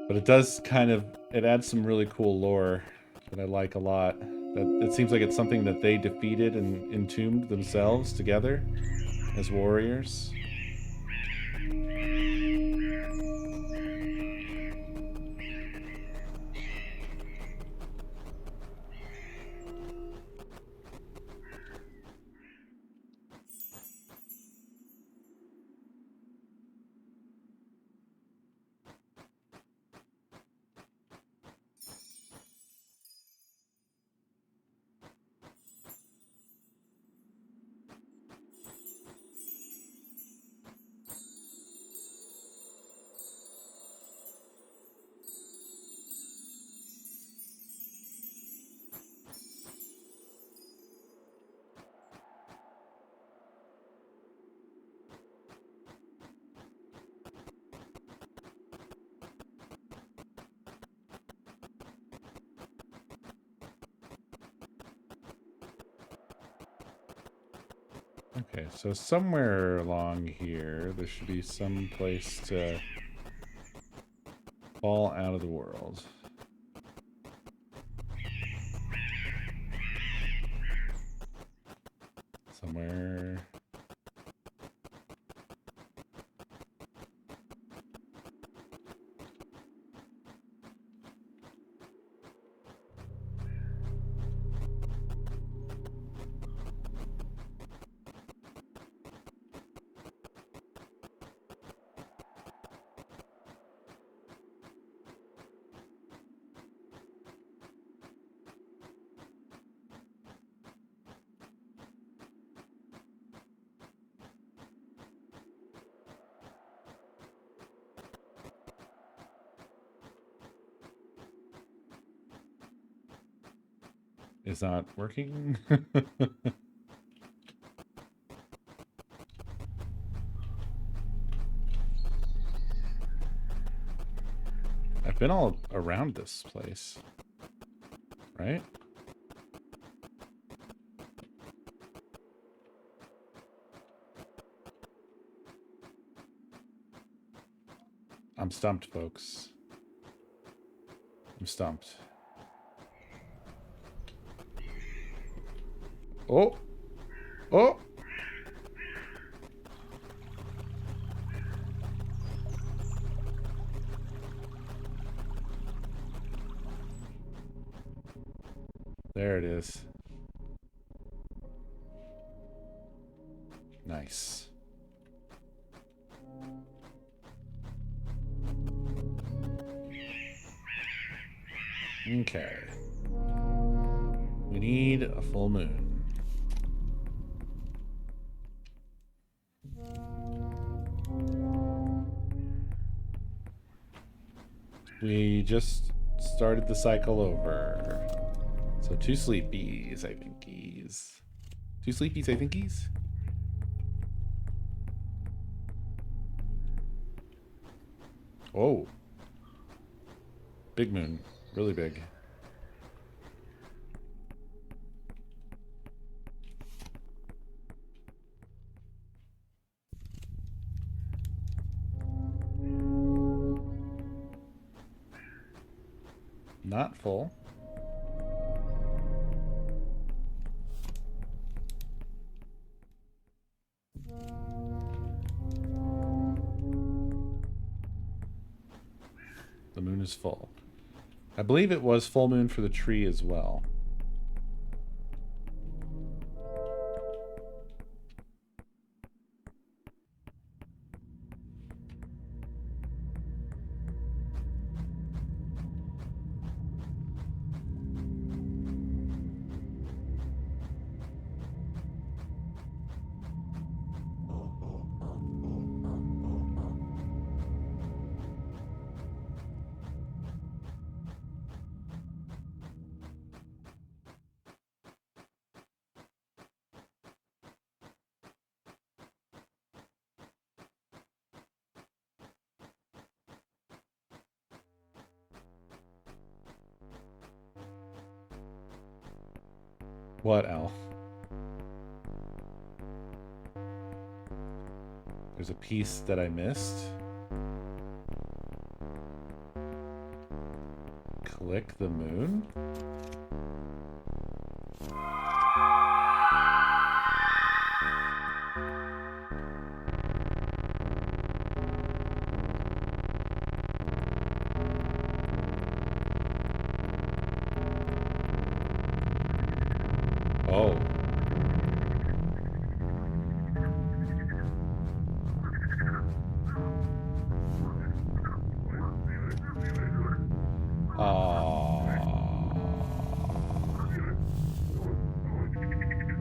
But it does kind of, it adds some really cool lore that I like a lot. That it seems like it's something that they defeated and entombed themselves together as warriors. Okay, so somewhere along here, there should be some place to fall out of the world. Somewhere. Is not working. I've been all around this place, right? I'm stumped, folks. I'm stumped. Oh! Oh! There it is. Nice. Okay. We need a full moon. We just started the cycle over. So 2 sleepies, I thinkies. 2 sleepies, I thinkies? Oh. Big moon. Really big. Not full. The moon is full. I believe it was full moon for the tree as well. What, Al? There's a piece that I missed. Click the moon? Oh.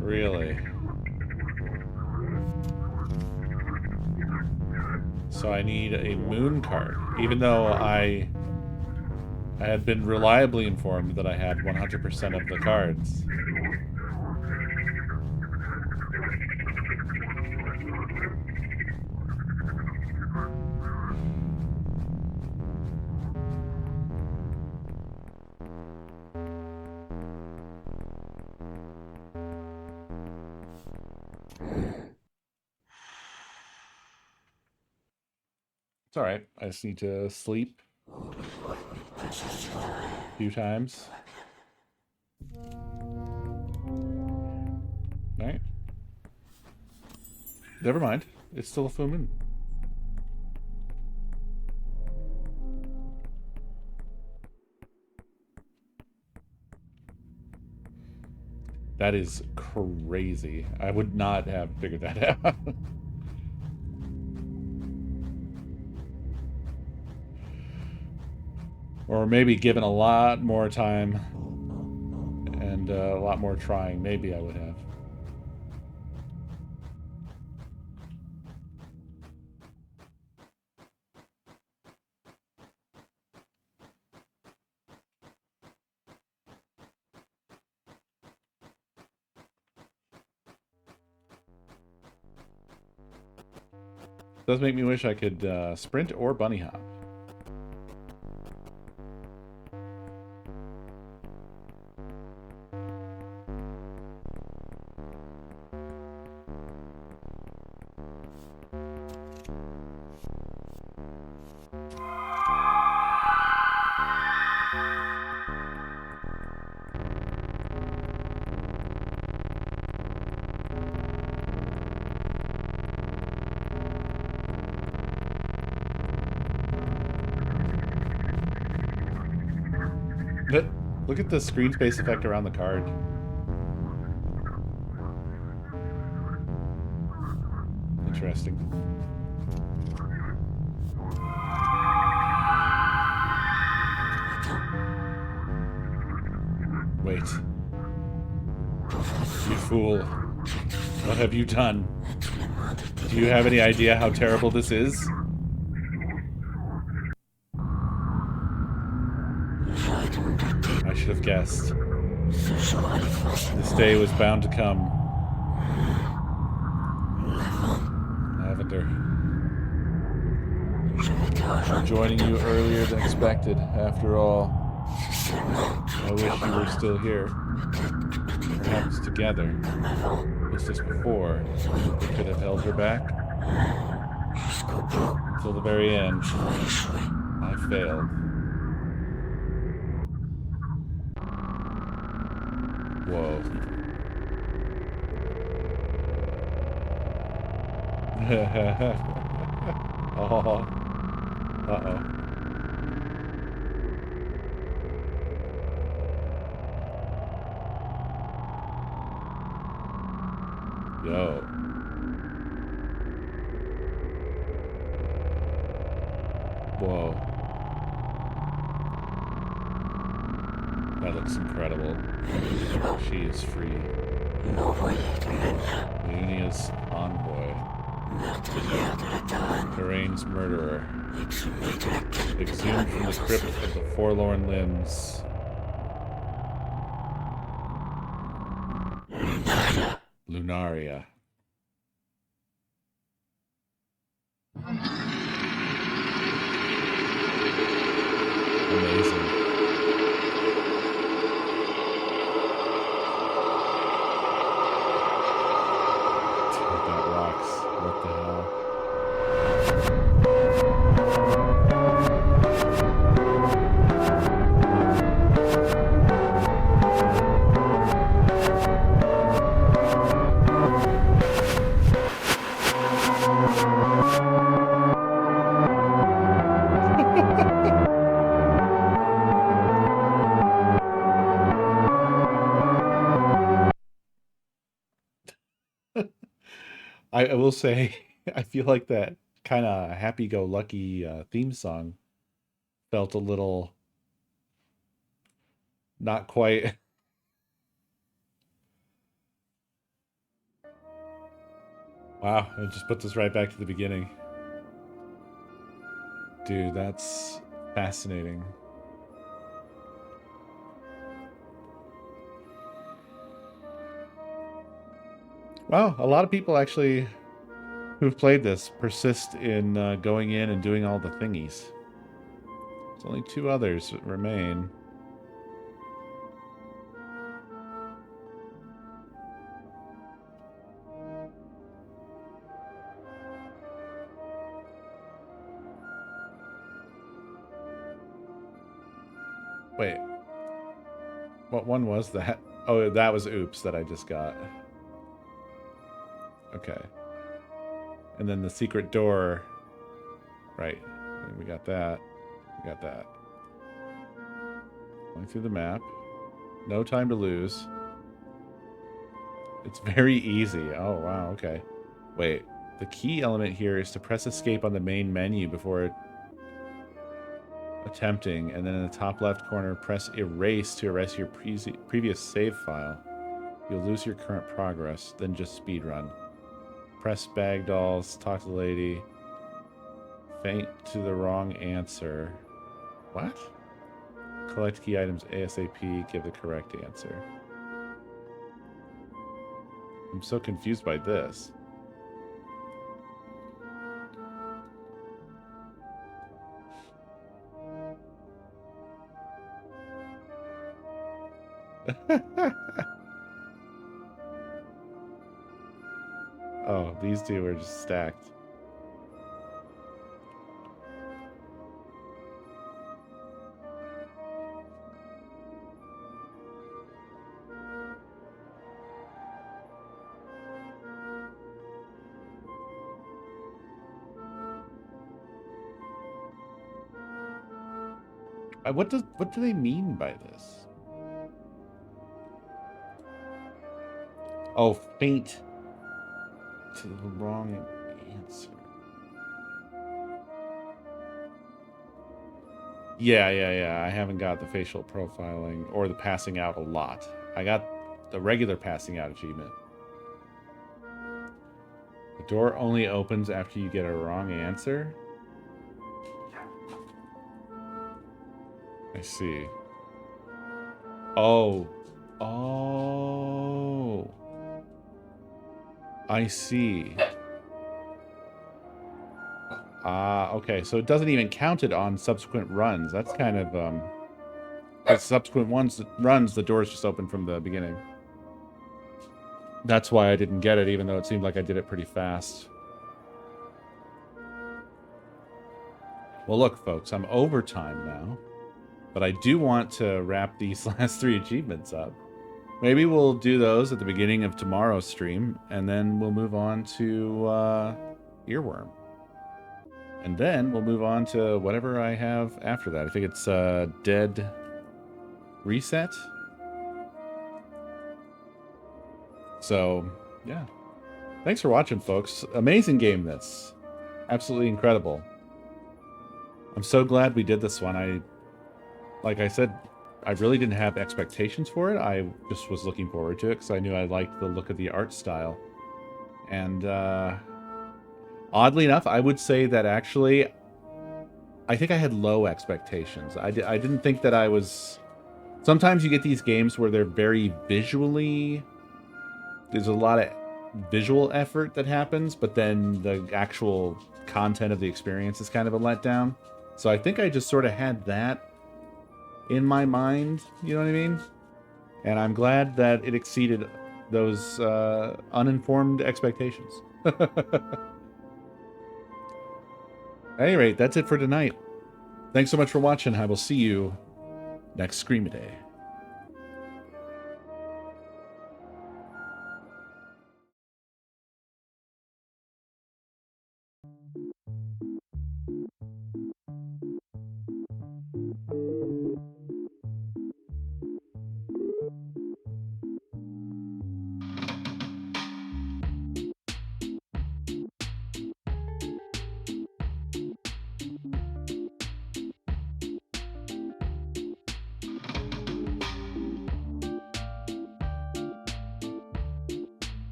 Really? So I need a moon card, even though I had been reliably informed that I had 100% of the cards. It's all right. I just need to sleep a few times. All right. Never mind. It's still a full moon. That is crazy. I would not have figured that out. Or maybe given a lot more time and a lot more trying, maybe I would have. Does make me wish I could sprint or bunny hop. Look at the screen space effect around the card. Interesting. Wait. You fool. What have you done? Do you have any idea how terrible this is? I should have guessed. This day was bound to come. Lavender. I'm joining you earlier than expected, after all. I wish you were still here. Perhaps together. Just as before, we could have held her back. Until the very end, I failed. Whoa. Oh. Uh-oh. Yo. Whoa. That looks incredible. She is free. Unia's envoy. Lorraine's murderer. Exhumed from the crypt of the forlorn limbs. Lunaria. Amazing. Dude, that rocks. What the hell? I will say, I feel like that kind of happy-go-lucky theme song felt a little not quite. Wow, I just put this right back to the beginning. Dude, that's fascinating. Wow, a lot of people actually who've played this persist in going in and doing all the thingies. There's only 2 others that remain. Wait. What one was that? Oh, that was Oops that I just got. Okay. And then the secret door. Right. We got that. We got that. Going through the map. No time to lose. It's very easy. Oh, wow. Okay. Wait. The key element here is to press escape on the main menu before attempting, and then in the top left corner, press erase to erase your previous save file. You'll lose your current progress, then just speedrun. Press bag dolls, talk to the lady, faint to the wrong answer. What? Collect key items ASAP, give the correct answer. I'm so confused by this. Oh, these two are just stacked. What do they mean by this? Oh, faint to the wrong answer. Yeah. I haven't got the facial profiling or the passing out a lot. I got the regular passing out achievement. The door only opens after you get a wrong answer. I see. Oh. I see. Okay, so it doesn't even count it on subsequent runs. That's kind of, with subsequent runs, the doors just open from the beginning. That's why I didn't get it, even though it seemed like I did it pretty fast. Well, look, folks, I'm over time now. But I do want to wrap these last 3 achievements up. Maybe we'll do those at the beginning of tomorrow's stream, and then we'll move on to Earworm. And then we'll move on to whatever I have after that. I think it's Dead Reset. So, yeah. Thanks for watching, folks. Amazing game, this. Absolutely incredible. I'm so glad we did this one. Like I said, I really didn't have expectations for it. I just was looking forward to it because I knew I liked the look of the art style. And oddly enough, I would say that actually, I think I had low expectations. I didn't think that I was... Sometimes you get these games where they're very visually... There's a lot of visual effort that happens, but then the actual content of the experience is kind of a letdown. So I think I just sort of had that in my mind, you know what I mean? And I'm glad that it exceeded those uninformed expectations. At any rate, that's it for tonight. Thanks so much for watching. I will see you next ScreamADay.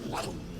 Welcome